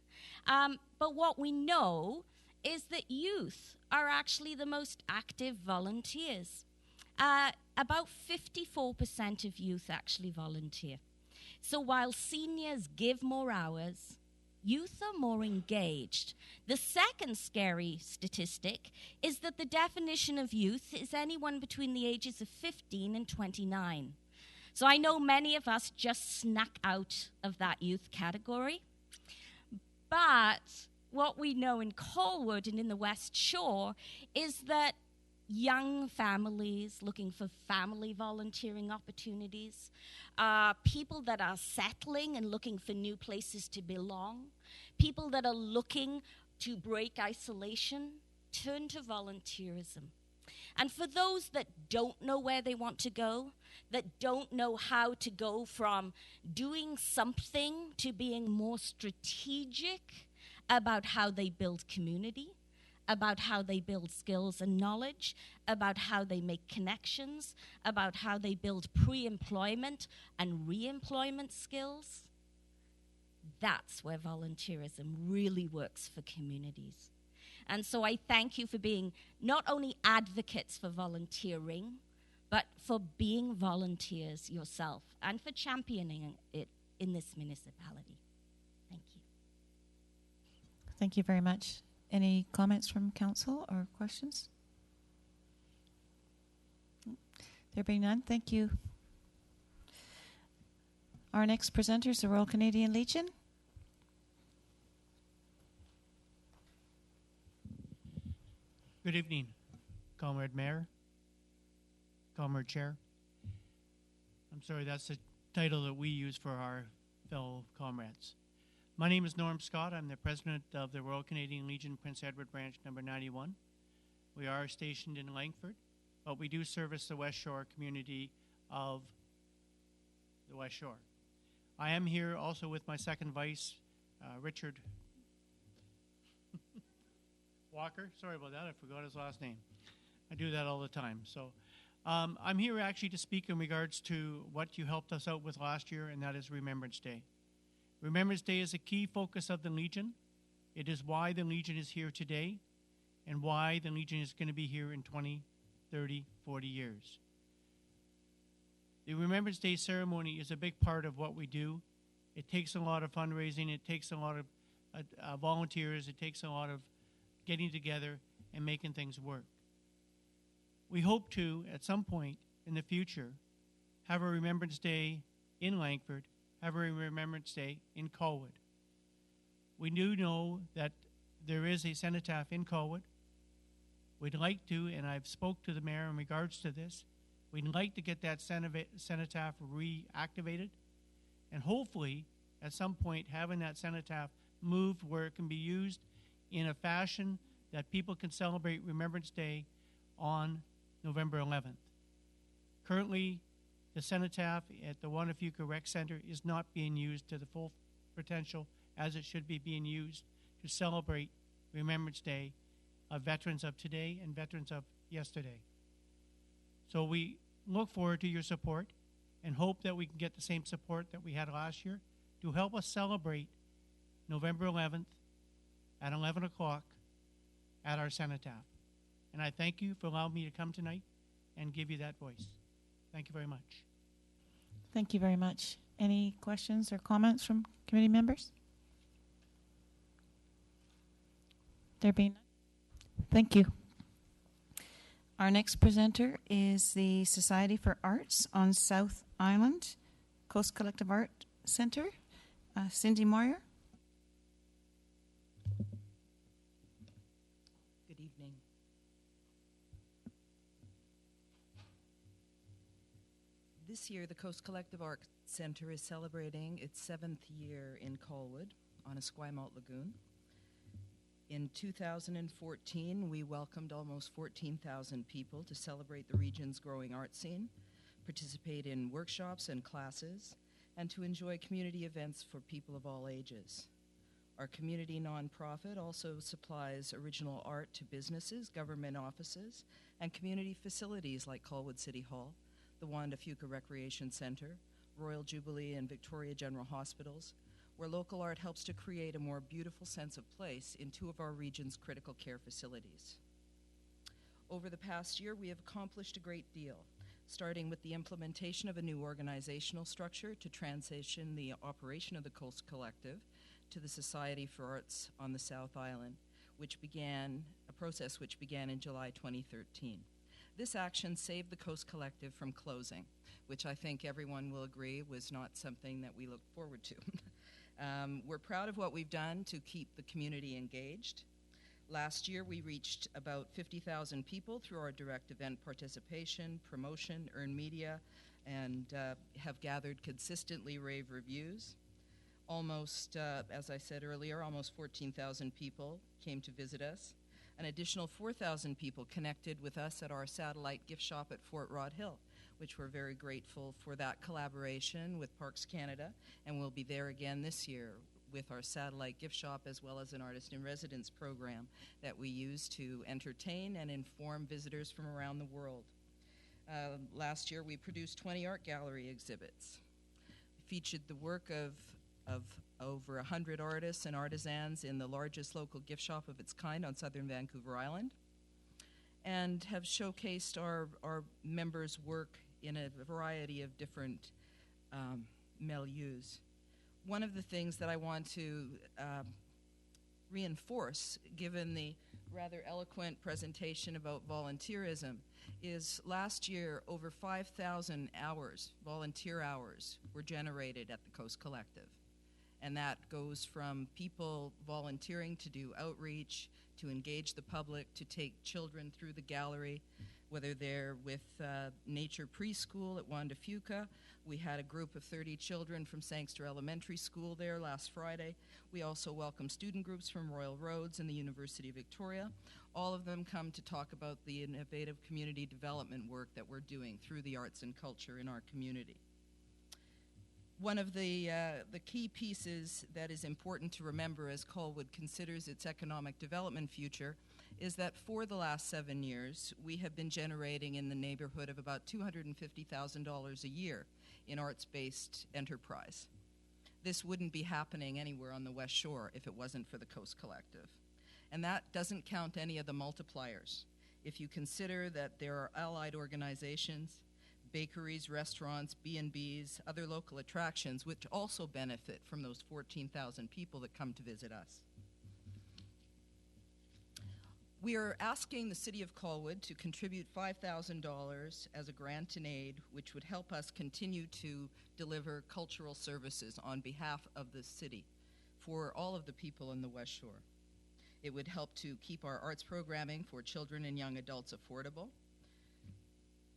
But what we know is that youth are actually the most active volunteers. About 54% of youth actually volunteer. So while seniors give more hours, youth are more engaged. The second scary statistic is that the definition of youth is anyone between the ages of 15 and 29. So I know many of us just snuck out of that youth category. But what we know in Colwood and in the West Shore is that young families looking for family volunteering opportunities, people that are settling and looking for new places to belong, people that are looking to break isolation, turn to volunteerism. And for those that don't know where they want to go, that don't know how to go from doing something to being more strategic about how they build community, about how they build skills and knowledge, about how they make connections, about how they build pre-employment and re-employment skills, that's where volunteerism really works for communities. And so I thank you for being not only advocates for volunteering, but for being volunteers yourself and for championing it in this municipality. Thank you. Thank you very much. Any comments from council or questions? There being none, thank you. Our next presenter is the Royal Canadian Legion. Good evening, Comrade Mayor, Comrade Chair. I'm sorry, that's the title that we use for our fellow comrades. My name is Norm Scott. I'm the president of the Royal Canadian Legion Prince Edward Branch number 91. We are stationed in Langford, but we do service the West Shore community of the West Shore. I am here also with my second vice, Richard Walker. Sorry about that. I forgot his last name. I do that all the time. So I'm here actually to speak in regards to what you helped us out with last year, and that is Remembrance Day. Remembrance Day is a key focus of the Legion. It is why the Legion is here today and why the Legion is going to be here in 20, 30, 40 years. The Remembrance Day ceremony is a big part of what we do. It takes a lot of fundraising. It takes a lot of volunteers. It takes a lot of getting together and making things work. We hope to, at some point in the future, have a Remembrance Day in Langford, have a Remembrance Day in Colwood. We do know that there is a cenotaph in Colwood. We'd like to, and I've spoke to the mayor in regards to this, we'd like to get that cenotaph reactivated, and hopefully, at some point, having that cenotaph moved where it can be used in a fashion that people can celebrate Remembrance Day on November 11th. Currently, the cenotaph at the Wanufuka Rec Center is not being used to the full potential as it should be being used to celebrate Remembrance Day of veterans of today and veterans of yesterday. So we look forward to your support and hope that we can get the same support that we had last year to help us celebrate November 11th at 11 o'clock at our cenotaph. And I thank you for allowing me to come tonight and give you that voice. Thank you very much. Thank you very much. Any questions or comments from committee members? There being none. Thank you. Our next presenter is the Society for Arts on South Island, Coast Collective Art Center. Cindy Moyer. Good evening. This year, the Coast Collective Art Center is celebrating its 7th year in Colwood on Esquimalt Lagoon. In 2014, we welcomed almost 14,000 people to celebrate the region's growing art scene, participate in workshops and classes, and to enjoy community events for people of all ages. Our community nonprofit also supplies original art to businesses, government offices, and community facilities like Colwood City Hall, the Wanda Fuca Recreation Center, Royal Jubilee and Victoria General Hospitals, where local art helps to create a more beautiful sense of place in two of our region's critical care facilities. Over the past year, we have accomplished a great deal, starting with the implementation of a new organizational structure to transition the operation of the Coast Collective to the Society for Arts on the South Island, a process which began in July 2013. This action saved the Coast Collective from closing, which I think everyone will agree was not something that we looked forward to. We're proud of what we've done to keep the community engaged. Last year, we reached about 50,000 people through our direct event participation, promotion, earned media, and have gathered consistently rave reviews. Almost, as I said earlier, almost 14,000 people came to visit us. An additional 4,000 people connected with us at our satellite gift shop at Fort Rod Hill, which we're very grateful for that collaboration with Parks Canada, and we'll be there again this year with our satellite gift shop as well as an artist-in-residence program that we use to entertain and inform visitors from around the world. Last year, we produced 20 art gallery exhibits. We featured the work of over 100 artists and artisans in the largest local gift shop of its kind on southern Vancouver Island, and have showcased our members' work in a variety of different milieus. One of the things that I want to reinforce, given the rather eloquent presentation about volunteerism, is last year over 5,000 hours, volunteer hours, were generated at the Coast Collective. And that goes from people volunteering to do outreach, to engage the public, to take children through the gallery, whether they're with Nature Preschool at Wanda Fuca. We had a group of 30 children from Sangster Elementary School there last Friday. We also welcome student groups from Royal Roads and the University of Victoria. All of them come to talk about the innovative community development work that we're doing through the arts and culture in our community. One of the key pieces that is important to remember as Colwood considers its economic development future is that for the last 7 years, we have been generating in the neighborhood of about $250,000 a year in arts-based enterprise. This wouldn't be happening anywhere on the West Shore if it wasn't for the Coast Collective. And that doesn't count any of the multipliers. If you consider that there are allied organizations, bakeries, restaurants, B&Bs, other local attractions, which also benefit from those 14,000 people that come to visit us. We are asking the City of Colwood to contribute $5,000 as a grant and aid, which would help us continue to deliver cultural services on behalf of the city for all of the people in the West Shore. It would help to keep our arts programming for children and young adults affordable,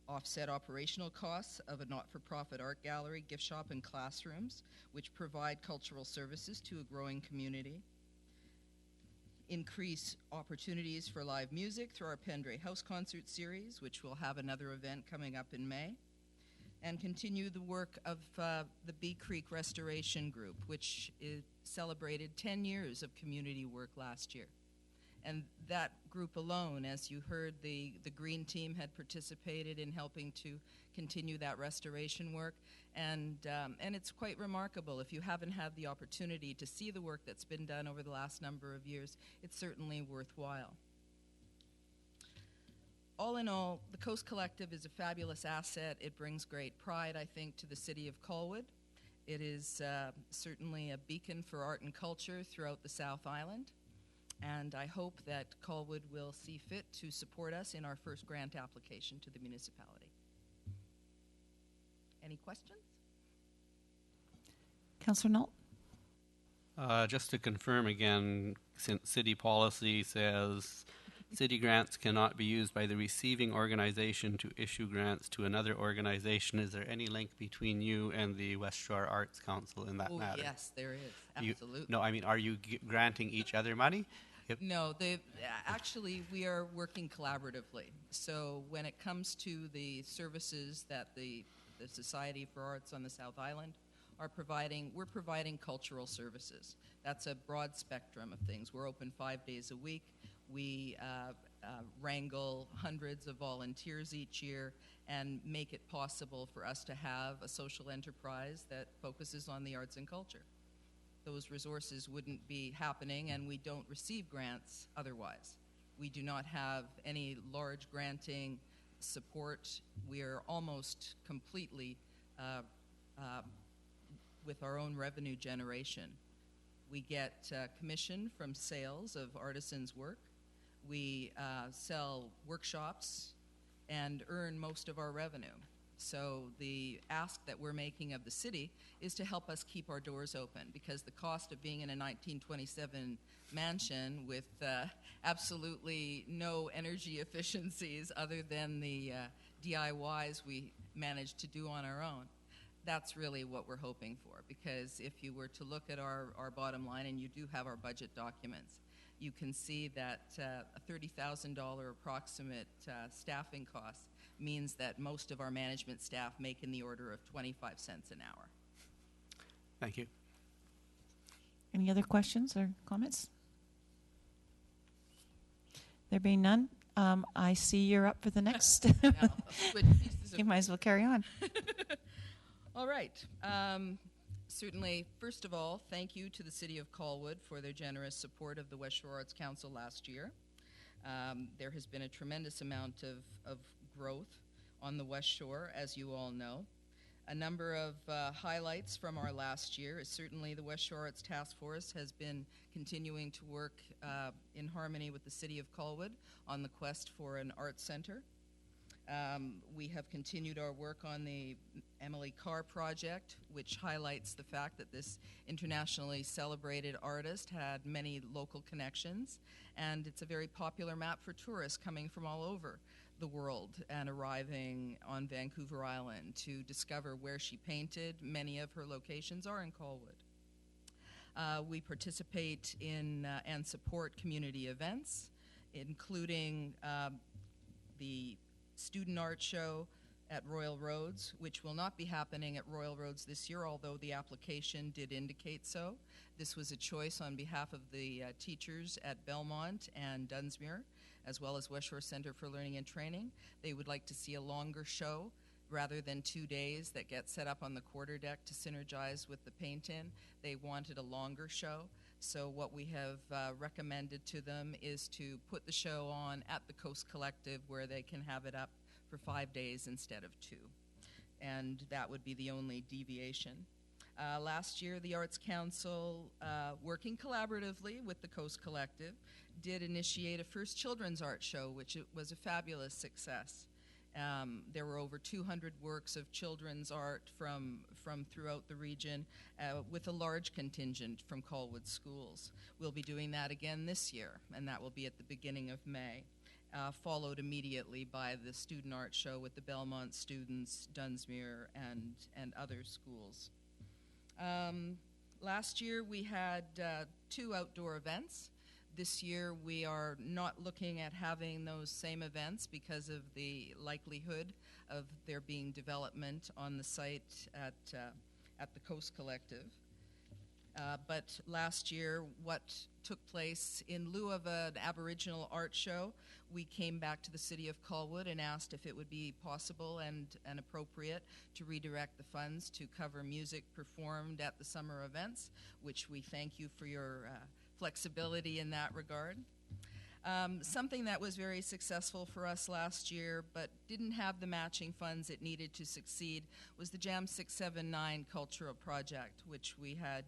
offset operational costs of a not-for-profit art gallery, gift shop, and classrooms, which provide cultural services to a growing community, increase opportunities for live music through our Pendray House Concert Series, which will have another event coming up in May, and continue the work of the Bee Creek Restoration Group, which celebrated 10 years of community work last year. And that group alone, as you heard, the Green Team had participated in helping to continue that restoration work. And it's quite remarkable. If you haven't had the opportunity to see the work that's been done over the last number of years, it's certainly worthwhile. All in all, the Coast Collective is a fabulous asset. It brings great pride, I think, to the city of Colwood. It is certainly a beacon for art and culture throughout the South Island. And I hope that Colwood will see fit to support us in our first grant application to the municipality. Any questions? Councillor Knoll? Just to confirm again, since city policy says city grants cannot be used by the receiving organization to issue grants to another organization, is there any link between you and the West Shore Arts Council in that matter? Yes, there is. Absolutely. No, I mean, are you granting each other money? No, actually, we are working collaboratively. So when it comes to the services that the Society for Arts on the South Island are providing, we're providing cultural services. That's a broad spectrum of things. We're open 5 days a week. We wrangle hundreds of volunteers each year and make it possible for us to have a social enterprise that focuses on the arts and culture. Those resources wouldn't be happening, and we don't receive grants otherwise. We do not have any large granting support. We are almost completely with our own revenue generation. We get commission from sales of artisans' work. We sell workshops and earn most of our revenue. So the ask that we're making of the city is to help us keep our doors open, because the cost of being in a 1927 mansion with absolutely no energy efficiencies other than the DIYs we managed to do on our own, that's really what we're hoping for. Because if you were to look at our bottom line, and you do have our budget documents, you can see that a $30,000 approximate staffing cost means that most of our management staff make in the order of 25 cents an hour. Thank you. Any other questions or comments? There being none, I see you're up for the next. You might as well carry on. All right. Certainly, first of all, thank you to the City of Colwood for their generous support of the West Shore Arts Council last year. There has been a tremendous amount of growth on the West Shore, as you all know. A number of highlights from our last year is certainly the West Shore Arts Task Force has been continuing to work in harmony with the City of Colwood on the quest for an arts center. We have continued our work on the Emily Carr project, which highlights the fact that this internationally celebrated artist had many local connections, and it's a very popular map for tourists coming from all over the world and arriving on Vancouver Island to discover where she painted. Many of her locations are in Colwood. We participate in and support community events, including the Student Art Show at Royal Roads, which will not be happening at Royal Roads this year, although the application did indicate so. This was a choice on behalf of the teachers at Belmont and Dunsmuir, as well as West Shore Centre for Learning and Training. They would like to see a longer show rather than 2 days that get set up on the quarter deck to synergize with the paint-in. They wanted a longer show. So what we have recommended to them is to put the show on at the Coast Collective, where they can have it up for 5 days instead of 2. And that would be the only deviation. Last year, the Arts Council, working collaboratively with the Coast Collective, did initiate a first children's art show, which was a fabulous success. There were over 200 works of children's art from throughout the region, with a large contingent from Colwood schools. We'll be doing that again this year, and that will be at the beginning of May, followed immediately by the student art show with the Belmont students, Dunsmuir, and other schools. Last year we had 2 outdoor events. This year we are not looking at having those same events because of the likelihood of there being development on the site at the Coast Collective. But last year, what took place, in lieu of an Aboriginal art show, we came back to the City of Colwood and asked if it would be possible and appropriate to redirect the funds to cover music performed at the summer events, which we thank you for your flexibility in that regard. Something that was very successful for us last year but didn't have the matching funds it needed to succeed was the JAM 679 Cultural Project, which we had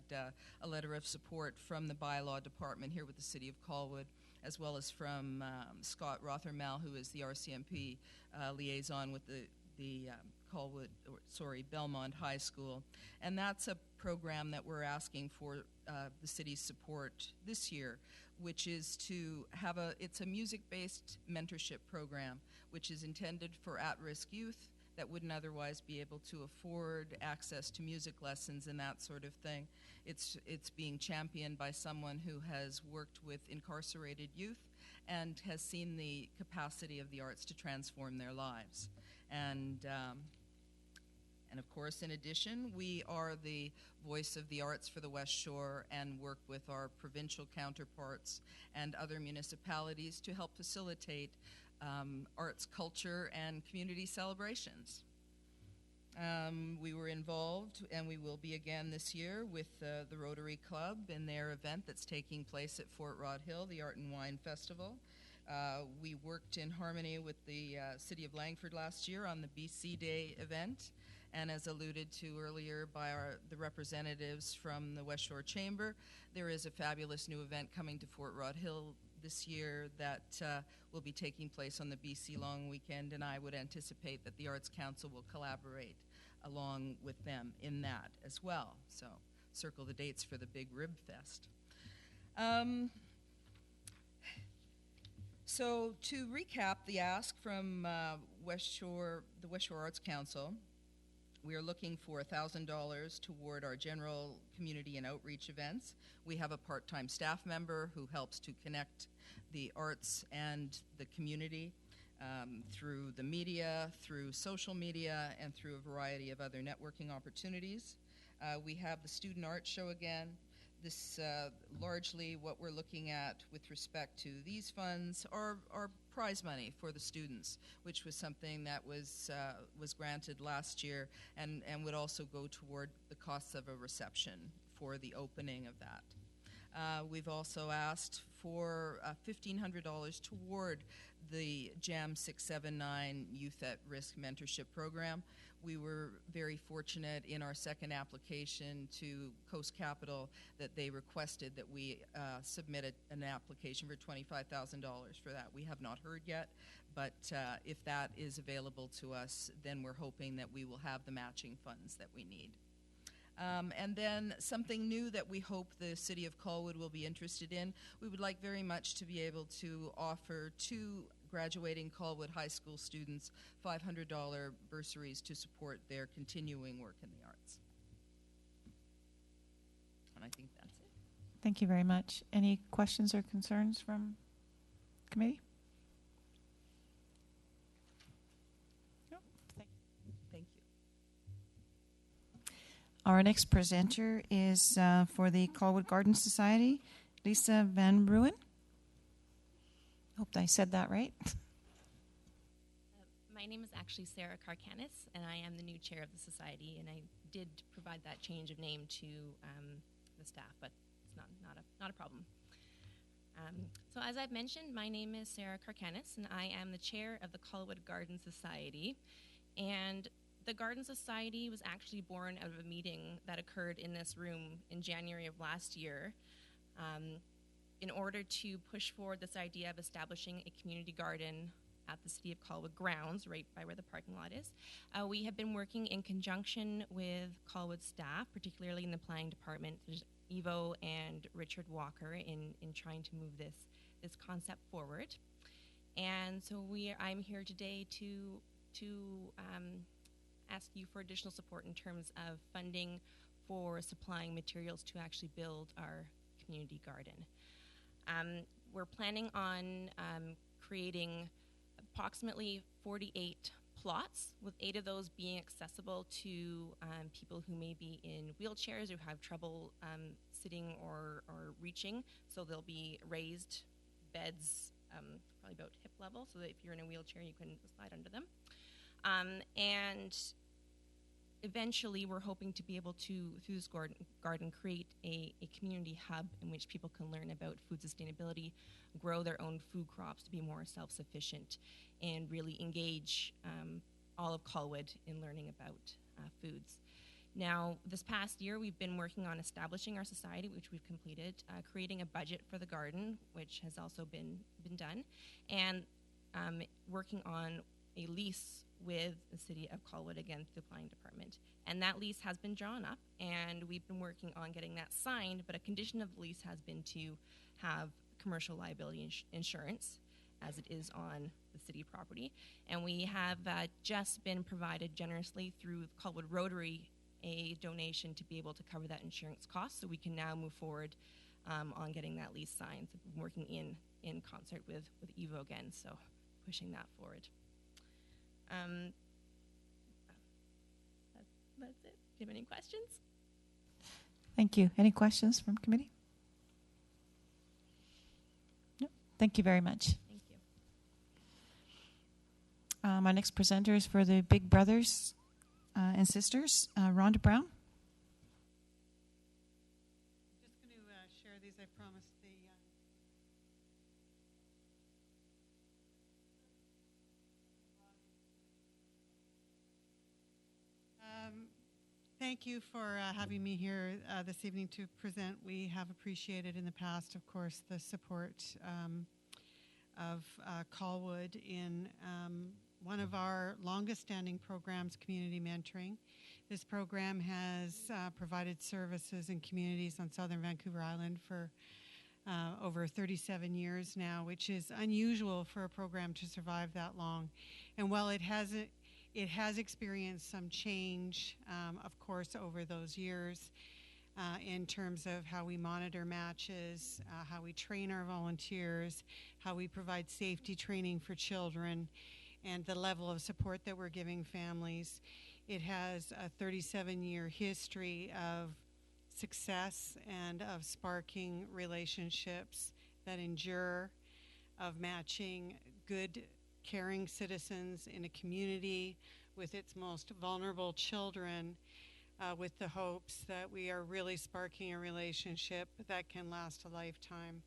a letter of support from the bylaw department here with the City of Colwood, as well as from Scott Rothermel, who is the RCMP liaison with the Belmont High School. And that's a program that we're asking for the city's support this year, which is to have it's a music-based mentorship program, which is intended for at-risk youth that wouldn't otherwise be able to afford access to music lessons and that sort of thing. It's being championed by someone who has worked with incarcerated youth and has seen the capacity of the arts to transform their lives. And of course, in addition, we are the voice of the arts for the West Shore and work with our provincial counterparts and other municipalities to help facilitate arts, culture, and community celebrations. We were involved, and we will be again this year, with the Rotary Club in their event that's taking place at Fort Rod Hill, the Art and Wine Festival. We worked in harmony with the City of Langford last year on the BC Day event. And as alluded to earlier by the representatives from the West Shore Chamber, there is a fabulous new event coming to Fort Rod Hill this year that will be taking place on the BC Long Weekend, and I would anticipate that the Arts Council will collaborate along with them in that as well. So circle the dates for the Big Rib Fest. So to recap the ask from the West Shore Arts Council, we are looking for $1,000 toward our general community and outreach events. We have a part-time staff member who helps to connect the arts and the community through the media, through social media, and through a variety of other networking opportunities. We have the Student Art Show again. This largely what we're looking at with respect to these funds are prize money for the students, which was something that was granted last year and would also go toward the costs of a reception for the opening of that. We've also asked for $1,500 toward the JAM 679 Youth at Risk Mentorship Program. We were very fortunate in our second application to Coast Capital that they requested that we submit an application for $25,000 for that. We have not heard yet, but if that is available to us, then we're hoping that we will have the matching funds that we need. And then something new that we hope the City of Colwood will be interested in, we would like very much to be able to offer to graduating Colwood High School students $500 bursaries to support their continuing work in the arts. And I think that's it. Thank you very much. Any questions or concerns from committee? No? Thank you. Our next presenter is for the Colwood Garden Society, Lisa Van Bruin. Hope I said that right. My name is actually Sarah Karkanis, and I am the new chair of the society, and I did provide that change of name to the staff, but it's not a problem. So as I've mentioned, my name is Sarah Karkanis, and I am the chair of the Colwood Garden Society. And the Garden Society was actually born out of a meeting that occurred in this room in January of last year. In order to push forward this idea of establishing a community garden at the City of Colwood grounds, right by where the parking lot is, we have been working in conjunction with Colwood staff, particularly in the planning department. There's Evo and Richard Walker in trying to move this concept forward. And so I'm here today to ask you for additional support in terms of funding for supplying materials to actually build our community garden. We're planning on creating approximately 48 plots, with 8 of those being accessible to people who may be in wheelchairs or have trouble sitting or reaching. So there'll be raised beds, probably about hip level, so that if you're in a wheelchair, you can slide under them. And eventually, we're hoping to be able to, through this garden, create a community hub in which people can learn about food sustainability, grow their own food crops to be more self-sufficient, and really engage all of Colwood in learning about foods. Now, this past year, we've been working on establishing our society, which we've completed, creating a budget for the garden, which has also been done, and working on a lease with the City of Colwood, again, through the planning department. And that lease has been drawn up, and we've been working on getting that signed, but a condition of the lease has been to have commercial liability insurance, as it is on the city property. And we have just been provided generously through Colwood Rotary a donation to be able to cover that insurance cost, so we can now move forward on getting that lease signed. So we're working in concert with EVO again, so pushing that forward. That's it. Do you have any questions? Thank you. Any questions from committee? No. Thank you very much. Thank you. Our next presenter is for the Big Brothers and Sisters, Rhonda Brown. I'm just going to share these. I promised the... Thank you for having me here this evening to present. We have appreciated in the past, of course, the support of Colwood in one of our longest-standing programs, community mentoring. This program has provided services in communities on southern Vancouver Island for over 37 years now, which is unusual for a program to survive that long. And while it has experienced some change, of course, over those years in terms of how we monitor matches, how we train our volunteers, how we provide safety training for children, and the level of support that we're giving families. It has a 37-year history of success and of sparking relationships that endure, of matching good, caring citizens in a community with its most vulnerable children, with the hopes that we are really sparking a relationship that can last a lifetime.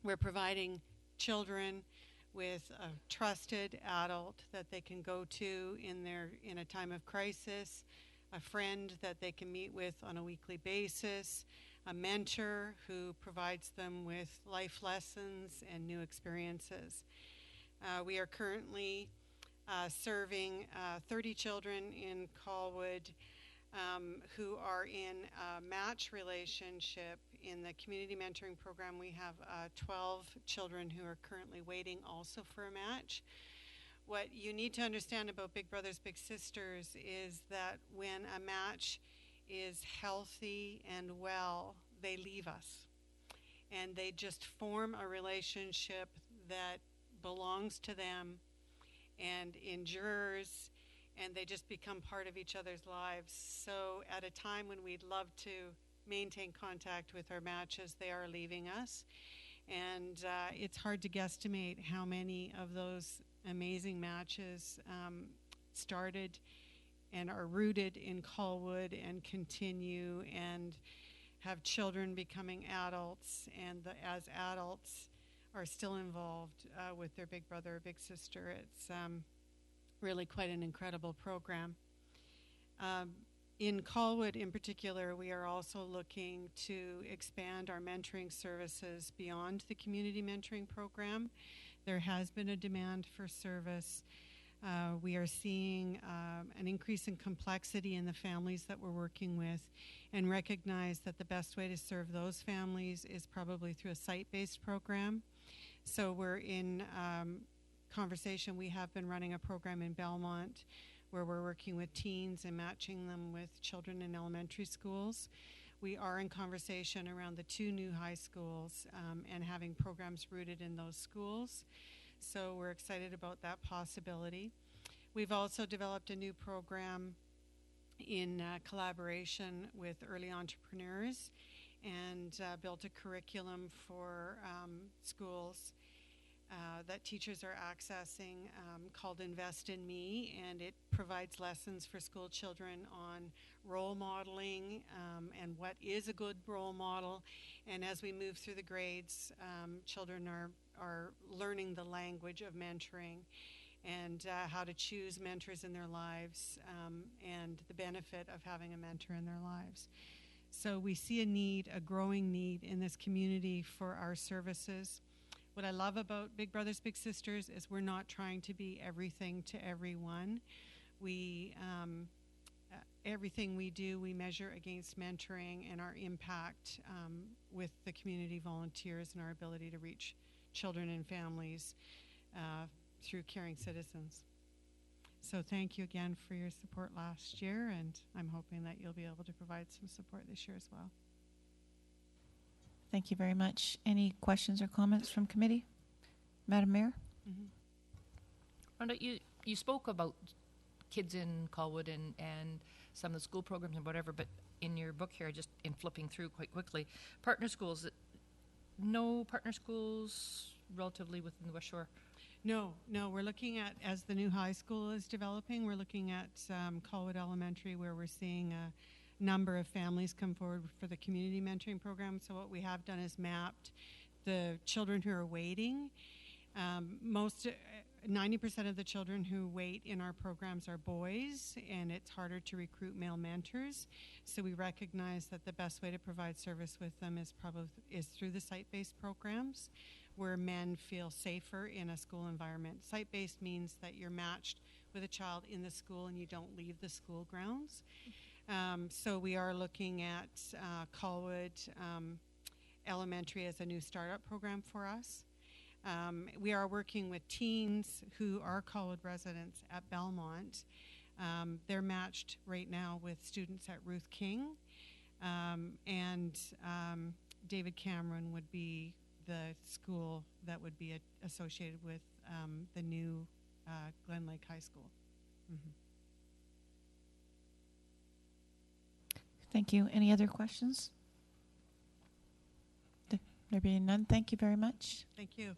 We're providing children with a trusted adult that they can go to in a time of crisis, a friend that they can meet with on a weekly basis, a mentor who provides them with life lessons and new experiences. We are currently serving 30 children in Colwood who are in a match relationship. In the community mentoring program, we have 12 children who are currently waiting also for a match. What you need to understand about Big Brothers Big Sisters is that when a match is healthy and well, they leave us. And they just form a relationship that belongs to them and endures, and they just become part of each other's lives. So at a time when we'd love to maintain contact with our matches, they are leaving us. And it's hard to guesstimate how many of those amazing matches started and are rooted in Colwood and continue and have children becoming adults, and as adults are still involved with their big brother or big sister. It's really quite an incredible program. In Colwood in particular, we are also looking to expand our mentoring services beyond the community mentoring program. There has been a demand for service. We are seeing an increase in complexity in the families that we're working with, and recognize that the best way to serve those families is probably through a site-based program. So we're in conversation. We have been running a program in Belmont where we're working with teens and matching them with children in elementary schools. We are in conversation around the 2 new high schools and having programs rooted in those schools. So we're excited about that possibility. We've also developed a new program in collaboration with early entrepreneurs and built a curriculum for schools that teachers are accessing called Invest in Me, and it provides lessons for school children on role modeling and what is a good role model. And as we move through the grades, children are learning the language of mentoring and how to choose mentors in their lives and the benefit of having a mentor in their lives. So we see a growing need in this community for our services. What I love about Big Brothers Big Sisters is we're not trying to be everything to everyone. We everything we do, we measure against mentoring and our impact with the community volunteers and our ability to reach children and families through Caring Citizens. So thank you again for your support last year, and I'm hoping that you'll be able to provide some support this year as well. Thank you very much. Any questions or comments from committee? Madam Mayor? Rhonda, you spoke about kids in Colwood and some of the school programs and whatever, but in your book here, just in flipping through quite quickly, partner schools, no partner schools relatively within the West Shore? No, we're looking at, as the new high school is developing, we're looking at Colwood Elementary, where we're seeing a number of families come forward for the community mentoring program. So what we have done is mapped the children who are waiting. 90% of the children who wait in our programs are boys, and it's harder to recruit male mentors. So we recognize that the best way to provide service with them is through the site-based programs, where men feel safer in a school environment. Site-based means that you're matched with a child in the school and you don't leave the school grounds. So we are looking at Colwood Elementary as a new startup program for us. We are working with teens who are Colwood residents at Belmont. They're matched right now with students at Ruth King, and David Cameron would be the school that would be associated with the new Glen Lake High School. Thank you. Any other questions? There being none, thank you very much. Thank you.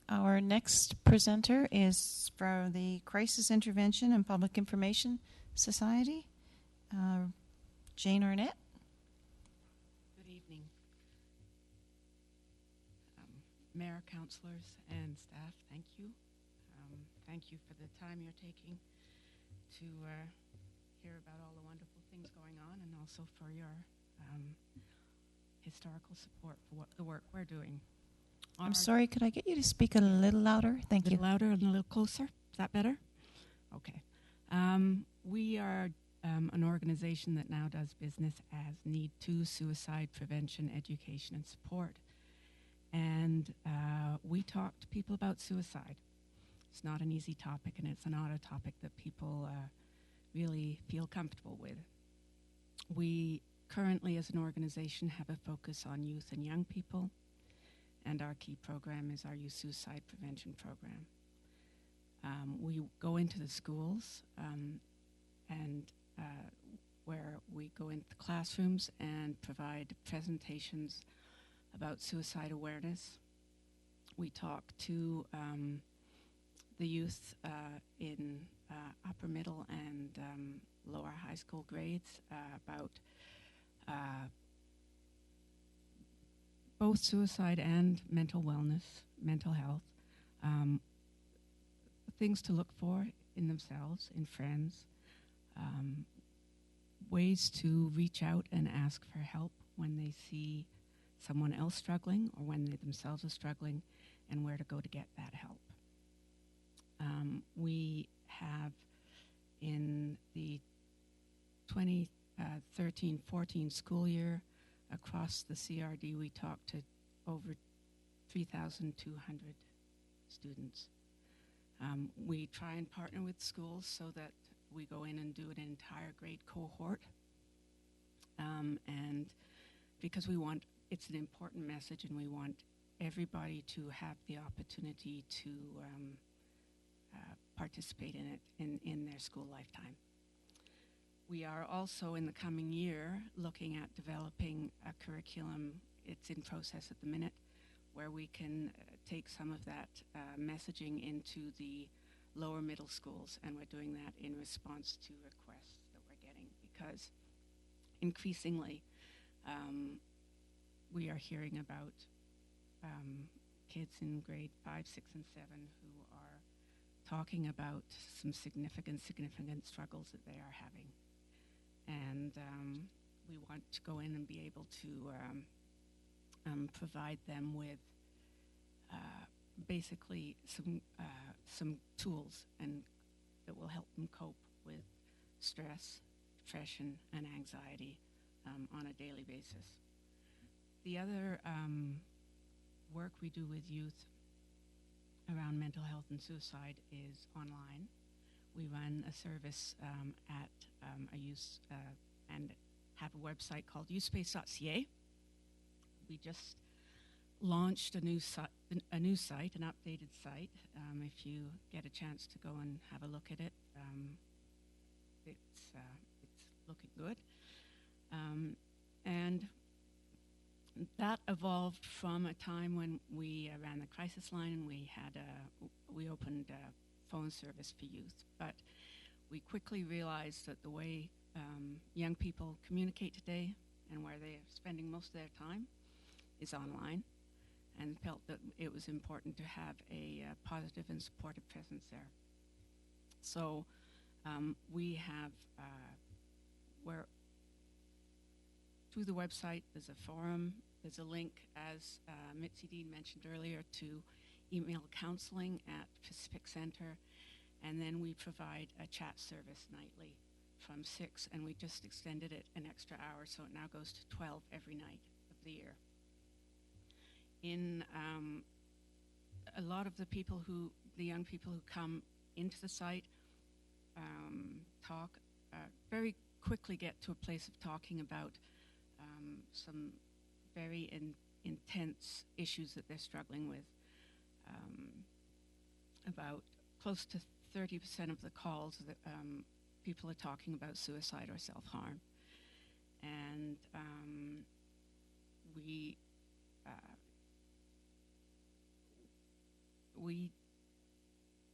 Our next presenter is from the Crisis Intervention and Public Information Society, Jane Arnett. Good evening. Mayor, councillors, and staff, thank you. Thank you for the time you're taking to hear about all the wonderful things going on, and also for your historical support for the work we're doing. I'm sorry, could I get you to speak a little louder? Thank you. A little louder and a little closer. Is that better? Okay. We are an organization that now does business as Need 2 Suicide Prevention, Education, and Support. And we talk to people about suicide. It's not an easy topic, and it's not a topic that people really feel comfortable with. We currently, as an organization, have a focus on youth and young people, and our key program is our Youth Suicide Prevention Program. We go into the schools and where we go into the classrooms and provide presentations about suicide awareness. We talk to the youth in upper middle and lower high school grades about both suicide and mental wellness, mental health, things to look for in themselves, in friends, ways to reach out and ask for help when they see someone else struggling or when they themselves are struggling, and where to go to get that help. We have in the 2013-14 school year across the CRD, we talked to over 3,200 students. We try and partner with schools so that we go in and do an entire grade cohort, and because it's an important message, and we want everybody to have the opportunity to participate in it in their school lifetime. We are also in the coming year looking at developing a curriculum. It's in process at the minute where we can take some of that messaging into the lower middle schools, and we're doing that in response to requests that we're getting, because increasingly we are hearing about kids in grade 5, 6, and 7 who are talking about some significant struggles that they are having. And we want to go in and be able to provide them with basically some tools and that will help them cope with stress, depression, and anxiety on a daily basis. The other work we do with youth around mental health and suicide is online. We run a service at a youth and have a website called youthspace.ca. We just launched a new site, an updated site. If you get a chance to go and have a look at it, it's looking good. And that evolved from a time when we ran the crisis line and we opened a phone service for youth. But we quickly realized that the way young people communicate today and where they're spending most of their time is online, and felt that it was important to have a positive and supportive presence there. So we have, where through the website, there's a forum, there's a link, as Mitzi Dean mentioned earlier, to email counseling at Pacific Center, and then we provide a chat service nightly from 6, and we just extended it an extra hour, so it now goes to 12 every night of the year. In a lot of the young people who come into the site very quickly get to a place of talking about some very intense issues that they're struggling with. About close to 30% of the calls that people are talking about suicide or self-harm. And we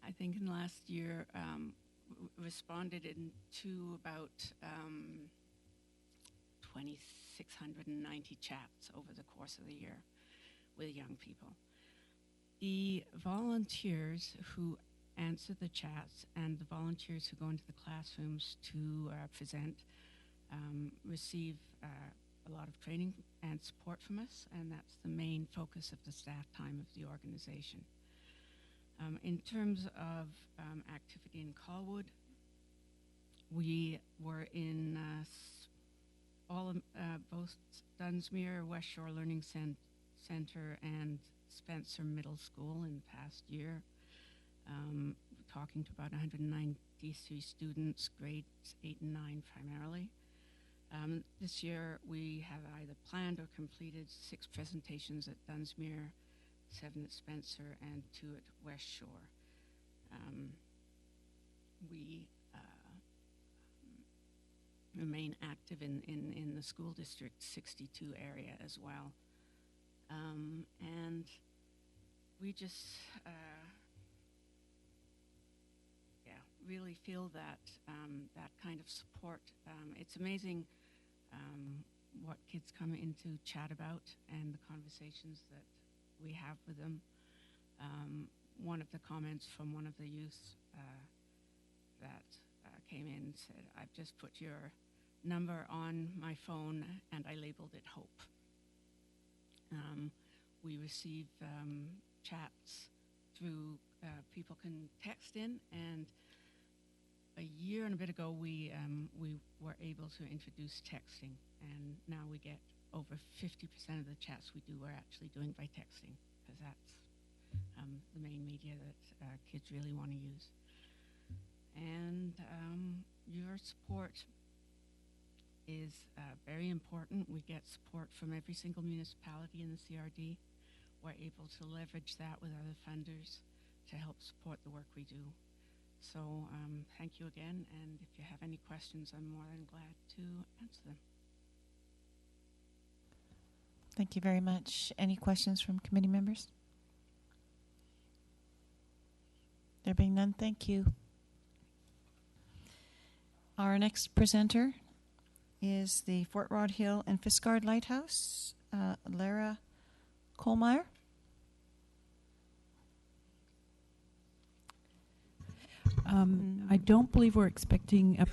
I think in the last year, responded to about 2,690 chats over the course of the year with young people. The volunteers who answer the chats and the volunteers who go into the classrooms to present receive a lot of training and support from us, and that's the main focus of the staff time of the organization. In terms of activity in Colwood, we were in both Dunsmuir, West Shore Learning Center, and Spencer Middle School in the past year, talking to about 193 students, grades 8 and 9 primarily. This year we have either planned or completed 6 presentations at Dunsmuir, 7 at Spencer, and 2 at West Shore. We remain active in the school district 62 area as well. And we just really feel that that kind of support. It's amazing what kids come in to chat about and the conversations that we have with them. One of the comments from one of the youth that came in said, "I've just put your number on my phone and I labeled it hope." We receive chats through, people can text in, and a year and a bit ago we were able to introduce texting, and now we get over 50% of the chats we do are actually doing by texting, because that's the main media that kids really want to use. And your support is very important. We get support from every single municipality in the CRD. We're able to leverage that with other funders to help support the work we do. So thank you again, and if you have any questions, I'm more than glad to answer them. Thank you very much. Any questions from committee members? There being none, thank you. Our next presenter is the Fort Rod Hill and Fiskard Lighthouse, Lara Kohlmeyer. I don't believe we're expecting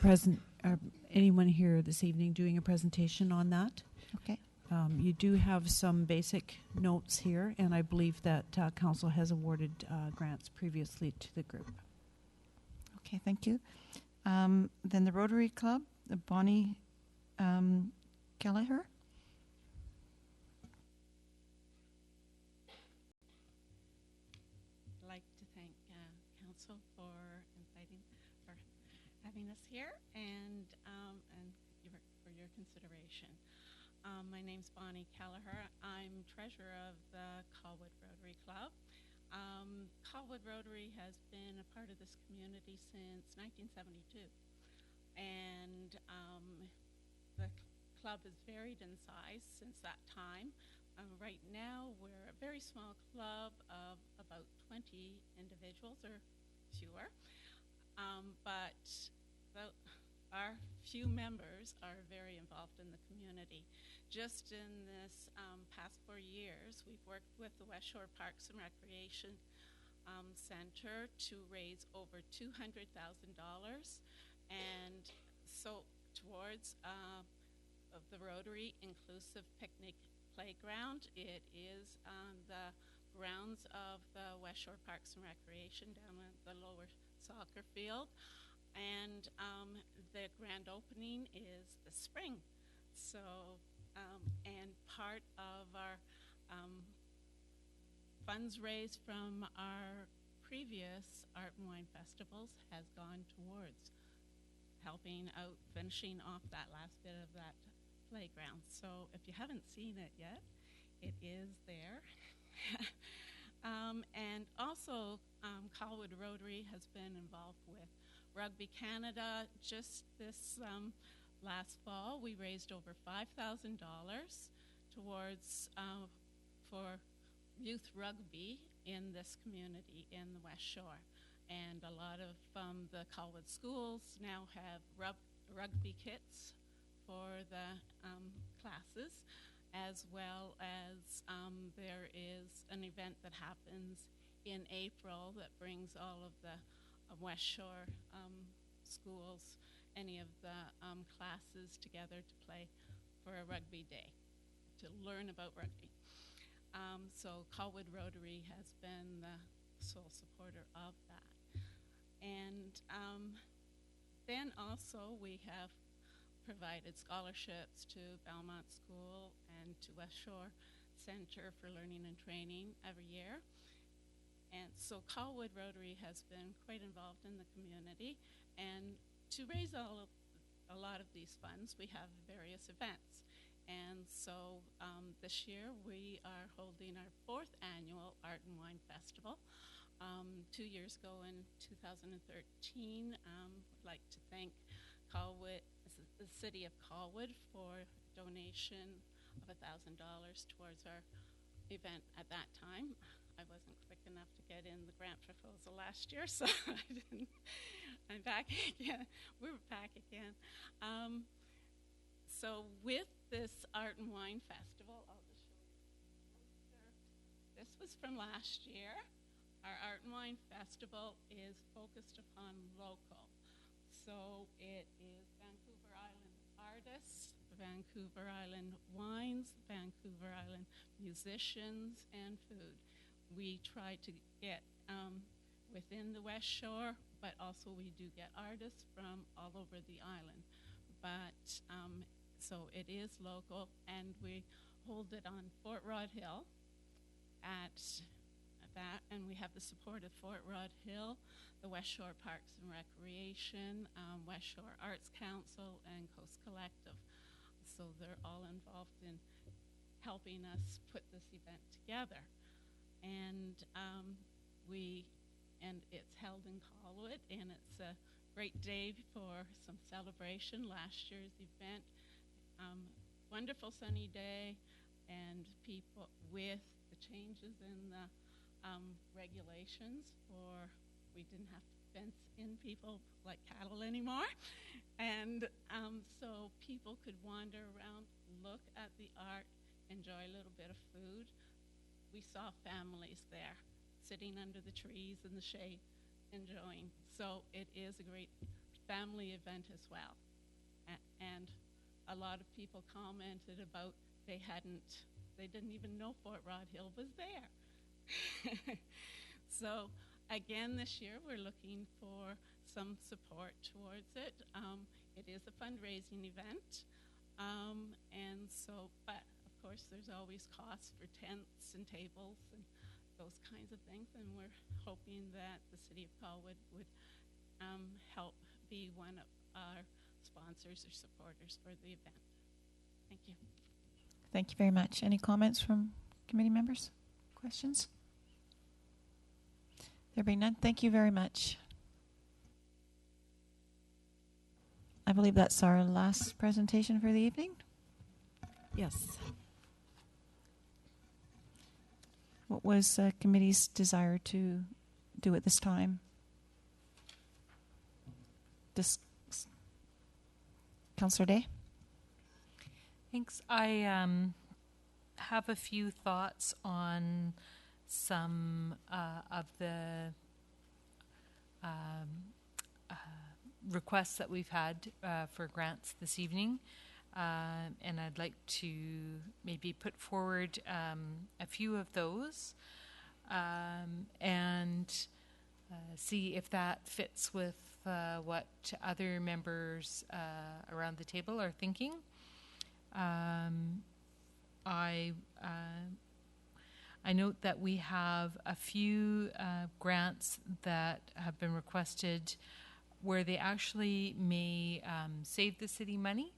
anyone here this evening doing a presentation on that. Okay. You do have some basic notes here, and I believe that Council has awarded grants previously to the group. Okay, thank you. Then the Rotary Club, Bonnie Kelleher. I'd like to thank Council for having us here and for your consideration. My name's Bonnie Kelleher. I'm treasurer of the Colwood Rotary Club. Colwood Rotary has been a part of this community since 1972, and the club has varied in size since that time. Right now, we're a very small club of about 20 individuals or fewer, but our few members are very involved in the community. Just in this past 4 years, we've worked with the West Shore Parks and Recreation Center to raise over $200,000, and so towards the Rotary Inclusive Picnic Playground. It is on the grounds of the West Shore Parks and Recreation down at the lower soccer field. And the grand opening is the spring. So, and part of our funds raised from our previous Art and Wine Festivals has gone towards helping out, finishing off that last bit of that playground. So if you haven't seen it yet, it is there. And also, Colwood Rotary has been involved with Rugby Canada. Just this last fall, we raised over $5,000 towards for youth rugby in this community in the West Shore. And a lot of the Colwood schools now have rugby kits for the classes, as well as there is an event that happens in April that brings all of the West Shore schools, any of the classes together to play for a rugby day, to learn about rugby. So Colwood Rotary has been the sole supporter of that. And then also we have provided scholarships to Belmont School and to West Shore Center for Learning and Training every year. And so Colwood Rotary has been quite involved in the community. And to raise a lot of these funds, we have various events. And so this year we are holding our 4th annual Art and Wine Festival. 2 years ago in 2013, I'd like to thank Colwood, the city of Colwood, for a donation of $1,000 towards our event at that time. I wasn't quick enough to get in the grant proposal last year, so I didn't. I'm back again. We're back again. So with this Art and Wine Festival, I'll just show you. This was from last year. Our Art and Wine Festival is focused upon local. So it is Vancouver Island artists, Vancouver Island wines, Vancouver Island musicians, and food. We try to get within the West Shore, but also we do get artists from all over the island. But so it is local, and we hold it on Fort Rod Hill at that, and we have the support of Fort Rod Hill, the West Shore Parks and Recreation, West Shore Arts Council, and Coast Collective. So they're all involved in helping us put this event together. And it's held in Colwood, and it's a great day for some celebration. Last year's event, wonderful sunny day, and people with the changes in the regulations for, we didn't have to fence in people like cattle anymore. And so people could wander around, look at the art, enjoy a little bit of food. We saw families there sitting under the trees in the shade, enjoying. So it is a great family event as well. And a lot of people commented about they didn't even know Fort Rod Hill was there. So again, this year we're looking for some support towards it. It is a fundraising event. And so, but of course there's always costs for tents and tables and those kinds of things. And we're hoping that the City of Colwood would help be one of our sponsors or supporters for the event. Thank you. Thank you very much. Any comments from committee members? Questions? There being none, thank you very much. I believe that's our last presentation for the evening. Yes. What was committee's desire to do at this time? Councillor Day? Thanks. I have a few thoughts on some of the requests that we've had for grants this evening. And I'd like to maybe put forward a few of those and see if that fits with what other members around the table are thinking. I note that we have a few grants that have been requested where they actually may save the city money.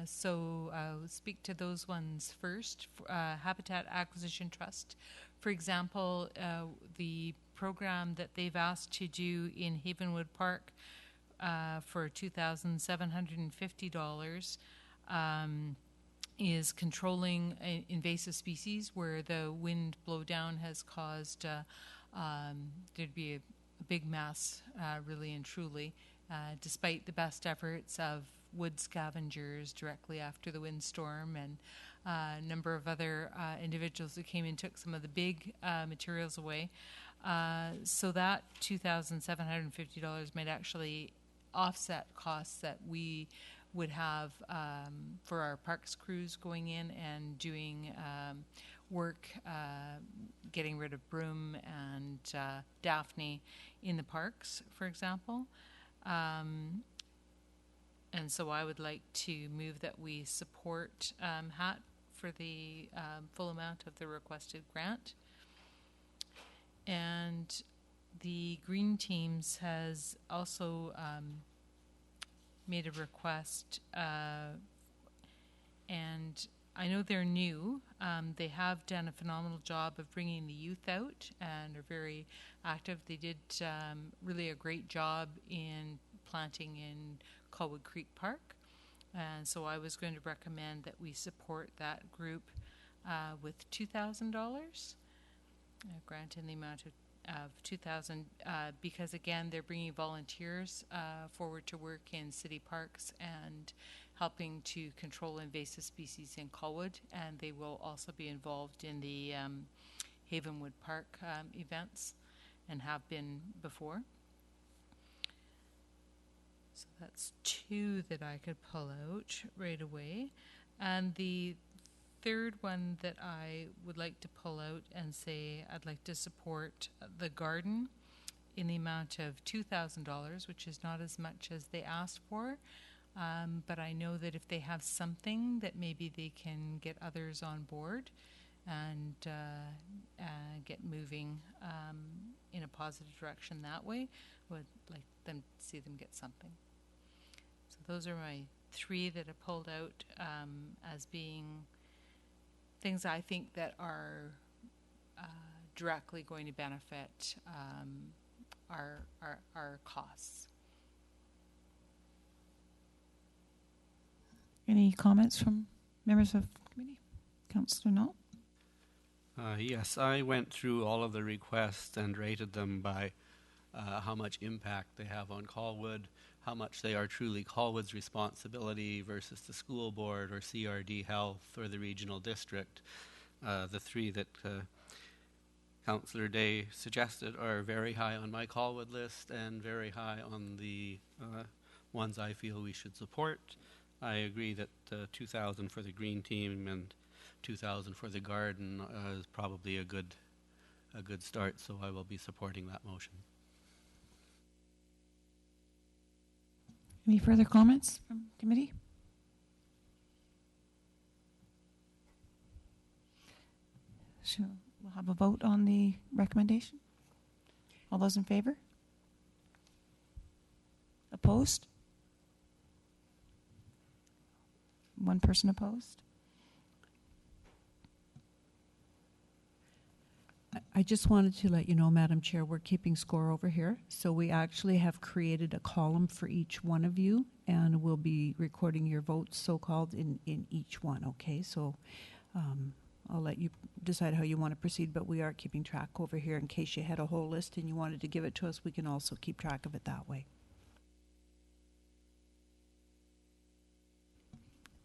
So I'll speak to those ones first. Habitat Acquisition Trust, for example, the program that they've asked to do in Havenwood Park for $2,750 is controlling invasive species where the wind blowdown has caused there'd be a big mess, really and truly, despite the best efforts of wood scavengers directly after the windstorm and a number of other individuals who came and took some of the big materials away. So that $2,750 might actually offset costs that we would have for our parks crews going in and doing work, getting rid of broom and Daphne in the parks, for example. And so I would like to move that we support HAT for the full amount of the requested grant. And the Green Teams has also made a request, and I know they're new. They have done a phenomenal job of bringing the youth out and are very active. They did really a great job in planting in Colwood Creek Park. And so I was going to recommend that we support that group with $2,000, a grant in the amount of $2,000, because again they're bringing volunteers forward to work in city parks and helping to control invasive species in Colwood, and they will also be involved in the Havenwood Park events and have been before. So that's two that I could pull out right away. And the third one that I would like to pull out and say I'd like to support the garden in the amount of $2,000, which is not as much as they asked for. But I know that if they have something that maybe they can get others on board and get moving in a positive direction that way, would like them to see them get something. So those are my three that I pulled out as being things I think that are directly going to benefit our costs. Any comments from members of the committee? Councillor Null? Yes, I went through all of the requests and rated them by how much impact they have on Colwood, how much they are truly Colwood's responsibility versus the school board or CRD Health or the regional district. The three that Councillor Day suggested are very high on my Colwood list and very high on the ones I feel we should support. I agree that 2,000 for the green team and 2,000 for the garden is probably a good start, so I will be supporting that motion. Any further comments from committee? So we'll have a vote on the recommendation. All those in favor? Opposed? One person opposed? I just wanted to let you know, Madam Chair, we're keeping score over here. So we actually have created a column for each one of you, and we'll be recording your votes, so-called, in each one, okay? So I'll let you decide how you want to proceed, but we are keeping track over here in case you had a whole list and you wanted to give it to us. We can also keep track of it that way.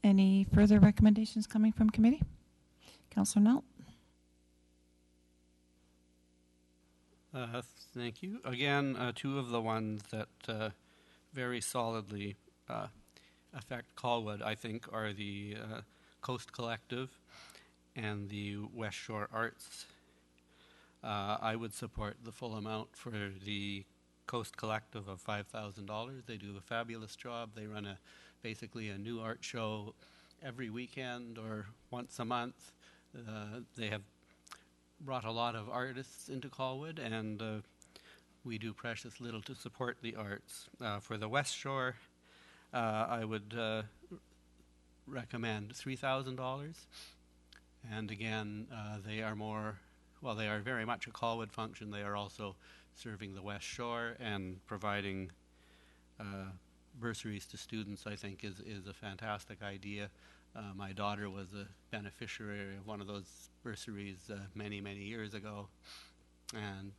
Any further recommendations coming from committee? Councillor Null? Thank you. Again, two of the ones that very solidly affect Colwood, I think, are the Coast Collective and the West Shore Arts. I would support the full amount for the Coast Collective of $5,000. They do a fabulous job. They run basically a new art show every weekend or once a month. They have brought a lot of artists into Colwood, and we do precious little to support the arts. For the West Shore, I would recommend $3,000. And again, they are they are very much a Colwood function. They are also serving the West Shore and providing bursaries to students, I think, is a fantastic idea. My daughter was a beneficiary of one of those bursaries many, many years ago. And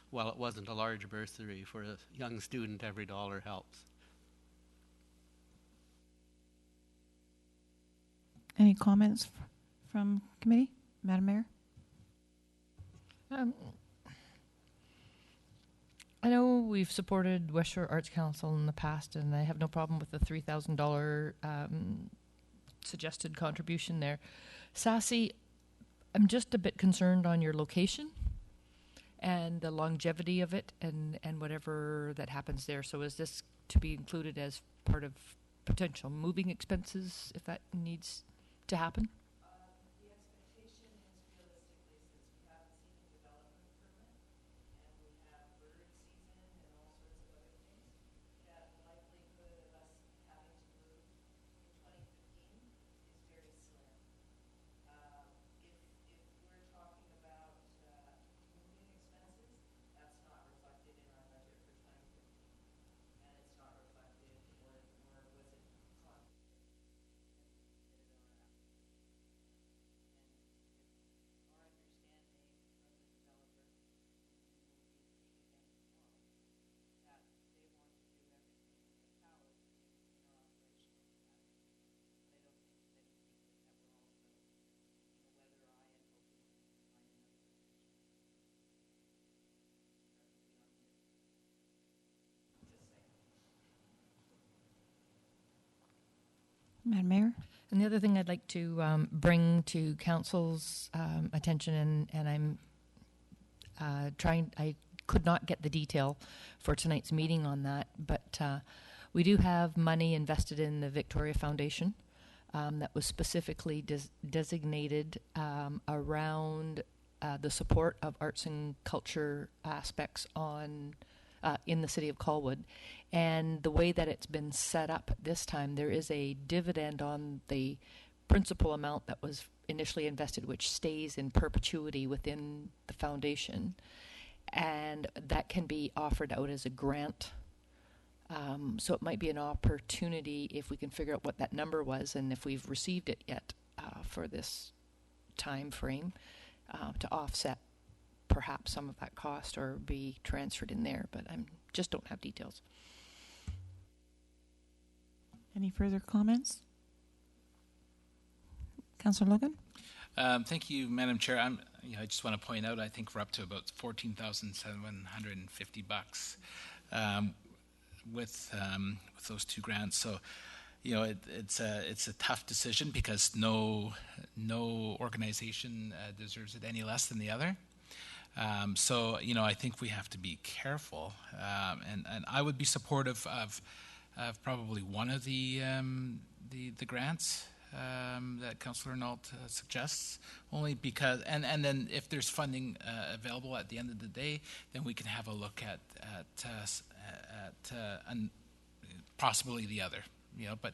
while it wasn't a large bursary, for a young student, every dollar helps. Any comments from committee? Madam Mayor? I know we've supported West Shore Arts Council in the past, and I have no problem with the $3,000 suggested contribution there. Sassy, I'm just a bit concerned on your location and the longevity of it and whatever that happens there. So is this to be included as part of potential moving expenses if that needs to happen? The expectation is realistically, since we haven't seen a development permit and we have bird season and all sorts of other things, that the likelihood of us having to move in 2015 is very slim. If we're talking about moving expenses, that's not reflected in our budget for 2015, and it's not reflected, or was it contemplated? Madam Mayor? And the other thing I'd like to bring to council's attention, and I'm I could not get the detail for tonight's meeting on that, but we do have money invested in the Victoria Foundation that was specifically designated around the support of arts and culture aspects in the city of Colwood. And the way that it's been set up this time, there is a dividend on the principal amount that was initially invested, which stays in perpetuity within the foundation. And that can be offered out as a grant. So it might be an opportunity if we can figure out what that number was and if we've received it yet for this time frame to offset perhaps some of that cost or be transferred in there, but I just don't have details. Any further comments? Councillor Logan? Thank you, Madam Chair. I just want to point out, I think we're up to about $14,750 with those two grants. So, it's a tough decision because no organization deserves it any less than the other. So, I think we have to be careful, and I would be supportive of probably one of the grants that Councillor Nault suggests, only because, and then if there's funding available at the end of the day, then we can have a look at possibly the other, but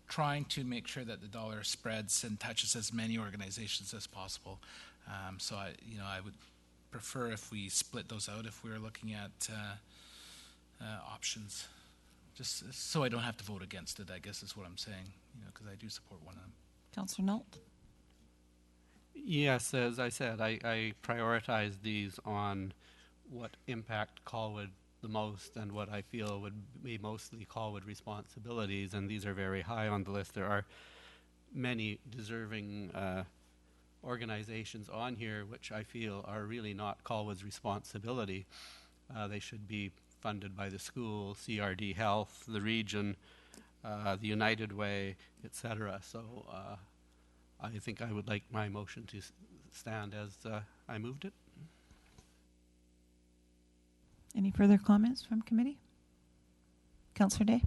trying to make sure that the dollar spreads and touches as many organizations as possible. So I would prefer if we split those out if we were looking at options. Just so I don't have to vote against it, I guess is what I'm saying, because I do support one of them. Councillor Nault? Yes, as I said, I prioritize these on what impact Colwood the most and what I feel would be mostly Colwood responsibilities, and these are very high on the list. There are many deserving organizations on here which I feel are really not Colwood's responsibility. They should be funded by the school, CRD Health, the region, the United Way, etc. So I think I would like my motion to stand as I moved it. Any further comments from committee? Councillor Day?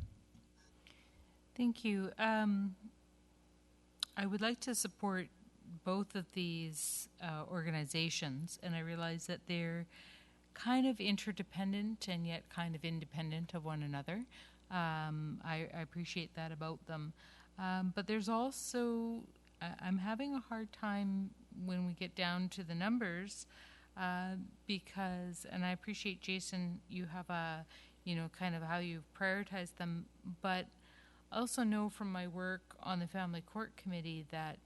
Thank you. I would like to support both of these organizations, and I realize that they're kind of interdependent and yet kind of independent of one another. I appreciate that about them. But there's also, I'm having a hard time when we get down to the numbers because, and I appreciate, Jason, you have a, kind of how you've prioritized them, but I also know from my work on the Family Court Committee that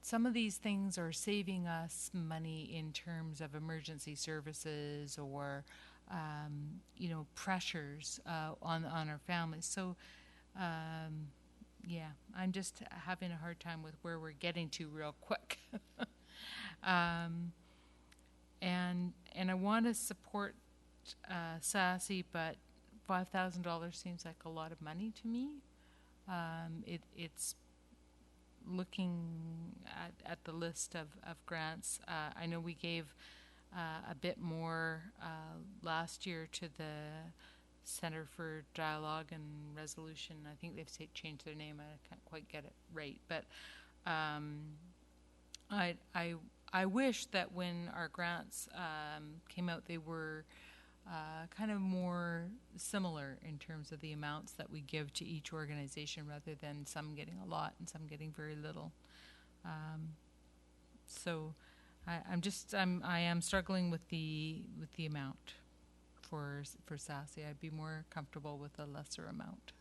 some of these things are saving us money in terms of emergency services or, pressures on our families. So, yeah, I'm just having a hard time with where we're getting to real quick. And I want to support SASE, but $5,000 seems like a lot of money to me. It's looking at the list of grants. I know we gave a bit more last year to the Center for Dialogue and Resolution. I think they've changed their name. I can't quite get it right, but I wish that when our grants came out, they were kind of more similar in terms of the amounts that we give to each organization, rather than some getting a lot and some getting very little. So I am struggling with the amount for SASE. I'd be more comfortable with a lesser amount.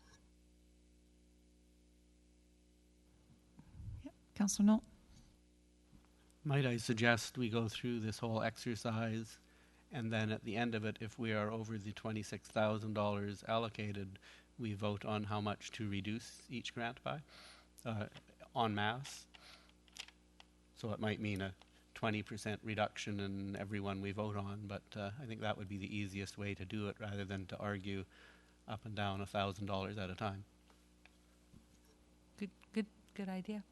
Yep. Councillor Nault? Might I suggest we go through this whole exercise, and then at the end of it, if we are over the $26,000 allocated, we vote on how much to reduce each grant by en masse. So it might mean a 20% reduction in every one we vote on, but I think that would be the easiest way to do it, rather than to argue up and down $1,000 at a time. Good idea.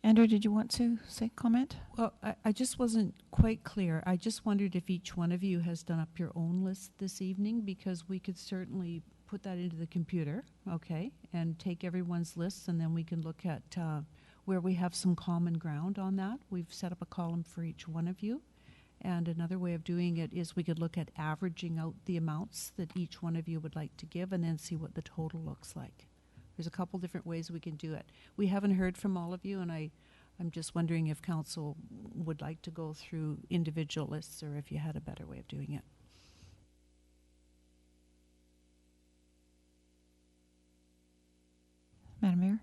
Andrew, did you want to comment? Well, I just wasn't quite clear. I just wondered if each one of you has done up your own list this evening, because we could certainly put that into the computer, okay, and take everyone's lists, and then we can look at where we have some common ground on that. We've set up a column for each one of you. And another way of doing it is we could look at averaging out the amounts that each one of you would like to give, and then see what the total looks like. There's a couple different ways we can do it. We haven't heard from all of you, and I'm just wondering if council would like to go through individual lists, or if you had a better way of doing it. Madam Mayor?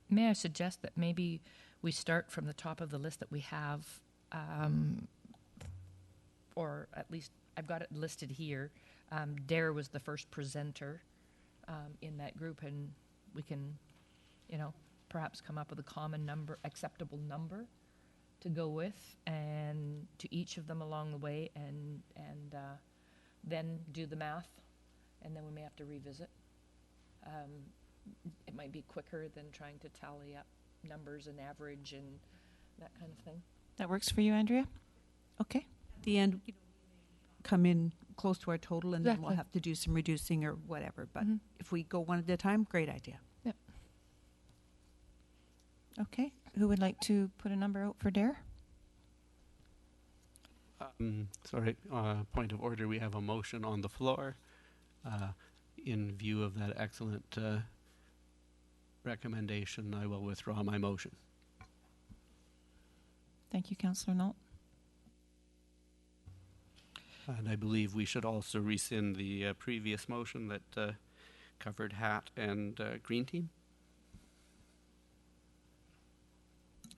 May I suggest that maybe we start from the top of the list that we have, or at least I've got it listed here. Dare was the first presenter in that group, and we can, perhaps come up with a common number, acceptable number to go with, and to each of them along the way, and then do the math, and then we may have to revisit. It might be quicker than trying to tally up numbers and average and that kind of thing. That works for you, Andrea? Okay. At the end, come in close to our total, and then we'll Exactly. have to do some reducing or whatever. But Mhm. if we go one at a time, great idea. Yep. Okay. Who would like to put a number out for Dare? Sorry, point of order. We have a motion on the floor. In view of that excellent recommendation, I will withdraw my motion. Thank you, Councillor Nault. And I believe we should also rescind the previous motion that covered Hat and Green Team.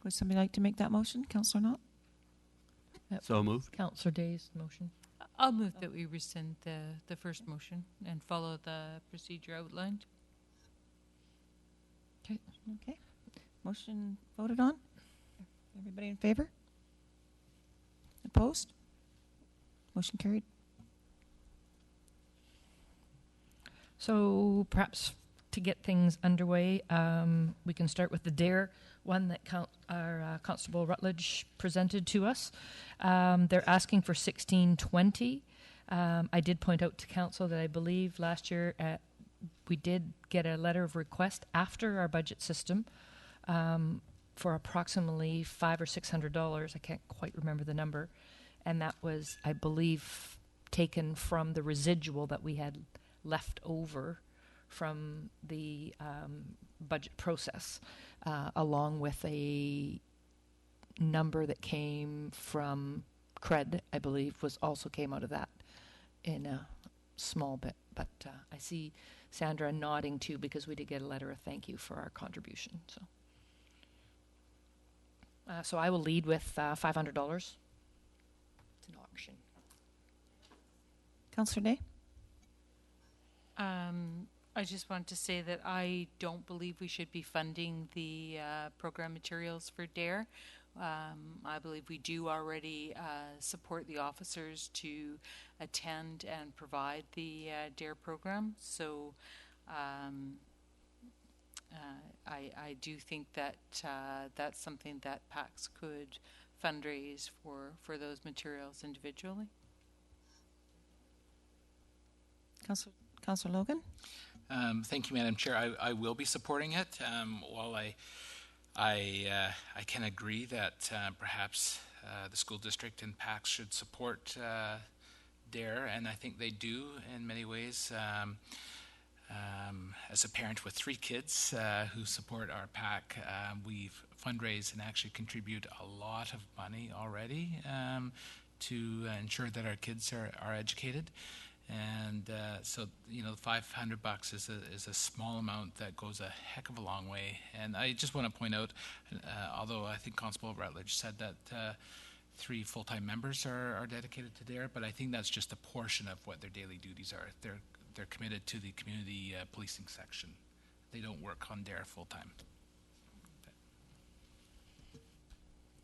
Would somebody like to make that motion? Councillor Nault? Yep. So moved. Councillor Day's motion. I'll move that we rescind the first motion and follow the procedure outlined. Okay. Okay. Motion voted on? Everybody in favor? Opposed? Motion carried. So perhaps to get things underway, we can start with the DARE one that our Constable Rutledge presented to us. They're asking for 1620. I did point out to council that I believe last year we did get a letter of request after our budget system for approximately $500 or $600. I can't quite remember the number, and that was, I believe, taken from the residual that we had left over from the budget process, along with a number that came from CRED, I believe, also came out of that in a small bit. But I see Sandra nodding too, because we did get a letter of thank you for our contribution. So I will lead with $500. It's an auction. Councillor Day? I just want to say that I don't believe we should be funding the program materials for DARE. I believe we do already support the officers to attend and provide the DARE program. So I do think that that's something that PACS could fundraise for those materials individually. Councillor Logan? Thank you, Madam Chair. I will be supporting it. While I can agree that perhaps the school district and PACS should support DARE, and I think they do in many ways. As a parent with 3 kids who support our PAC, we've fundraised and actually contribute a lot of money already to ensure that our kids are educated. And so, $500 is a small amount that goes a heck of a long way. And I just want to point out, although I think Constable Rutledge said that 3 full-time members are dedicated to DARE, but I think that's just a portion of what their daily duties are. They're committed to the community policing section. They don't work on DARE full-time.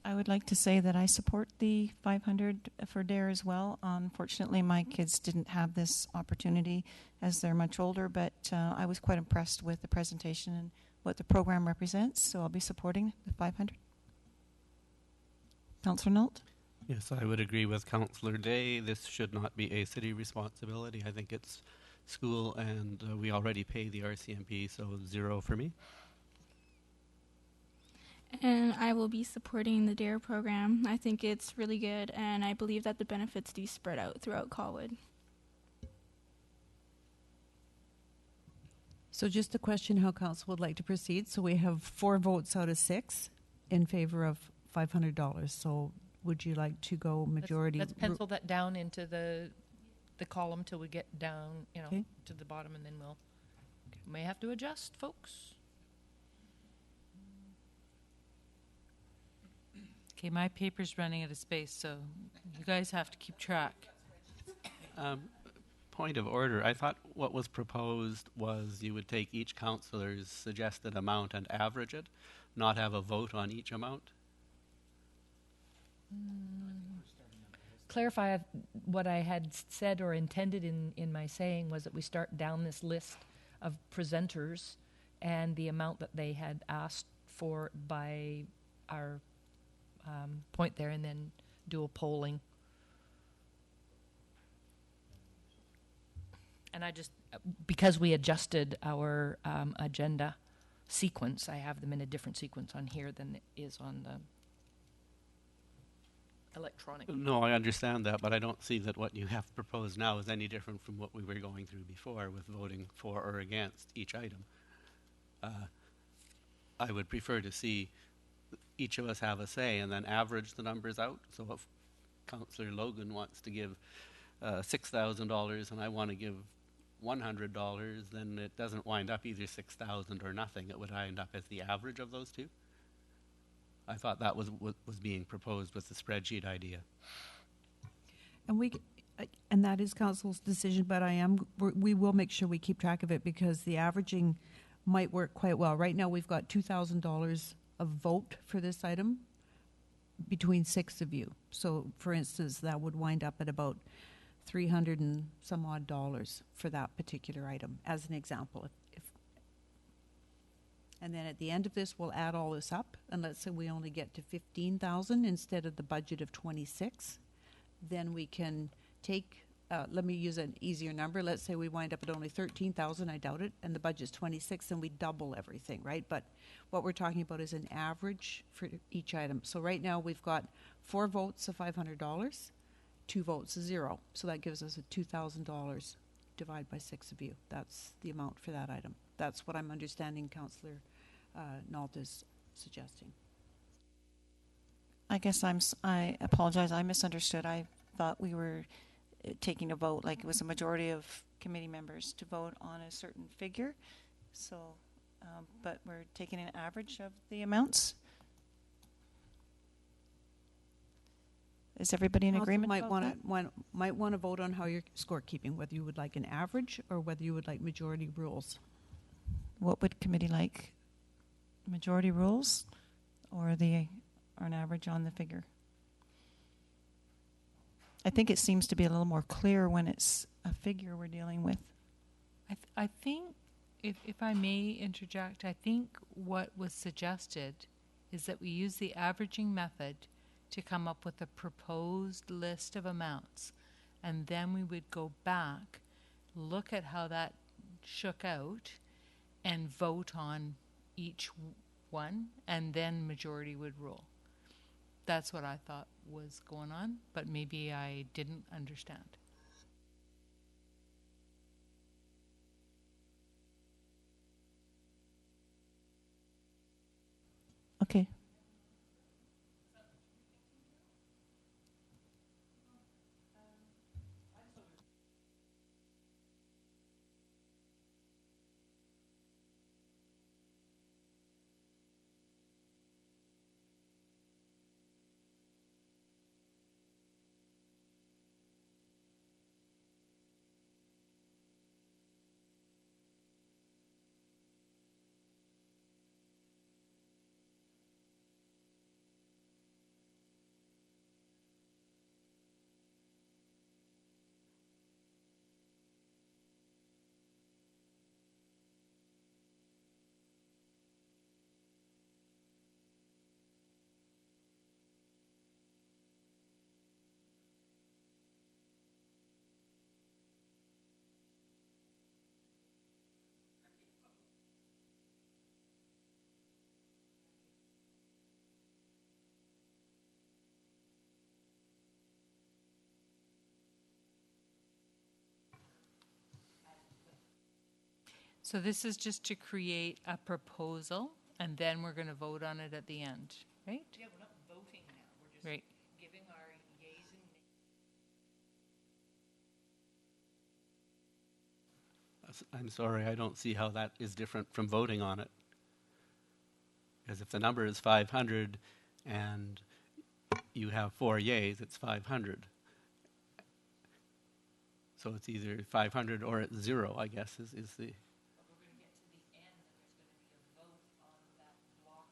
I would like to say that I support the 500 for DARE as well. Unfortunately, my kids didn't have this opportunity as they're much older, but I was quite impressed with the presentation and what the program represents, so I'll be supporting the 500. Councillor Nault? Yes, I would agree with Councillor Day. This should not be a city responsibility. I think it's school, and we already pay the RCMP, so 0 for me. And I will be supporting the DARE program. I think it's really good, and I believe that the benefits do spread out throughout Colwood. So just a question how council would like to proceed. So we have 4 votes out of 6 in favor of $500. So would you like to go majority? Let's pencil that down into the column till we get down, Okay. to the bottom, and then we'll. Okay. may have to adjust, folks. Okay, my paper's running out of space, so you guys have to keep track. Point of order. I thought what was proposed was you would take each councillor's suggested amount and average it, not have a vote on each amount. Clarify what I had said or intended in my saying was that we start down this list of presenters and the amount that they had asked for by our point there, and then do a polling. And I just, because we adjusted our agenda sequence, I have them in a different sequence on here than it is on the electronic. No, I understand that, but I don't see that what you have proposed now is any different from what we were going through before with voting for or against each item. I would prefer to see each of us have a say and then average the numbers out. So if Councillor Logan wants to give $6,000 and I want to give $100, then it doesn't wind up either 6,000 or nothing. It would wind up as the average of those two. I thought that was being proposed with the spreadsheet idea. And that is council's decision, but we will make sure we keep track of it because the averaging might work quite well. Right now we've got $2,000 of vote for this item between 6 of you. So for instance, that would wind up at about $300 and some odd for that particular item, as an example. And then at the end of this, we'll add all this up, and let's say we only get to 15,000 instead of the budget of 26. Then we can take, let me use an easier number. Let's say we wind up at only 13,000, I doubt it, and the budget's 26, and we double everything, right? But what we're talking about is an average for each item. So right now we've got 4 votes of $500, 2 votes of 0. So that gives us a $2,000 divided by 6 of you. That's the amount for that item. That's what I'm understanding Councillor Nault is suggesting. I guess I apologize. I misunderstood. I thought we were taking a vote, like it was a majority of committee members to vote on a certain figure. So, but we're taking an average of the amounts. Is everybody in agreement might about that? might want to vote on how you're scorekeeping, whether you would like an average or whether you would like majority rules. What would committee like? Majority rules or an average on the figure? I think it seems to be a little more clear when it's a figure we're dealing with. I think, if I may interject, I think what was suggested is that we use the averaging method to come up with a proposed list of amounts, and then we would go back, look at how that shook out, and vote on each one, and then majority would rule. That's what I thought was going on, but maybe I didn't understand. Okay. So this is just to create a proposal, and then we're going to vote on it at the end, right? Yeah, we're not voting now. We're just Right. giving our yays and nays. I'm sorry, I don't see how that is different from voting on it. Because if the number is 500 and you have 4 yays, it's 500. So it's either 500 or it's 0, I guess, is the... But we're going to get to the end and there's going to be a vote on that block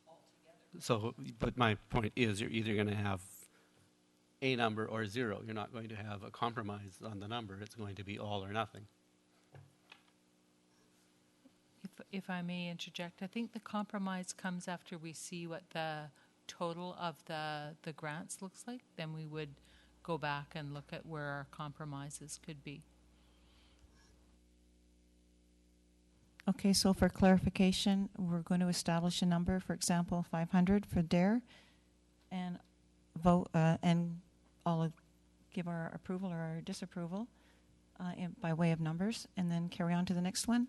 altogether. So, but my point is you're either going to have a number or 0. You're not going to have a compromise on the number. It's going to be all or nothing. If I may interject, I think the compromise comes after we see what the total of the grants looks like. Then we would go back and look at where our compromises could be. Okay, so for clarification, we're going to establish a number, for example, 500 for DARE, and vote and all give our approval or our disapproval by way of numbers, and then carry on to the next one.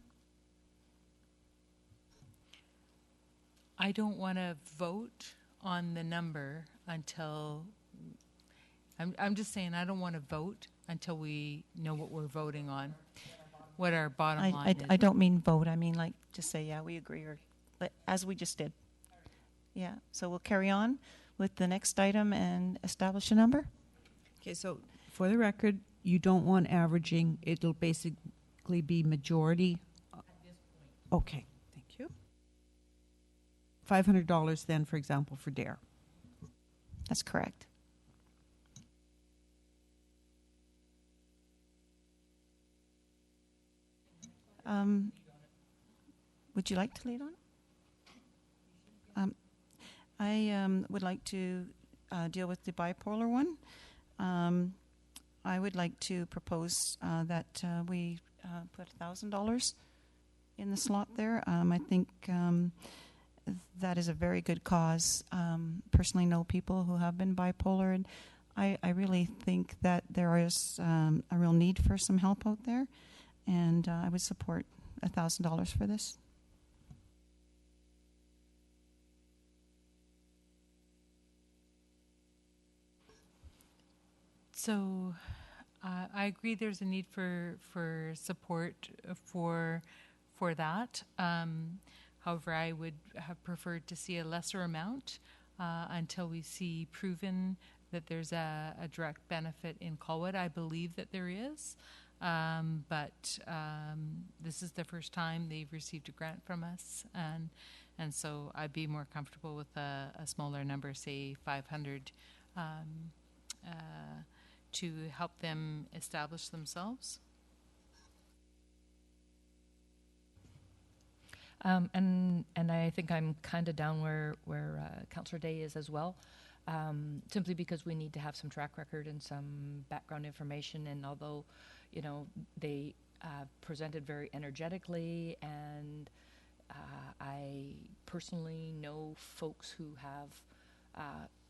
I don't want to vote on the number until I'm just saying I don't want to vote until we know what we're voting on, what our bottom line is. I don't mean vote. I mean like just say, yeah, we agree, or as we just did. Yeah, so we'll carry on with the next item and establish a number. Okay, so for the record, you don't want averaging. It'll basically be majority. Okay, thank you. $500 then, for example, for DARE. That's correct. Would you like to lead on? I would like to deal with the bipolar one. I would like to propose that we put $1,000 in the slot there. I think that is a very good cause. Personally know people who have been bipolar, and I really think that there is a real need for some help out there, and I would support $1,000 for this. So I agree there's a need for support for that. However, I would have preferred to see a lesser amount until we see proven that there's a direct benefit in Colwood. I believe that there is, but this is the first time they've received a grant from us, and so I'd be more comfortable with a smaller number, say 500, to help them establish themselves. And I think I'm kind of down where Councillor Day is as well, simply because we need to have some track record and some background information. And although, you know, they presented very energetically, and I personally know folks who have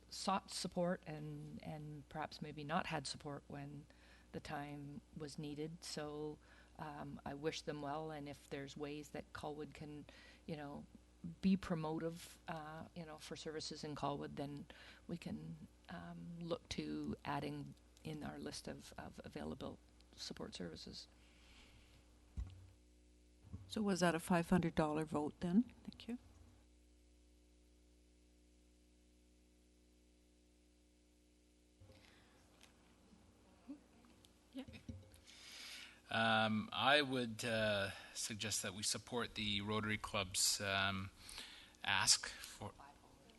sought support and perhaps maybe not had support when the time was needed. So I wish them well, and if there's ways that Colwood can, you know, be promotive, you know, for services in Colwood, then we can look to adding in our list of available support services. So was that a $500 vote then? Thank you. I would suggest that we support the Rotary Club's ask for...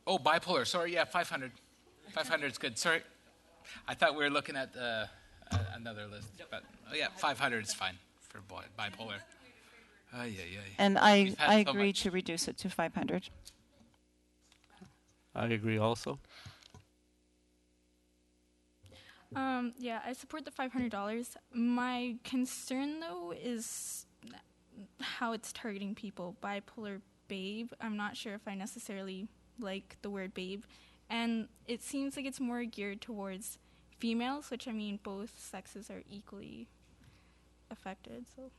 Oh, bipolar. Sorry, yeah, 500. 500 is good. Sorry. I thought we were looking at another list. But yeah, 500 is fine for bipolar. And I agree to reduce it to 500. I agree also. Yeah, I support the $500. My concern, though, is how it's targeting people. Bipolar babe, I'm not sure if I necessarily like the word babe. And it seems like it's more geared towards females, which, I mean, both sexes are equally affected, so...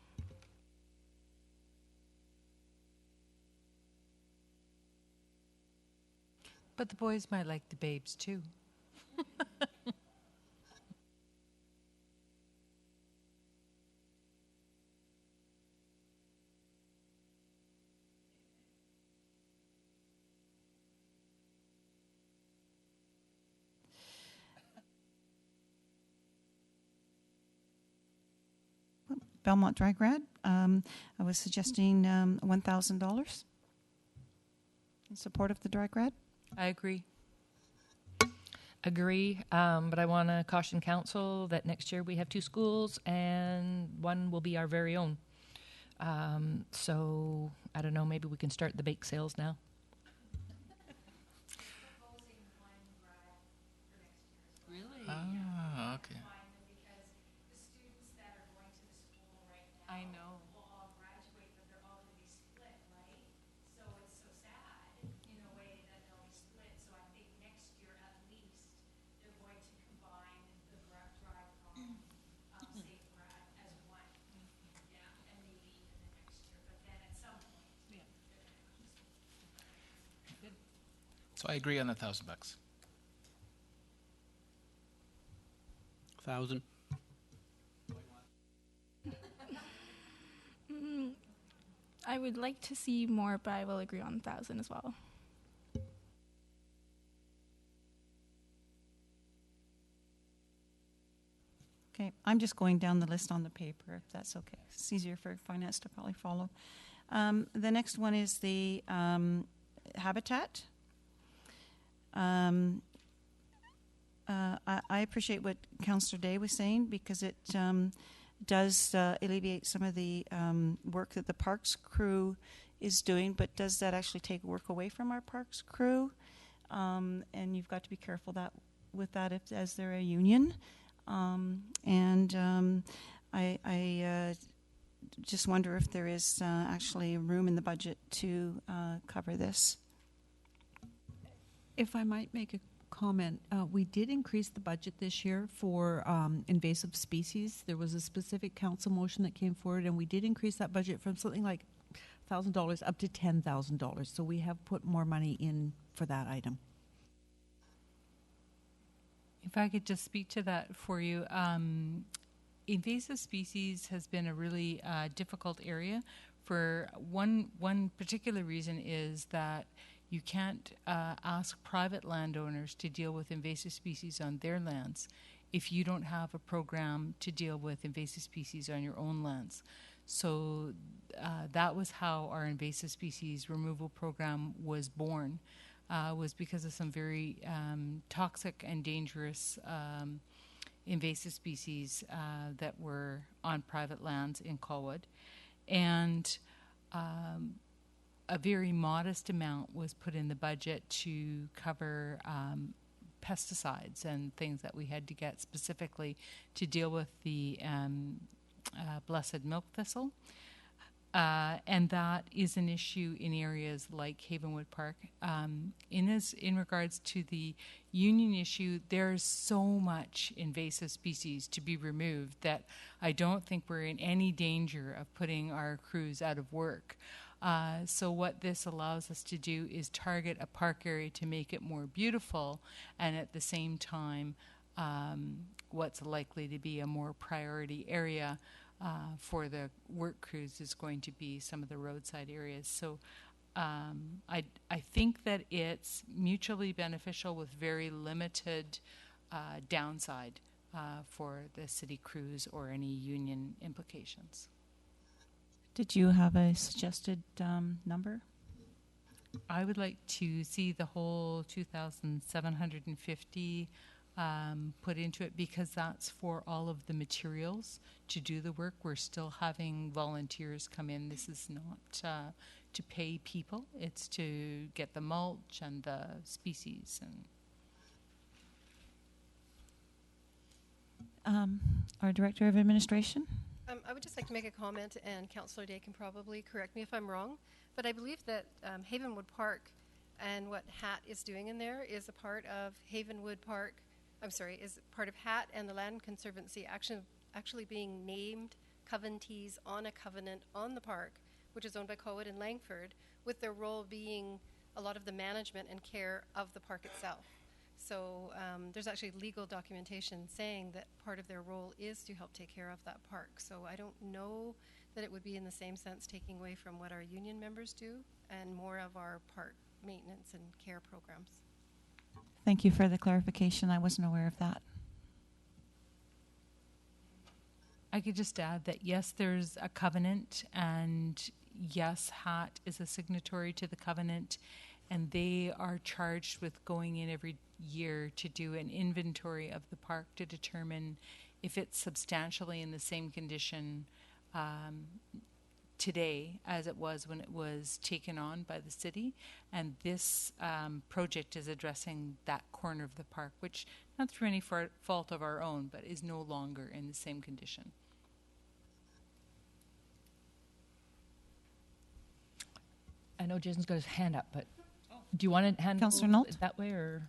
But the boys might like the babes, too. Belmont Dry Grad. I was suggesting $1,000 in support of the Dry Grad. I agree. But I want to caution council that next year we have 2 schools and one will be our very own. So I don't know, maybe we can start the bake sales now. Really? Oh, okay. I know. So I agree on $1,000. 1,000. I would like to see more, but I will agree on 1,000 as well. Okay, I'm just going down the list on the paper, if that's okay. It's easier for finance to probably follow. The next one is the habitat. I appreciate what Councillor Day was saying because it does alleviate some of the work that the parks crew is doing, but does that actually take work away from our parks crew? And you've got to be careful that with that as they're a union. I just wonder if there is actually room in the budget to cover this. If I might make a comment, we did increase the budget this year for invasive species. There was a specific council motion that came forward, and we did increase that budget from something like $1,000 up to $10,000. So we have put more money in for that item. If I could just speak to that for you, invasive species has been a really difficult area for one particular reason is that you can't ask private landowners to deal with invasive species on their lands if you don't have a program to deal with invasive species on your own lands. So that was how our invasive species removal program was born. Was because of some very toxic and dangerous invasive species that were on private lands in Colwood. And a very modest amount was put in the budget to cover pesticides and things that we had to get specifically to deal with the blessed milk thistle. And that is an issue in areas like Havenwood Park. In regards to the union issue, there's so much invasive species to be removed that I don't think we're in any danger of putting our crews out of work. So what this allows us to do is target a park area to make it more beautiful, and at the same time, what's likely to be a more priority area for the work crews is going to be some of the roadside areas. So I think that it's mutually beneficial with very limited downside for the city crews or any union implications. Did you have a suggested number? I would like to see the whole 2,750 put into it because that's for all of the materials to do the work. We're still having volunteers come in. This is not to pay people. It's to get the mulch and the species. And our Director of Administration. I would just like to make a comment, and Councillor Day can probably correct me if I'm wrong, but I believe that Havenwood Park and what HAT is doing in there is a part of Havenwood Park, is part of HAT and the Land Conservancy actually being named covenantees on a covenant on the park, which is owned by Colwood and Langford, with their role being a lot of the management and care of the park itself. So there's actually legal documentation saying that part of their role is to help take care of that park. So I don't know that it would be in the same sense taking away from what our union members do and more of our park maintenance and care programs. Thank you for the clarification. I wasn't aware of that. I could just add that yes, there's a covenant, and yes, HAT is a signatory to the covenant, and they are charged with going in every year to do an inventory of the park to determine if it's substantially in the same condition today as it was when it was taken on by the city. And this project is addressing that corner of the park, which, not through any fault of our own, but is no longer in the same condition. I know Jason's got his hand up, but do you want to handle Councillor Nault? it that way, or?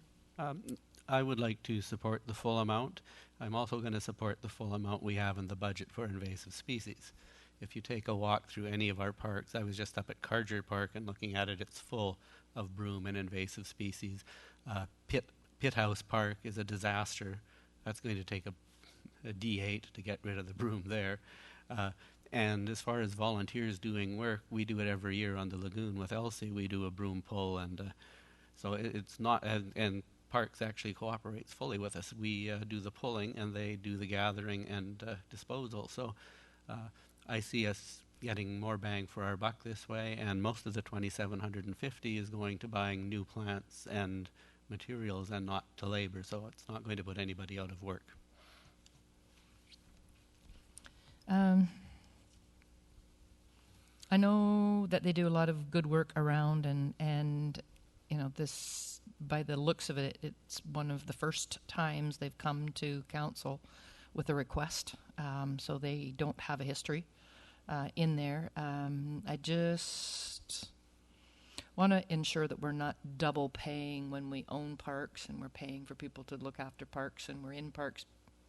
I would like to support the full amount. I'm also going to support the full amount we have in the budget for invasive species. If you take a walk through any of our parks, I was just up at Carger Park and looking at it, it's full of broom and invasive species. Pitt House Park is a disaster. That's going to take a D8 to get rid of the broom there. And as far as volunteers doing work, we do it every year on the lagoon with Elsie. We do a broom pull, and so it's not, and Parks actually cooperates fully with us. We do the pulling, and they do the gathering and disposal. So I see us getting more bang for our buck this way, and most of the $2,750 is going to buying new plants and materials and not to labor, so it's not going to put anybody out of work. I know that they do a lot of good work around, and you know, this, by the looks of it, it's one of the first times they've come to council with a request, so they don't have a history in there. I just want to ensure that we're not double paying when we own parks and we're paying for people to look after parks, and we're in parks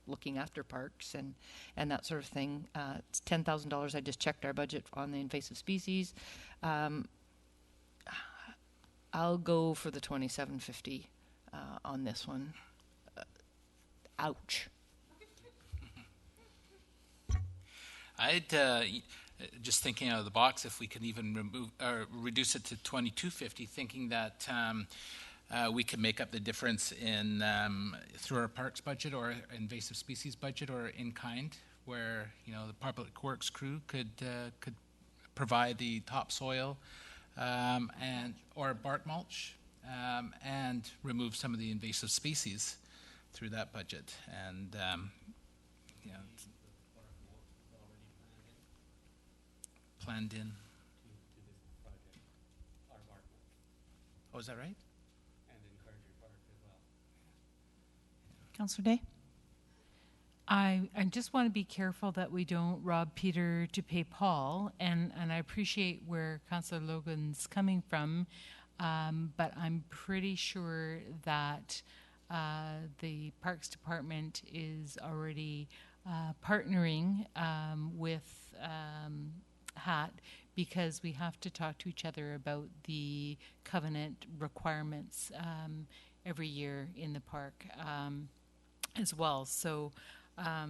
looking after parks and that sort of thing. It's $10,000. I just checked our budget on the invasive species. I'll go for the $2,750 on this one. Ouch. I'd just thinking out of the box, if we could even remove or reduce it to $2,250, thinking that we could make up the difference in through our parks budget or invasive species budget or in kind, where, you know, the public works crew could provide the topsoil and or bark mulch and remove some of the invasive species through that budget. And you know, planned in. Oh, is that right? Councillor Day? I just want to be careful that we don't rob Peter to pay Paul, and I appreciate where Councillor Logan's coming from, but I'm pretty sure that the Parks Department is already partnering with HAT, because we have to talk to each other about the covenant requirements every year in the park as well. So I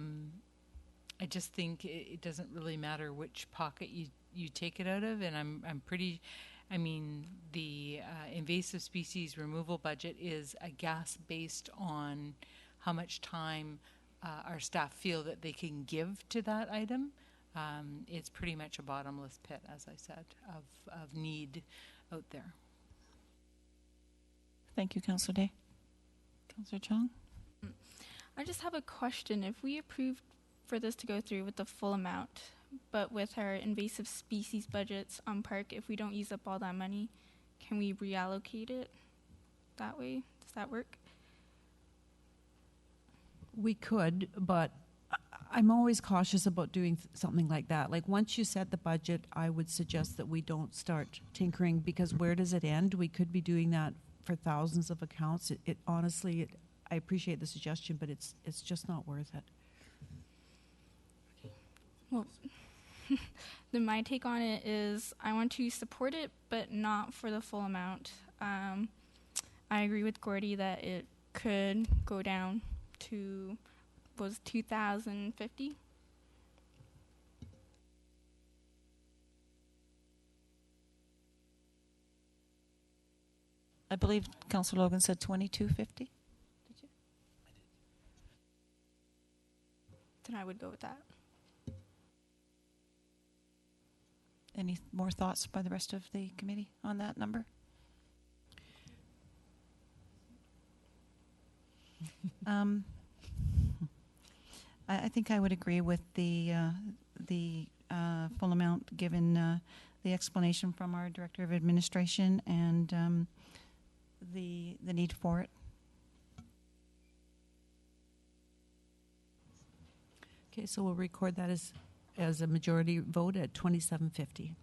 just think it doesn't really matter which pocket you take it out of, and I'm pretty, I mean, the invasive species removal budget is a guess based on how much time our staff feel that they can give to that item. It's pretty much a bottomless pit, as I said, of need out there. Thank you, Councillor Day. Councillor Chong? I just have a question. If we approve for this to go through with the full amount, but with our invasive species budgets on park, if we don't use up all that money, can we reallocate it that way? Does that work? We could, but I'm always cautious about doing something like that. Like, once you set the budget, I would suggest that we don't start tinkering, because where does it end? We could be doing that for thousands of accounts. It honestly, I appreciate the suggestion, but it's just not worth it. Well, then my take on it is I want to support it, but not for the full amount. I agree with Gordy that it could go down to, was $2,050. I believe Councillor Logan said $2,250. Did you? Then I would go with that. Any more thoughts by the rest of the committee on that number? I think I would agree with the full amount given the explanation from our Director of Administration and the need for it. Okay, so we'll record that as a majority vote at 2750.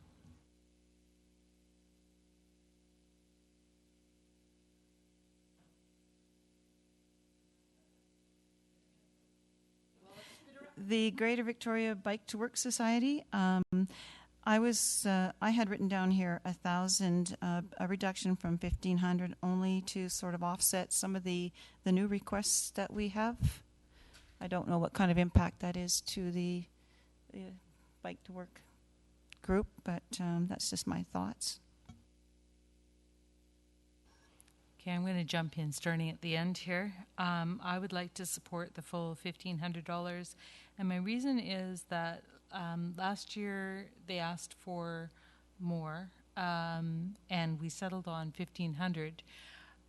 The Greater Victoria Bike to Work Society. I had written down here 1,000, a reduction from 1,500, only to sort of offset some of the new requests that we have. I don't know what kind of impact that is to the Bike to Work group, but that's just my thoughts. Okay, I'm going to jump in starting at the end here. I would like to support the full $1,500, and my reason is that last year they asked for more, and we settled on $1,500.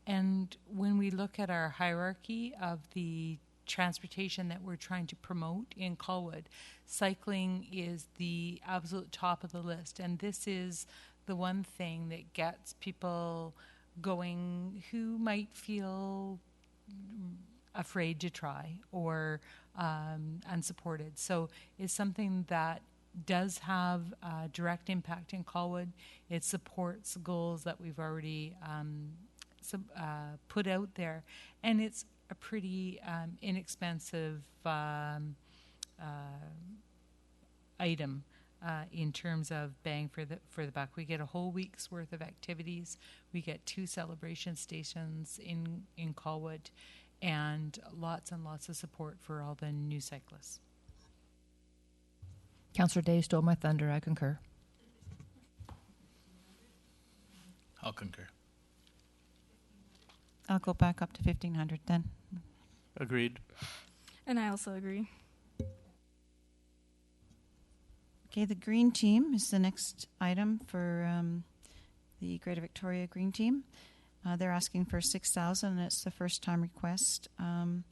And when we look at our hierarchy of the transportation that we're trying to promote in Colwood, cycling is the absolute top of the list, and this is the one thing that gets people going who might feel afraid to try or unsupported. So it's something that does have a direct impact in Colwood. It supports goals that we've already put out there, and it's a pretty inexpensive item in terms of bang for the buck. We get a whole week's worth of activities. We get 2 celebration stations in Colwood, and lots of support for all the new cyclists. Councillor Day stole my thunder. I concur. I'll concur. I'll go back up to 1,500 then. Agreed. And I also agree. Okay, the Green Team is the next item for the Greater Victoria Green Team. They're asking for $6,000, and it's the first time request. I'm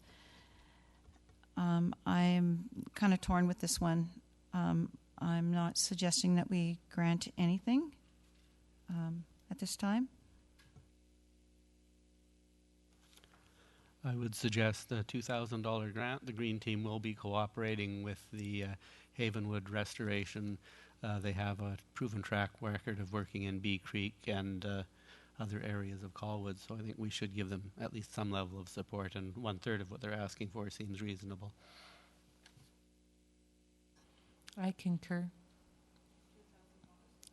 kind of torn with this one. I'm not suggesting that we grant anything at this time. I would suggest the $2,000 grant. The Green Team will be cooperating with the Havenwood Restoration. They have a proven track record of working in Bee Creek and other areas of Colwood, so I think we should give them at least some level of support, and 1/3 of what they're asking for seems reasonable. I concur.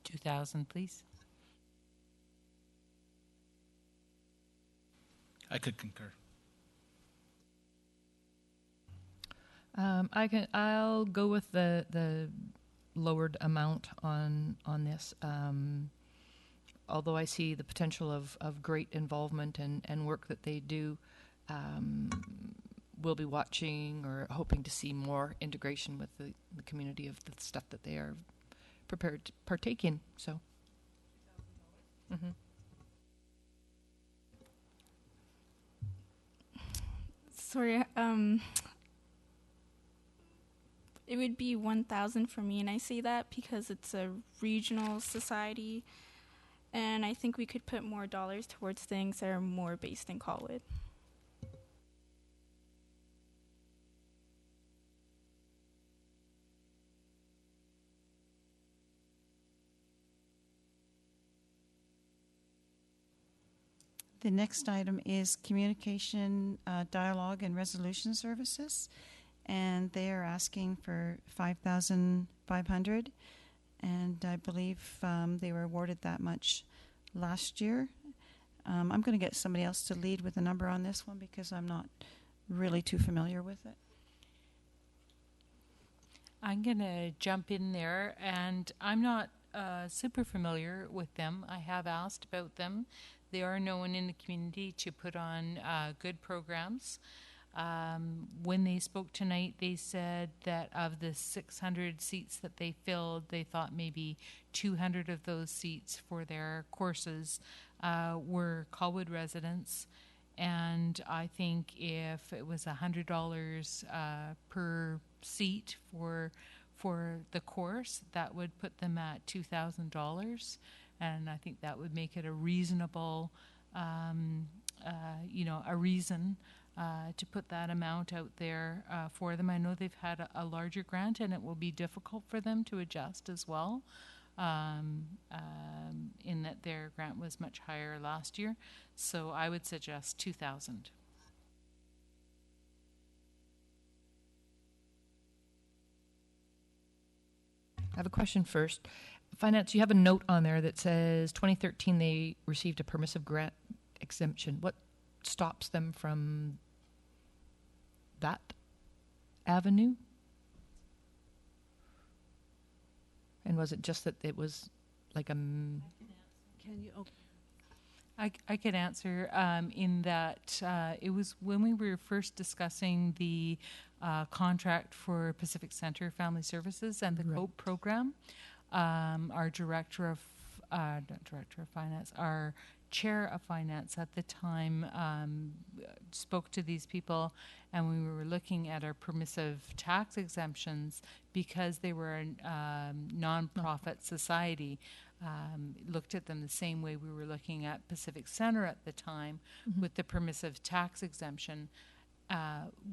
2,000, please. I could concur. I'll go with the lowered amount on this. Although I see the potential of great involvement and work that they do, we'll be watching or hoping to see more integration with the community of the stuff that they are prepared to partake in. So. Mm-hmm. Sorry, it would be 1,000 for me, and I say that because it's a regional society, and I think we could put more dollars towards things that are more based in Colwood. The next item is communication, dialogue, and resolution services, and they are asking for $5,500, and I believe they were awarded that much last year. I'm going to get somebody else to lead with a number on this one because I'm not really too familiar with it. I'm going to jump in there, and I'm not super familiar with them. I have asked about them. They are known in the community to put on good programs. When they spoke tonight, they said that of the 600 seats that they filled, they thought maybe 200 of those seats for their courses were Colwood residents. And I think if it was $100 per seat for the course, that would put them at $2,000, and I think that would make it a reasonable, a reason to put that amount out there for them. I know they've had a larger grant, and it will be difficult for them to adjust as well, in that their grant was much higher last year. So I would suggest 2,000. I have a question first. Finance, you have a note on there that says 2013 they received a permissive grant exemption. What stops them from that avenue? And was it just that it was like a... Can you? Oh. I could answer in that it was when we were first discussing the contract for Pacific Center Family Services and the COTW program. Our our chair of finance at the time spoke to these people, and we were looking at our permissive tax exemptions because they were a non-profit society. Looked at them the same way we were looking at Pacific Center at the time with the permissive tax exemption.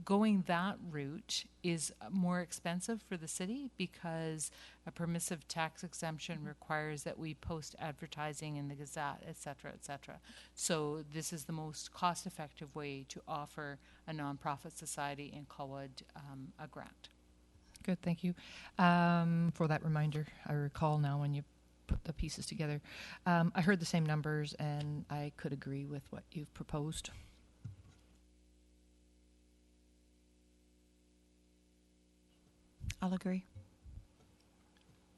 Going that route is more expensive for the city because a permissive tax exemption requires that we post advertising in the Gazette, et cetera, et cetera. So this is the most cost-effective way to offer a nonprofit society in Colwood a grant. Good, thank you for that reminder. I recall now when you put the pieces together. I heard the same numbers, and I could agree with what you've proposed. I'll agree.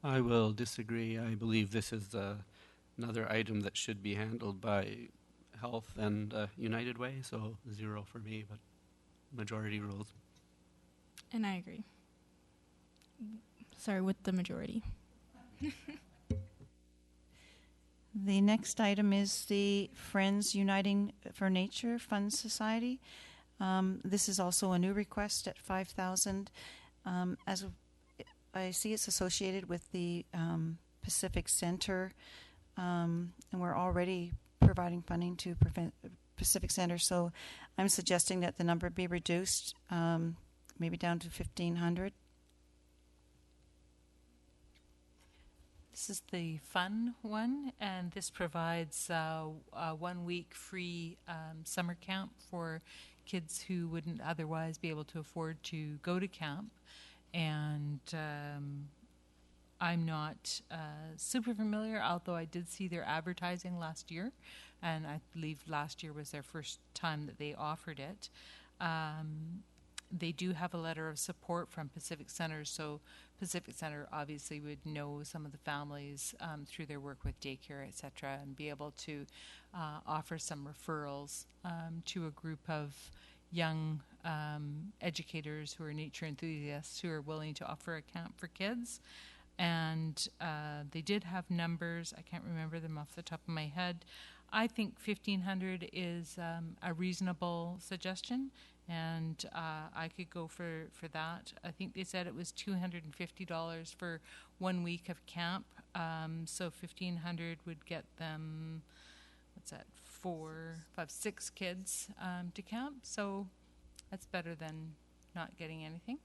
I will disagree. I believe this is another item that should be handled by Health and United Way, so 0 for me, but majority rules. And I agree. Sorry, with the majority. The next item is the Friends Uniting for Nature Fund Society. This is also a new request at $5,000. As I see, it's associated with the Pacific Center, and we're already providing funding to Pacific Center. So I'm suggesting that the number be reduced, maybe down to 1,500. This is the fun one, and this provides a 1 week free summer camp for kids who wouldn't otherwise be able to afford to go to camp. And I'm not super familiar, although I did see their advertising last year, and I believe last year was their first time that they offered it. They do have a letter of support from Pacific Center, so Pacific Center obviously would know some of the families through their work with daycare, et cetera, and be able to offer some referrals to a group of young educators who are nature enthusiasts who are willing to offer a camp for kids. And they did have numbers. I can't remember them off the top of my head. I think 1,500 is a reasonable suggestion, and I could go for that. I think they said it was $250 for 1 week of camp, so 1,500 would get them, what's that, 4, 5, 6 kids to camp, so that's better than not getting anything.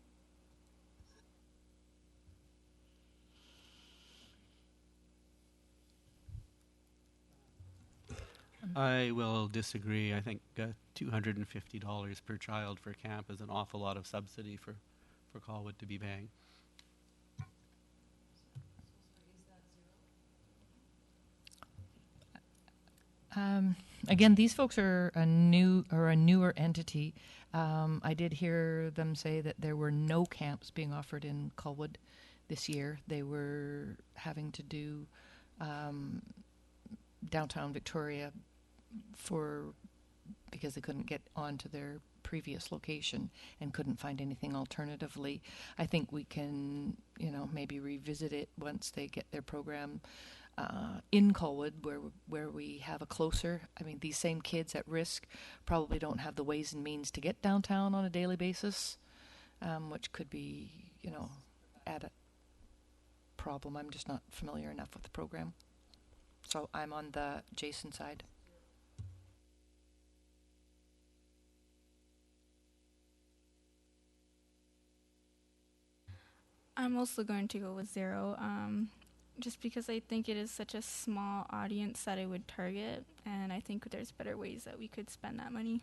I will disagree. I think $250 per child for camp is an awful lot of subsidy for Colwood to be paying. Again, these folks are a newer entity. I did hear them say that there were no camps being offered in Colwood this year. They were having to do downtown Victoria because they couldn't get onto their previous location and couldn't find anything alternatively. I think we can, maybe revisit it once they get their program in Colwood, where we have a closer. I mean, these same kids at risk probably don't have the ways and means to get downtown on a daily basis, which could be, add a problem. I'm just not familiar enough with the program. So I'm on the Jason side. I'm also going to go with 0, just because I think it is such a small audience that it would target, and I think there's better ways that we could spend that money.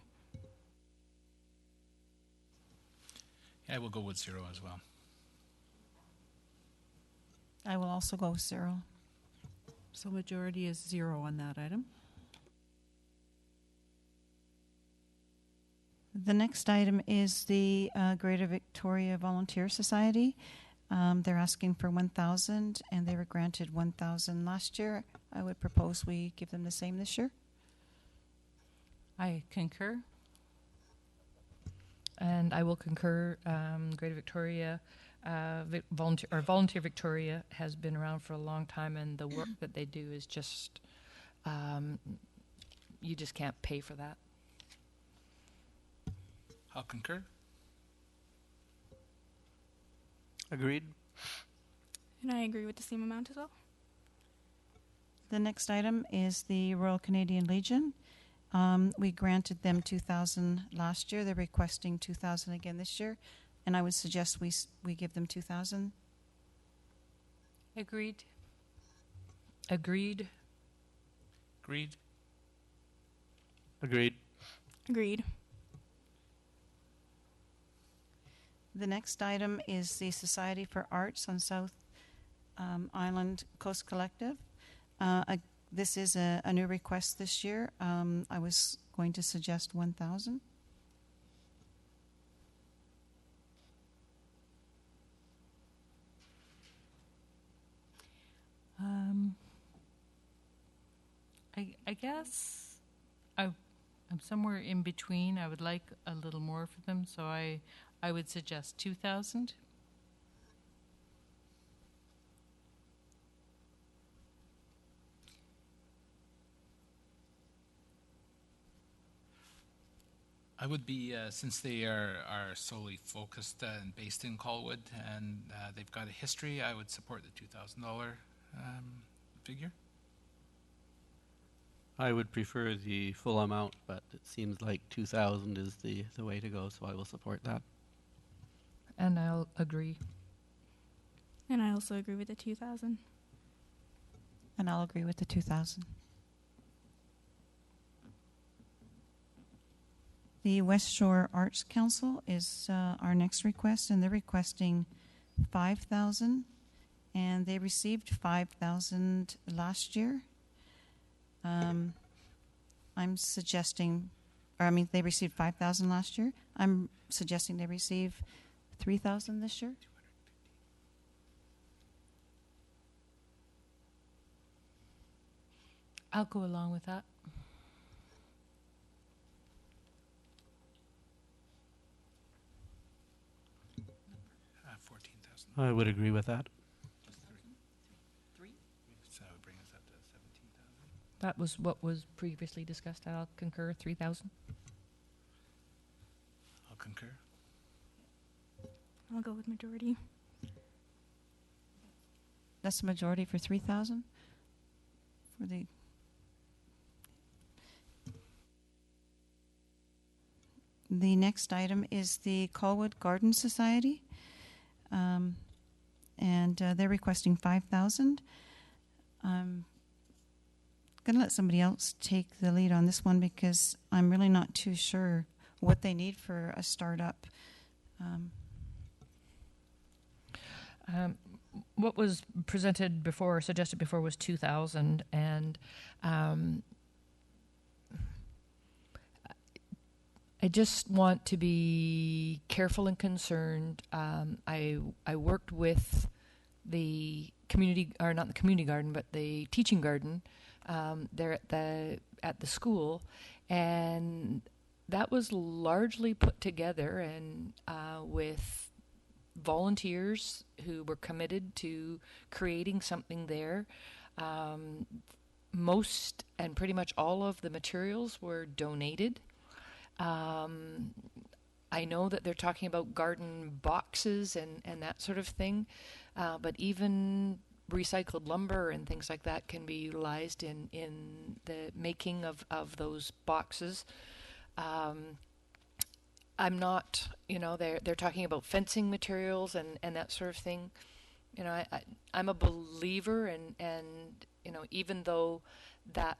Yeah, I will go with 0 as well. I will also go with 0. So majority is 0 on that item. The next item is the Greater Victoria Volunteer Society. They're asking for 1,000, and they were granted 1,000 last year. I would propose we give them the same this year. I concur. And I will concur. Greater Victoria, Volunteer Victoria has been around for a long time, and the work that they do is just, you just can't pay for that. I'll concur. Agreed. And I agree with the same amount as well. The next item is the Royal Canadian Legion. We granted them 2,000 last year. They're requesting 2,000 again this year, and I would suggest we give them 2,000. Agreed. Agreed. Agreed. Agreed. Agreed. The next item is the Society for Arts on South Island Coast Collective. This is a new request this year. I was going to suggest 1,000. I guess I'm somewhere in between. I would like a little more for them, so I would suggest 2,000. I would be, since they are solely focused and based in Colwood, and they've got a history, I would support the $2,000 figure. I would prefer the full amount, but it seems like 2,000 is the way to go, so I will support that. And I'll agree. And I also agree with the 2,000. And I'll agree with the 2,000. The West Shore Arts Council is our next request, and they're requesting 5,000, and they received 5,000 last year. I'm suggesting, they received 5,000 last year. I'm suggesting they receive 3,000 this year. I'll go along with that. I would agree with that. So that would bring us up to 17,000. That was what was previously discussed. I'll concur. 3,000. I'll concur. I'll go with majority. That's the majority for 3,000 for the. The next item is the Colwood Garden Society, and they're requesting 5,000. I'm going to let somebody else take the lead on this one because I'm really not too sure what they need for a startup. What was presented before, suggested before, was 2,000, and I just want to be careful and concerned. I worked with the community, or not the community garden, but the teaching garden there at the school, and that was largely put together and with volunteers who were committed to creating something there. Most and pretty much all of the materials were donated. I know that they're talking about garden boxes and that sort of thing, but even recycled lumber and things like that can be utilized in the making of those boxes. I'm not, they're talking about fencing materials and that sort of thing. I'm a believer, and even though that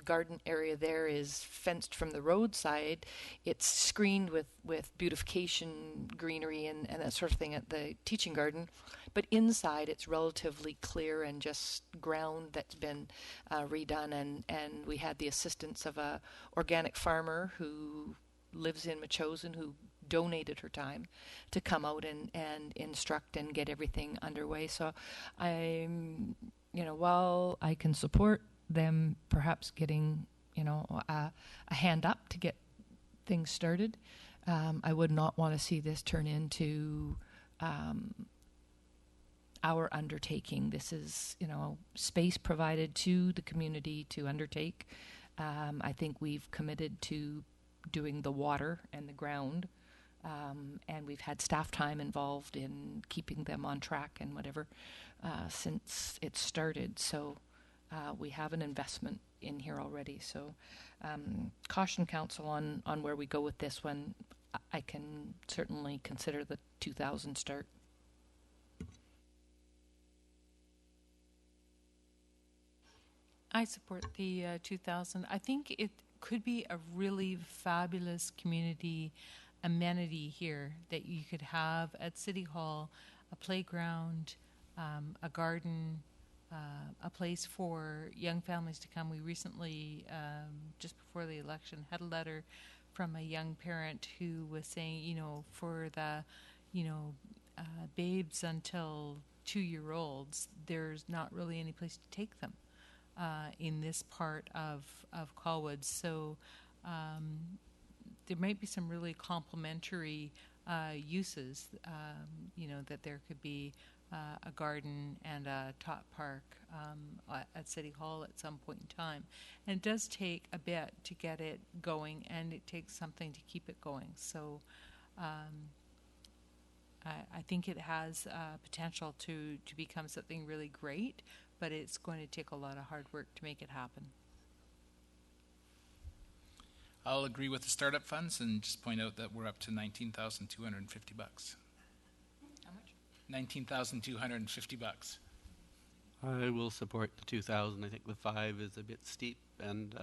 garden area there is fenced from the roadside, it's screened with beautification greenery and that sort of thing at the teaching garden. But inside it's relatively clear and just ground that's been redone. And we had the assistance of a organic farmer who lives in Machosen who donated her time to come out and instruct and get everything underway. So I'm, while I can support them perhaps getting, a hand up to get things started, I would not want to see this turn into our undertaking. This is, space provided to the community to undertake. I think we've committed to doing the water and the ground, and we've had staff time involved in keeping them on track and whatever since it started. So we have an investment in here already. So caution council on where we go with this one. I can certainly consider the 2,000 start. I support the 2,000. I think it could be a really fabulous community amenity here that you could have at City Hall, a playground, a garden, a place for young families to come. We recently, just before the election, had a letter from a young parent who was saying, for the, babes until 2-year-olds, there's not really any place to take them in this part of Colwood. So there might be some really complementary uses, that there could be a garden and a tot park at City Hall at some point in time. And it does take a bit to get it going, and it takes something to keep it going. So I think it has potential to become something really great, but it's going to take a lot of hard work to make it happen. I'll agree with the startup funds and just point out that we're up to $19,250. How much? $19,250. I will support the 2,000. I think the 5 is a bit steep, and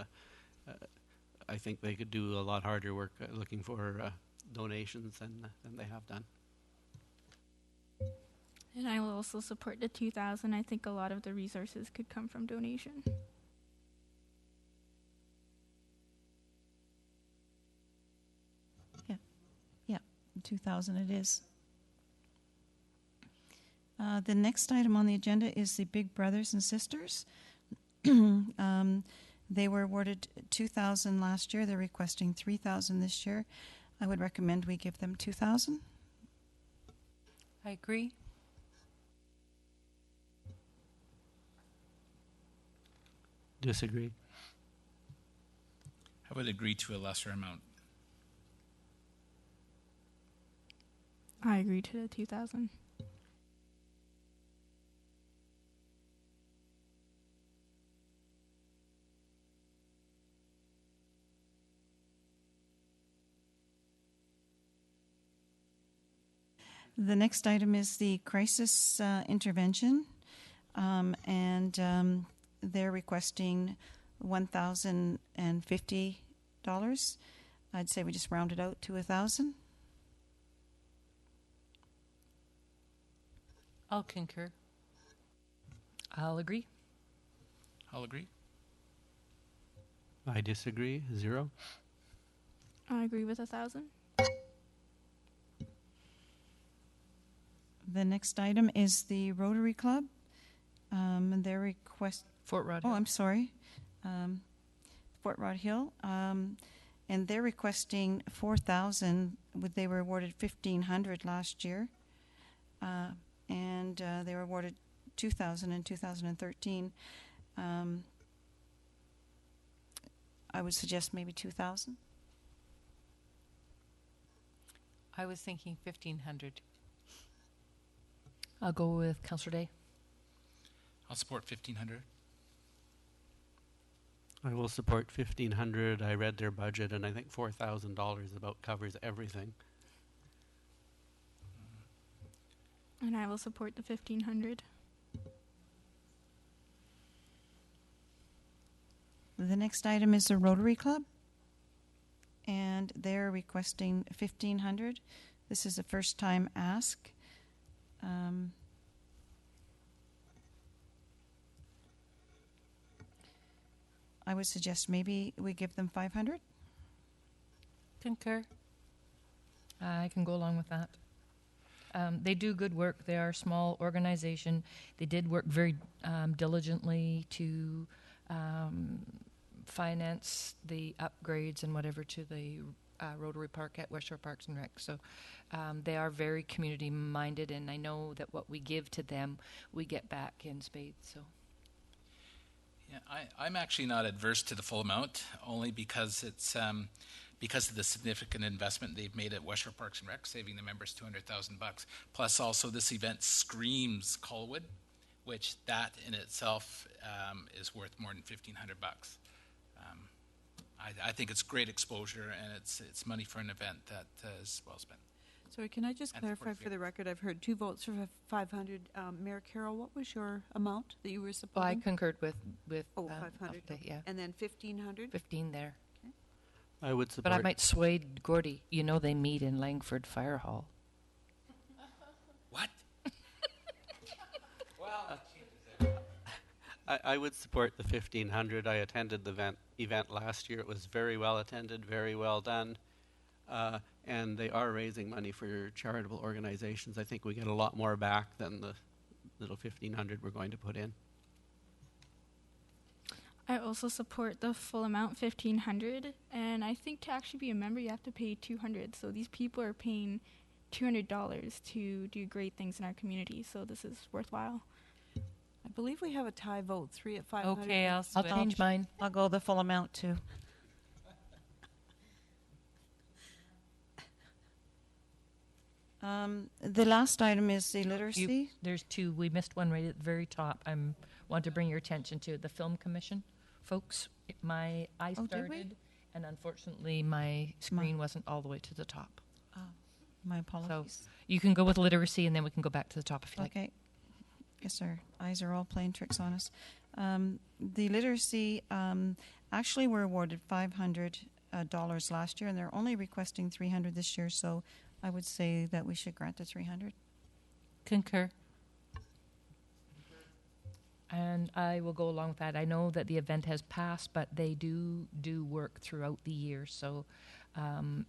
I think they could do a lot harder work looking for donations than they have done. And I will also support the 2,000. I think a lot of the resources could come from donation. Yeah, 2,000 it is. The next item on the agenda is the Big Brothers and Sisters. They were awarded 2,000 last year. They're requesting 3,000 this year. I would recommend we give them 2,000. I agree. Disagree. I would agree to a lesser amount. I agree to the 2,000. The next item is the crisis intervention, and they're requesting $1,050. I'd say we just round it out to 1,000. I'll concur. I'll agree. I'll agree. I disagree. 0. I agree with 1,000. The next item is the Rotary Club. Their request... Fort Rod Oh, Hill. I'm sorry. Fort Rod Hill. and they're requesting 4,000. They were awarded 1,500 last year, and they were awarded 2,000 in 2013. I would suggest maybe 2,000. I was thinking 1,500. I'll go with Councillor Day. I'll support 1,500. I will support 1,500. I read their budget, and I think $4,000 about covers everything. And I will support the 1,500. The next item is the Rotary Club, and they're requesting 1,500. This is a first-time ask. I would suggest maybe we give them 500. Concur. I can go along with that. They do good work. They are a small organization. They did work very diligently to finance the upgrades and whatever to the Rotary Park at West Shore Parks and Rec. So they are very community minded, and I know that what we give to them, we get back in spades. So. Yeah, I'm actually not adverse to the full amount, only because it's because of the significant investment they've made at West Shore Parks and Rec, saving the members $200,000. Plus, also this event screams Colwood, which that in itself is worth more than $1,500. I think it's great exposure, and it's money for an event that is well spent. Sorry, can I just clarify for the record? I've heard 2 votes for 500. Mayor Carroll, what was your amount that you were supporting? Well, I concurred with 500. Yeah. And then 1,500? 15 there. Okay. I would support. But I might sway Gordy. You know they meet in Langford Fire Hall. What? I would support the 1,500. I attended the event last year. It was very well attended, very well done. And they are raising money for charitable organizations. I think we get a lot more back than the little 1,500 we're going to put in. I also support the full amount, 1,500, and I think to actually be a member, you have to pay 200. So these people are paying $200 to do great things in our community. So this is worthwhile. I believe we have a tie vote, 3 at 500. Okay, I'll change mine. I'll go the full amount too. The last item is the literacy. There's 2. We missed one right at the very top. I want to bring your attention to the Film Commission, folks. I started, and unfortunately my screen wasn't all the way to the top. My apologies. So you can go with literacy, and then we can go back to the top if you like. Okay. Guess our eyes are all playing tricks on us. The literacy actually were awarded $500 last year, and they're only requesting $300 this year. So I would say that we should grant the $300. Concur. And I will go along with that. I know that the event has passed, but they do work throughout the year, so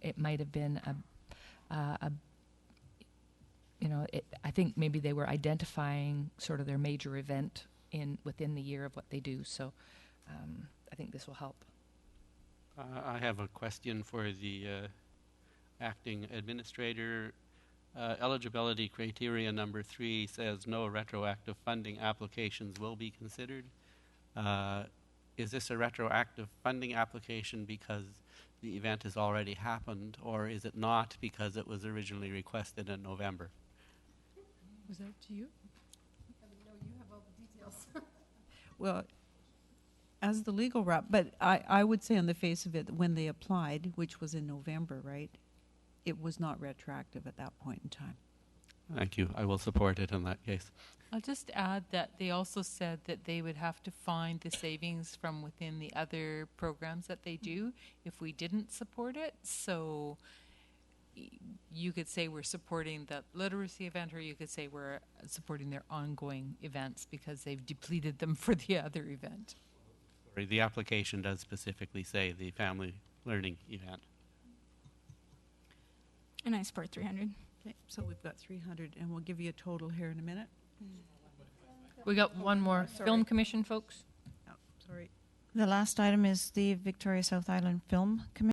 it might have been I think maybe they were identifying sort of their major event within the year of what they do. So I think this will help. I have a question for the acting administrator. Eligibility criteria number 3 says no retroactive funding applications will be considered. Is this a retroactive funding application because the event has already happened, or is it not because it was originally requested in November? Was that to you? No, you have all the details. Well, as the legal rep, but I would say on the face of it, that when they applied, which was in November, right, it was not retroactive at that point in time. Thank you. I will support it in that case. I'll just add that they also said that they would have to find the savings from within the other programs that they do if we didn't support it. So you could say we're supporting the literacy event, or you could say we're supporting their ongoing events because they've depleted them for the other event. Sorry, the application does specifically say the family learning event. And I support 300. Okay, so we've got 300, and we'll give you a total here in a minute. We got one more. Film Commission, folks. Oh, sorry. The last item is the Victoria South Island Film Commission.